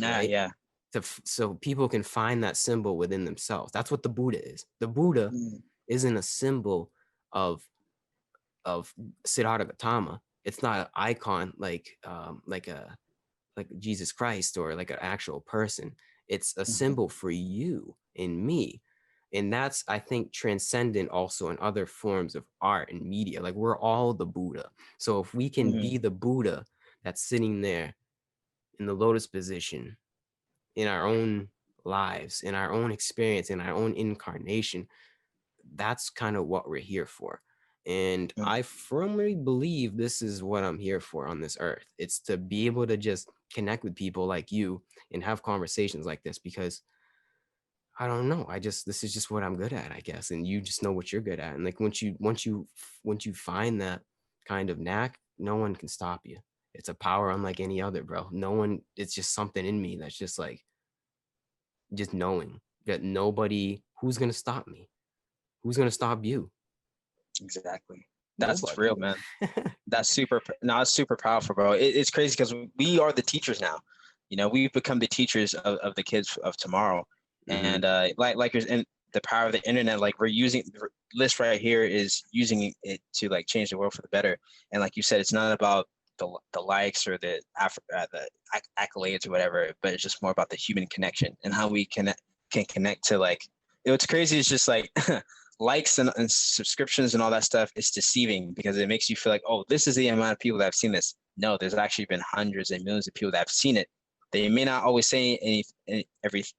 Ah. right? Yeah. So people can find that symbol within themselves. That's what the Buddha is. The Buddha Mm. isn't a symbol of of Siddhartha Gautama. It's not an icon like Jesus Christ or like an actual person. It's a Mm-hmm. symbol for you and me. And that's, I think, transcendent also in other forms of art and media. Like we're all the Buddha. So if we can Mm-hmm. be the Buddha that's sitting there in the lotus position in our own lives, in our own experience, in our own incarnation, that's kind of what we're here for. And I firmly believe this is what I'm here for on this earth. It's to be able to just connect with people like you and have conversations like this, because I don't know. This is just what I'm good at, I guess. And you just know what you're good at. And like once you find that kind of knack, no one can stop you. It's a power unlike any other, bro. No one, it's just something in me that's just like, just knowing that nobody, who's gonna stop me? Who's gonna stop you? Exactly. That's Nobody. real, man. That's super. No, it's super powerful, bro. It's crazy because we are the teachers now. You know, we've become the teachers of the kids of tomorrow. And like you're in the power of the internet, like we're using the list right here is using it to like change the world for the better. And like you said, it's not about the likes or the accolades or whatever, but it's just more about the human connection and how we can connect to like. What's crazy is just like likes and subscriptions and all that stuff is deceiving because it makes you feel like, oh, this is the amount of people that have seen this. No, there's actually been hundreds and millions of people that have seen it. They may not always say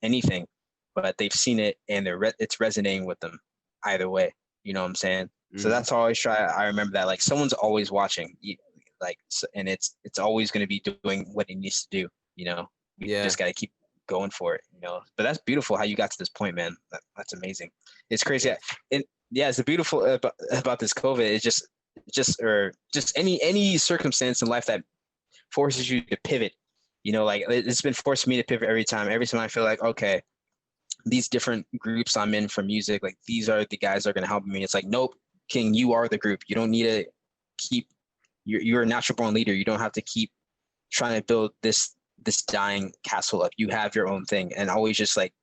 anything, but they've seen it and it's resonating with them either way. You know what I'm saying? So that's always I remember that like someone's always watching, like, and it's always going to be doing what it needs to do. You know, we just got to keep going for it. You know, but that's beautiful how you got to this point, man. That's amazing. It's crazy. And yeah, it's beautiful about this COVID. It's just any circumstance in life that forces you to pivot. You know, like it's been forcing me to pivot every time. Every time I feel like, okay, these different groups I'm in for music, like these are the guys that are going to help me. It's like, nope, King, you are the group. You don't need to keep. You're a natural born leader. You don't have to keep trying to build this dying castle up. You have your own thing, and always just like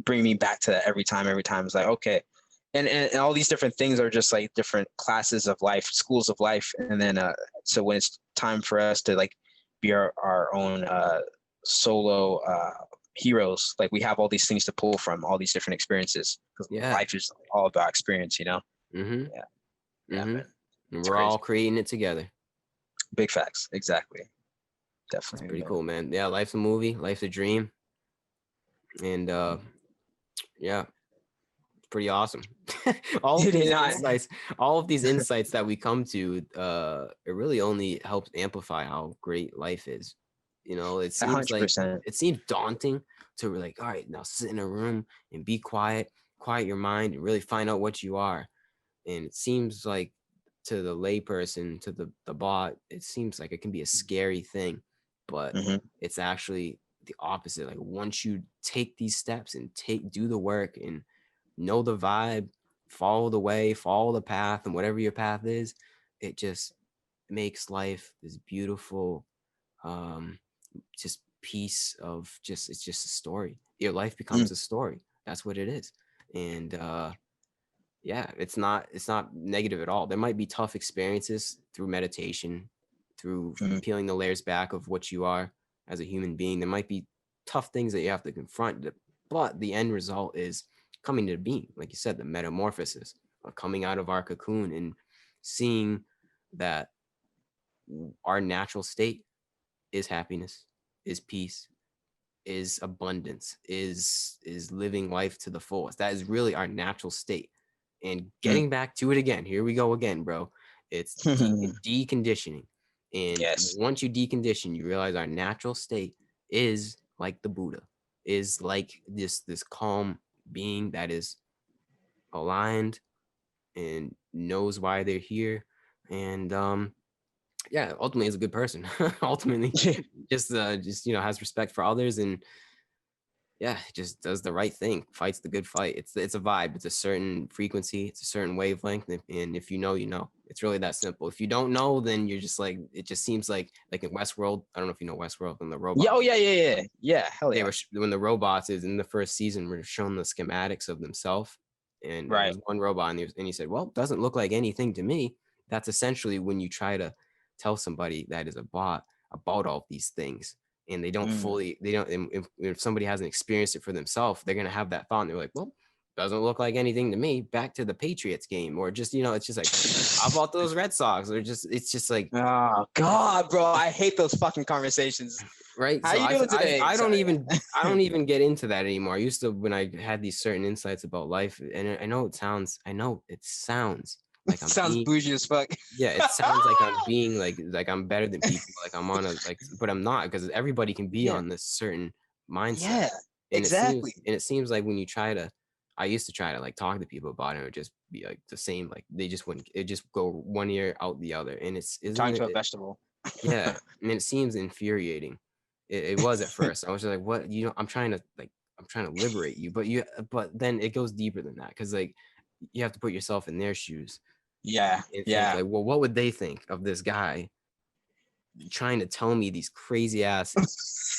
bring me back to that every time. It's like, okay. And all these different things are just like different classes of life, schools of life. And then, so when it's time for us to like be our own solo heroes, like we have all these things to pull from, all these different experiences. Life is all about experience, you know? Man. We're all creating it together. Big facts. Exactly. Definitely. That's pretty cool, man. Yeah, life's a movie, life's a dream. And yeah, pretty awesome. all of these insights that we come to, it really only helps amplify how great life is. You know, it seems 100%. It seems daunting to like, all right, now sit in a room and be quiet your mind and really find out what you are. And it seems like to the layperson, to the bot, it seems like it can be a scary thing, but it's actually the opposite. Like once you take these steps and do the work and know the vibe, follow the way, follow the path, and whatever your path is, it just makes life this beautiful, just piece of it's just a story. Your life becomes a story. That's what it is. And yeah, it's not negative at all. There might be tough experiences through meditation, through peeling the layers back of what you are as a human being. There might be tough things that you have to confront, but the end result is coming to being, like you said, the metamorphosis of coming out of our cocoon and seeing that our natural state is happiness, is peace, is abundance, is living life to the fullest. That is really our natural state. And getting back to it again, here we go again, bro. It's deconditioning. And once you decondition, you realize our natural state is like the Buddha, is like this calm being that is aligned and knows why they're here. And yeah, ultimately is a good person. Ultimately just has respect for others, and yeah, just does the right thing, fights the good fight. It's a vibe. It's a certain frequency. It's a certain wavelength. And if you know, you know. It's really that simple. If you don't know, then you're just like, it just seems like in Westworld. I don't know if you know Westworld and the robots. Yeah. Hell yeah. When the robots is in the first season were shown the schematics of themselves, and there was one robot, and he said, "Well, it doesn't look like anything to me." That's essentially when you try to tell somebody that is a bot about all these things, and they don't if somebody hasn't experienced it for themselves, they're gonna have that thought, and they're like, well, doesn't look like anything to me. Back to the Patriots game, or just it's just like, how about those Red Sox? Or it's just like, oh God, bro, I hate those fucking conversations. Right? How you doing today? I don't even get into that anymore. I used to, when I had these certain insights about life, and I know it sounds like I'm Sounds being, bougie as fuck. yeah, it sounds like I'm being like I'm better than people, like I'm on a like, but I'm not, because everybody can be Yeah. on this certain mindset. Yeah. Exactly. And it seems like when you try to, I used to try to like talk to people about it, it would just be like the same, like they just wouldn't, it just go one ear out the other, and it's, Talking isn't to a it, vegetable. yeah, and it seems infuriating. It was at first. I was just like, what, you know, I'm trying to liberate you, but then it goes deeper than that, because like you have to put yourself in their shoes Yeah. and think Yeah. like, well, what would they think of this guy trying to tell me these crazy ass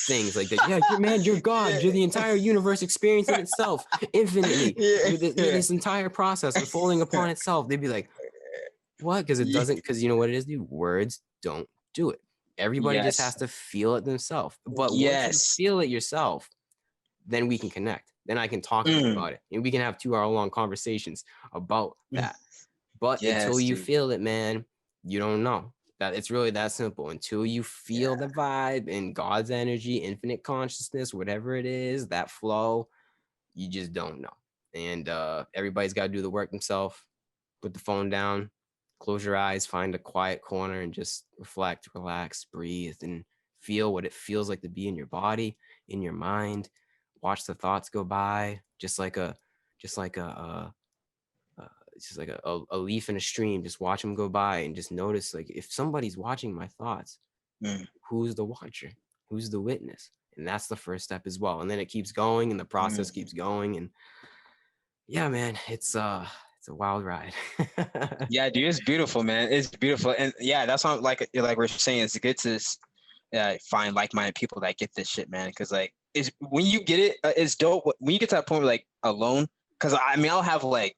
things like that? Yeah, you're God, you're the entire universe experiencing itself infinitely Yeah. through Yeah. this entire process unfolding upon itself. They'd be like, what? Because it Yeah. doesn't, because you know what it is, dude? Words don't do it. Everybody just has Yes. to feel it themselves. But once you Yes. feel it yourself, then we can connect. Then I can talk to you Mm. about it, and we can have 2 hour long conversations about that. But until Yes, you dude. feel it, man, you don't know. That it's really that simple. Until you feel Yeah. the vibe and God's energy, infinite consciousness, whatever it is, that flow, you just don't know. And everybody's got to do the work themselves. Put the phone down, close your eyes, find a quiet corner, and just reflect, relax, breathe, and feel what it feels like to be in your body, in your mind. Watch the thoughts go by, just like it's just like a leaf in a stream. Just watch them go by and just notice, like, if somebody's watching my thoughts, Mm. who's the watcher? Who's the witness? And that's the first step as well. And then it keeps going, and the process Mm. keeps going. And yeah, man, it's a wild ride. Yeah, dude, it's beautiful, man. It's beautiful, and yeah, that's what like we're saying. It's good to find like-minded people that get this shit, man. Because like, it's when you get it, it's dope. When you get to that point where like alone, because I mean, I'll have like,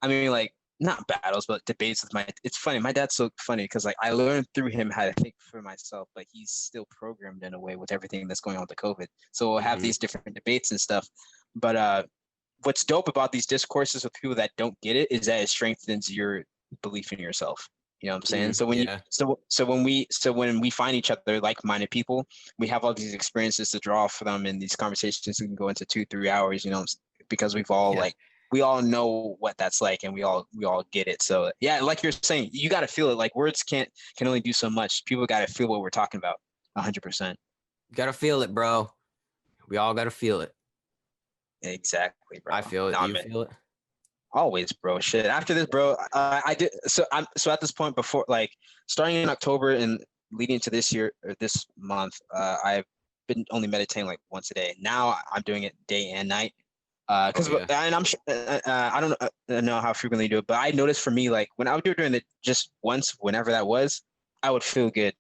I mean, like not battles, but debates with my. It's funny. My dad's so funny because like I learned through him how to think for myself, but he's still programmed in a way with everything that's going on with the COVID. So we'll have Mhm. these different debates and stuff, but what's dope about these discourses with people that don't get it is that it strengthens your belief in yourself. You know what I'm saying? So when you Yeah. when we find each other like-minded people, we have all these experiences to draw from, and these conversations can go into 2-3 hours. You know, because we've all Yeah. like we all know what that's like, and we all get it. So yeah, like you're saying, you got to feel it. Like words can only do so much. People got to feel what we're talking about. 100%. You gotta feel it, bro. We all gotta feel it. Exactly, bro. I feel it. Do Nah, you man. feel it? Always, bro. Shit. After this, bro, I did. So I'm at this point before, like, starting in October and leading to this year or this month. I've been only meditating like once a day. Now I'm doing it day and night. Oh Because yeah. and I'm sure I don't know how frequently you do it, but I noticed for me, like when I would do it during the just once, whenever that was, I would feel good,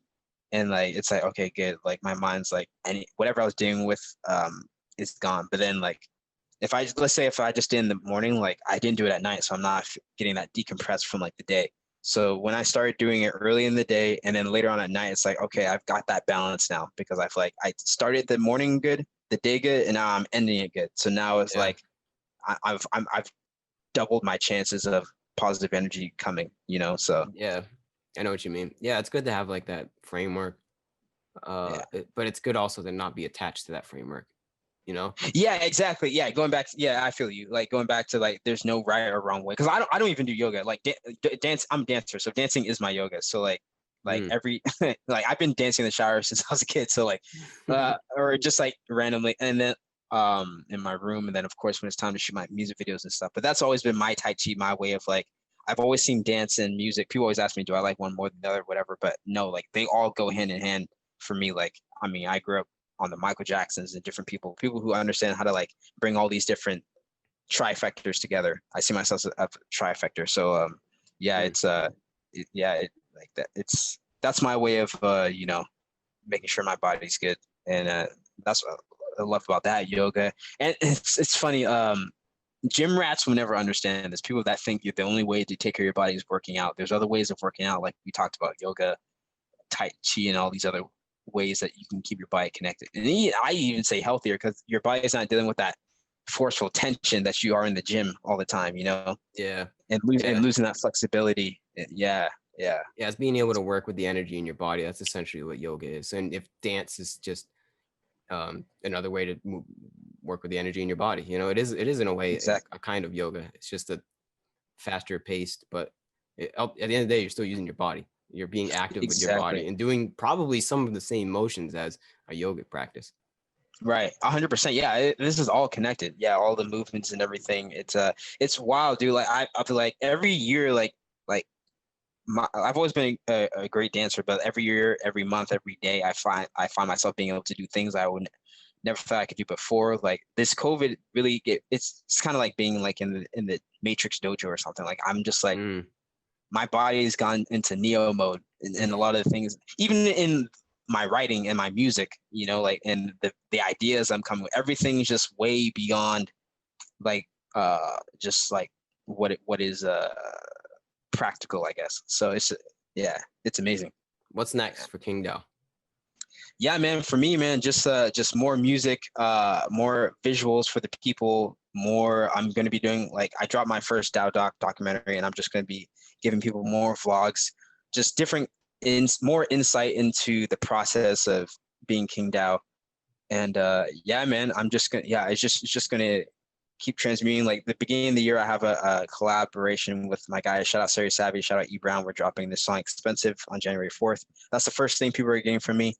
and like it's like okay, good. Like my mind's like any whatever I was dealing with is gone. But then like if I let's say if I just did in the morning, like I didn't do it at night, so I'm not getting that decompressed from like the day. So when I started doing it early in the day and then later on at night, it's like okay, I've got that balance now because I feel like I started the morning good, the day good, and now I'm ending it good. So now it's Yeah. like I've doubled my chances of positive energy coming. You know, so Yeah. I know what you mean. Yeah, it's good to have like that framework. yeah. But it's good also to not be attached to that framework, you know? Yeah, exactly. Yeah, going back. Yeah, I feel you. Like going back to like, there's no right or wrong way. Because I don't even do yoga. Like dance. I'm a dancer, so dancing is my yoga. So like Mm. every like I've been dancing in the shower since I was a kid. So like, or just like randomly, and then in my room, and then of course when it's time to shoot my music videos and stuff. But that's always been my tai chi, my way of like. I've always seen dance and music. People always ask me, do I like one more than the other, whatever. But no, like they all go hand in hand for me. Like I mean, I grew up on the Michael Jacksons and different people who understand how to like bring all these different trifectors together. I see myself as a trifector. So yeah, Mm. it's like that. That's my way of you know, making sure my body's good, and that's what I love about that yoga. And it's funny. Gym rats will never understand this. People that think the only way to take care of your body is working out. There's other ways of working out, like we talked about yoga, tai chi, and all these other ways that you can keep your body connected. And I even say healthier because your body is not dealing with that forceful tension that you are in the gym all the time, you know, Yeah. and Yeah. losing that flexibility. Yeah, yeah, Yeah, it's being able to work with the energy in your body. That's essentially what yoga is. And if dance is just another way to work with the energy in your body, you know, it is in a way exactly. a kind of yoga. It's just a faster paced, but At the end of the day, you're still using your body. You're being active with your body Exactly. and doing probably some of the same motions as a yogic practice. Right, 100%. Yeah, this is all connected. Yeah, all the movements and everything. It's wild, dude. Like I feel like every year, like I've always been a great dancer, but every year, every month, every day, I find myself being able to do things I would never thought I could do before. Like this COVID really it's kind of like being like in the Matrix dojo or something. Like I'm just like Mm. my body's gone into Neo mode, and a lot of the things, even in my writing and my music, like and the ideas I'm coming with, everything's just way beyond like just like what is practical, I guess. So yeah, it's amazing. What's next for KingDow? Yeah, man, for me, man, just more music, more visuals for the people, more. I'm going to be doing, like, I dropped my first documentary, and I'm just going to be giving people more vlogs, just different more insight into the process of being KingDow. And yeah, man, I'm just gonna, yeah, it's just gonna keep transmuting. Like the beginning of the year, I have a collaboration with my guy. Shout out Sari Savvy, shout out E Brown. We're dropping this song "Expensive" on January 4th. That's the first thing people are getting from me.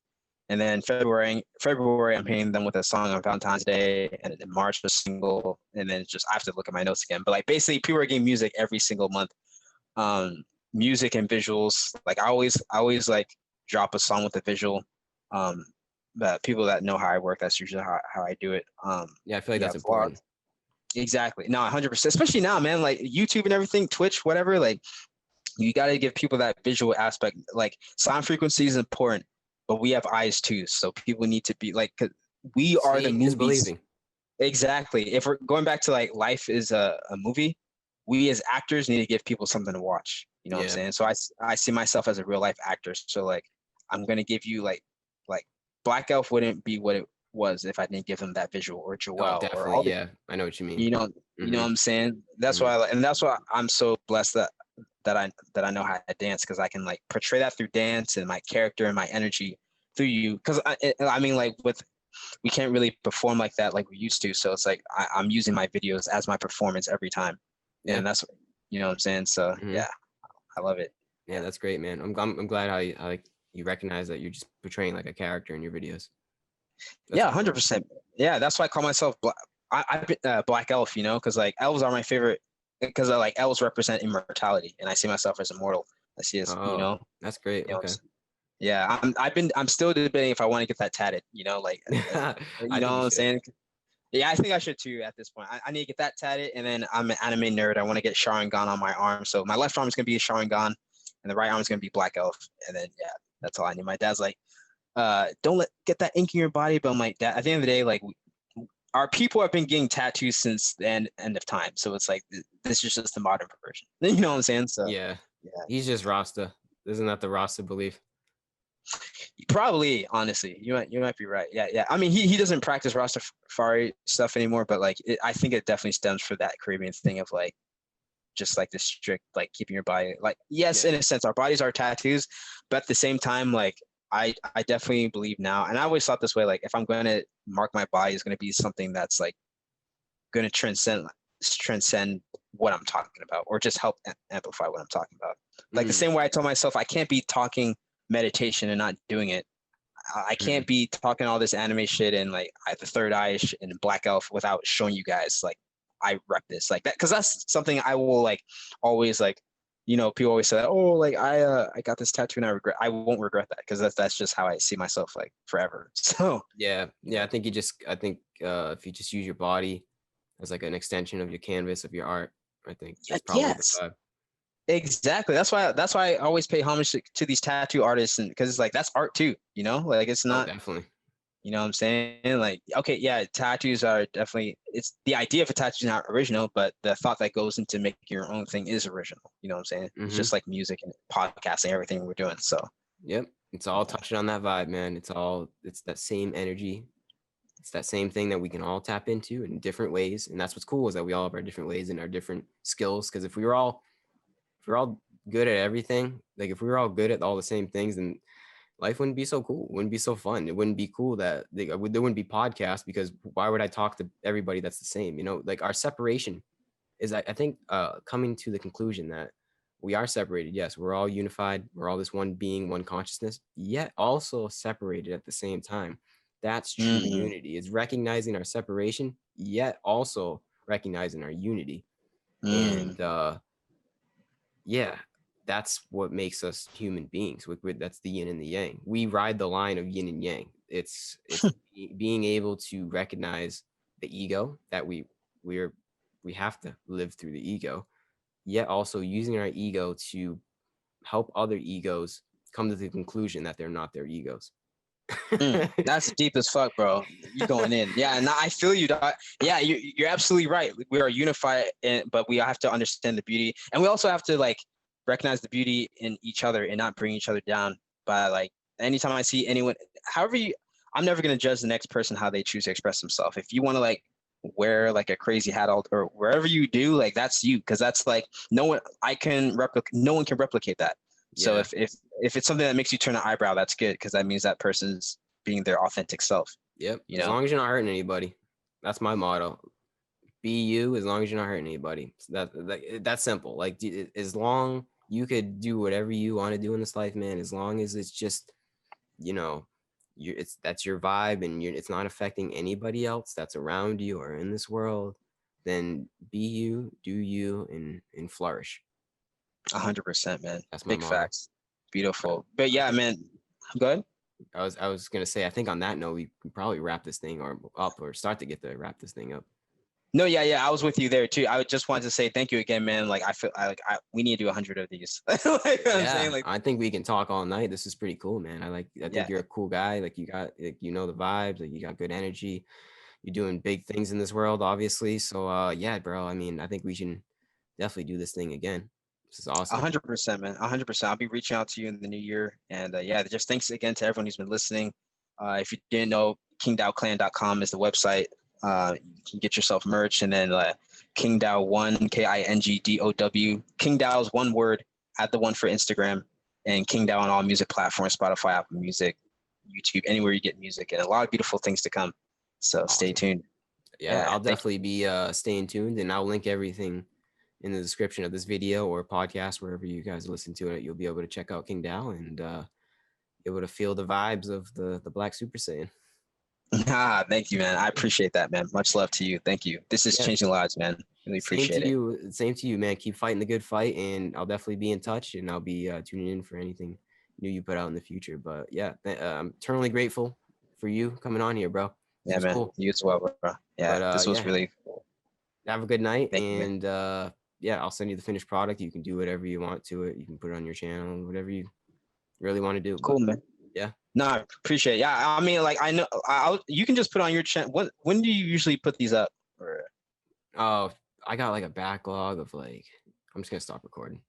And then February, I'm hitting them with a song on Valentine's Day, and in March a single, and then just I have to look at my notes again. But like basically, people are getting music every single month. Music and visuals. Like I always like drop a song with a visual. But people that know how I work, that's usually how I do it. Yeah, I feel like Yeah, that's vlog. important. Exactly. No, 100%. Especially now, man. Like YouTube and everything, Twitch, whatever. Like you got to give people that visual aspect. Like sound frequency is important, but we have eyes too. So people need to be like, 'cause we are the Seeing is movies. believing. Exactly. If we're going back to like life is a movie, we as actors need to give people something to watch. You know what I'm Yeah. saying? So I see myself as a real life actor. So like I'm gonna give you like Black Elf wouldn't be what it was if I didn't give them that visual, or Oh, Joelle, or definitely. all the, Yeah, I know what you mean. you know you know Mm-hmm. what I'm saying. That's Mm-hmm. why and that's why I'm so blessed that I know how to dance, because I can like portray that through dance and my character and my energy through you. Because I mean, like with we can't really perform like that like we used to. So it's like I'm using my videos as my performance every time, Yeah. and that's what I'm saying. So Mm-hmm. yeah, I love it. Yeah, that's great, man. I'm glad how like you recognize that you're just portraying like a character in your videos. That's Yeah, for sure. 100%. Yeah, that's why I call myself I've been Black Elf, because like elves are my favorite, because like elves represent immortality, and I see myself as immortal. I see as Oh, that's great. Okay. yeah. I'm still debating if I want to get that tatted. I You know think what you I'm should. saying? Yeah, I think I should too at this point. I need to get that tatted, and then I'm an anime nerd. I want to get Sharingan on my arm. So my left arm is gonna be a Sharingan, and the right arm is gonna be Black Elf. And then yeah, that's all I need. My dad's like, don't get that ink in your body. But I'm like, Dad, at the end of the day, like our people have been getting tattoos since the end of time. So it's like this is just the modern version. You know what I'm saying? So Yeah, yeah, he's just Rasta. Isn't that the Rasta belief? probably honestly, you might be right. Yeah, yeah. I mean, he doesn't practice Rastafari stuff anymore, but like I think it definitely stems from that Caribbean thing of like just like the strict like keeping your body like, yes, Yeah. in a sense our bodies are tattoos, but at the same time like I definitely believe now, and I always thought this way, like if I'm going to mark my body, is going to be something that's like going to transcend what I'm talking about, or just help amplify what I'm talking about. Like the Mm, same way I told myself I can't be talking meditation and not doing it. I mm. can't be talking all this anime shit and like the third eye and Black Elf without showing you guys like I rep this like that, because that's something I will like always like. People always say, "Oh, like I got this tattoo and I won't regret that," because that's just how I see myself like forever. So Yeah, yeah. yeah, I think if you just use your body as like an extension of your canvas of your art, I think yeah, that's probably the yes, vibe. exactly. That's why I always pay homage to these tattoo artists, and because it's like that's art too. Like it's Oh, not. definitely. You know what I'm saying? Like, okay, yeah, tattoos are definitely, it's the idea of a tattoo is not original, but the thought that goes into making your own thing is original. You know what I'm saying? It's Mm-hmm. just like music and podcasting, everything we're doing. So Yep. It's all touching on that vibe, man. It's that same energy. It's that same thing that we can all tap into in different ways. And that's what's cool is that we all have our different ways and our different skills. Because if we're all good at everything, like if we were all good at all the same things, then life wouldn't be so cool. It wouldn't be so fun. It wouldn't be cool that there wouldn't be podcasts, because why would I talk to everybody that's the same? Like our separation is, I think, coming to the conclusion that we are separated. Yes, we're all unified. We're all this one being, one consciousness, yet also separated at the same time. That's true Mm, unity. Is recognizing our separation, yet also recognizing our unity. mm. And yeah, that's what makes us human beings. That's the yin and the yang. We ride the line of yin and yang. It's being able to recognize the ego that we're we have to live through the ego, yet also using our ego to help other egos come to the conclusion that they're not their egos. That's deep as fuck, bro. You going in? Yeah, and I feel you. Dog. Yeah, you're absolutely right. We are unified, but we have to understand the beauty, and we also have to like recognize the beauty in each other and not bring each other down. By like, anytime I see anyone, however you, I'm never gonna judge the next person how they choose to express themselves. If you want to like wear like a crazy hat all, or wherever you do, like that's you, because that's like no one no one can replicate that. So Yeah. if it's something that makes you turn an eyebrow, that's good, because that means that person's being their authentic self. Yep. You As know, long as you're not hurting anybody, that's my motto. Be you, as long as you're not hurting anybody. So that's simple. Like as long you could do whatever you want to do in this life, man. As long as it's just, you know, it's that's your vibe and it's not affecting anybody else that's around you or in this world. Then be you, do you, and flourish. 100%, man. That's my Big motto. facts. But Beautiful. But I yeah, think man. Go ahead. I was gonna say, I think on that note we can probably wrap this thing or up or start to get to wrap this thing up. No, yeah, I was with you there too. I just wanted to say thank you again, man. Like I feel we need to do 100 of these. Like I'm Yeah, saying, like I think we can talk all night. This is pretty cool, man. I yeah, think you're a cool guy. Like you got like you know the vibes, like you got good energy. You're doing big things in this world, obviously. So yeah, bro. I mean, I think we can definitely do this thing again. This is awesome. 100%, man. 100%. I'll be reaching out to you in the new year. And yeah, just thanks again to everyone who's been listening. If you didn't know, KingDowClan.com is the website. You can get yourself merch, and then KingDow1, KingDow. KingDow is one word. Add the one for Instagram, and KingDow on all music platforms: Spotify, Apple Music, YouTube, anywhere you get music, and a lot of beautiful things to come. So stay Awesome. tuned. Yeah, Yeah, I'll thank definitely be staying tuned, and I'll link everything in the description of this video or podcast wherever you guys listen to it. You'll be able to check out KingDow and able to feel the vibes of the Black Super Saiyan. thank you, man. I appreciate that, man. Much love to you. Thank you. This is Yeah, changing lives, man. Really same appreciate to it. you. Same to you, man. Keep fighting the good fight, and I'll definitely be in touch, and I'll be tuning in for anything new you put out in the future. But yeah, I'm eternally grateful for you coming on here, bro. This Yeah, was man. cool. You as well, bro. Yeah, But this was yeah, really. have a good night, Thank you, man. and yeah, I'll send you the finished product. You can do whatever you want to it. You can put it on your channel, whatever you really want to do. But Cool, man. yeah. No, I appreciate it. Yeah, I mean, like I know, you can just put on your channel. When do you usually put these up? Or Oh, I got like a backlog of like. I'm just gonna stop recording.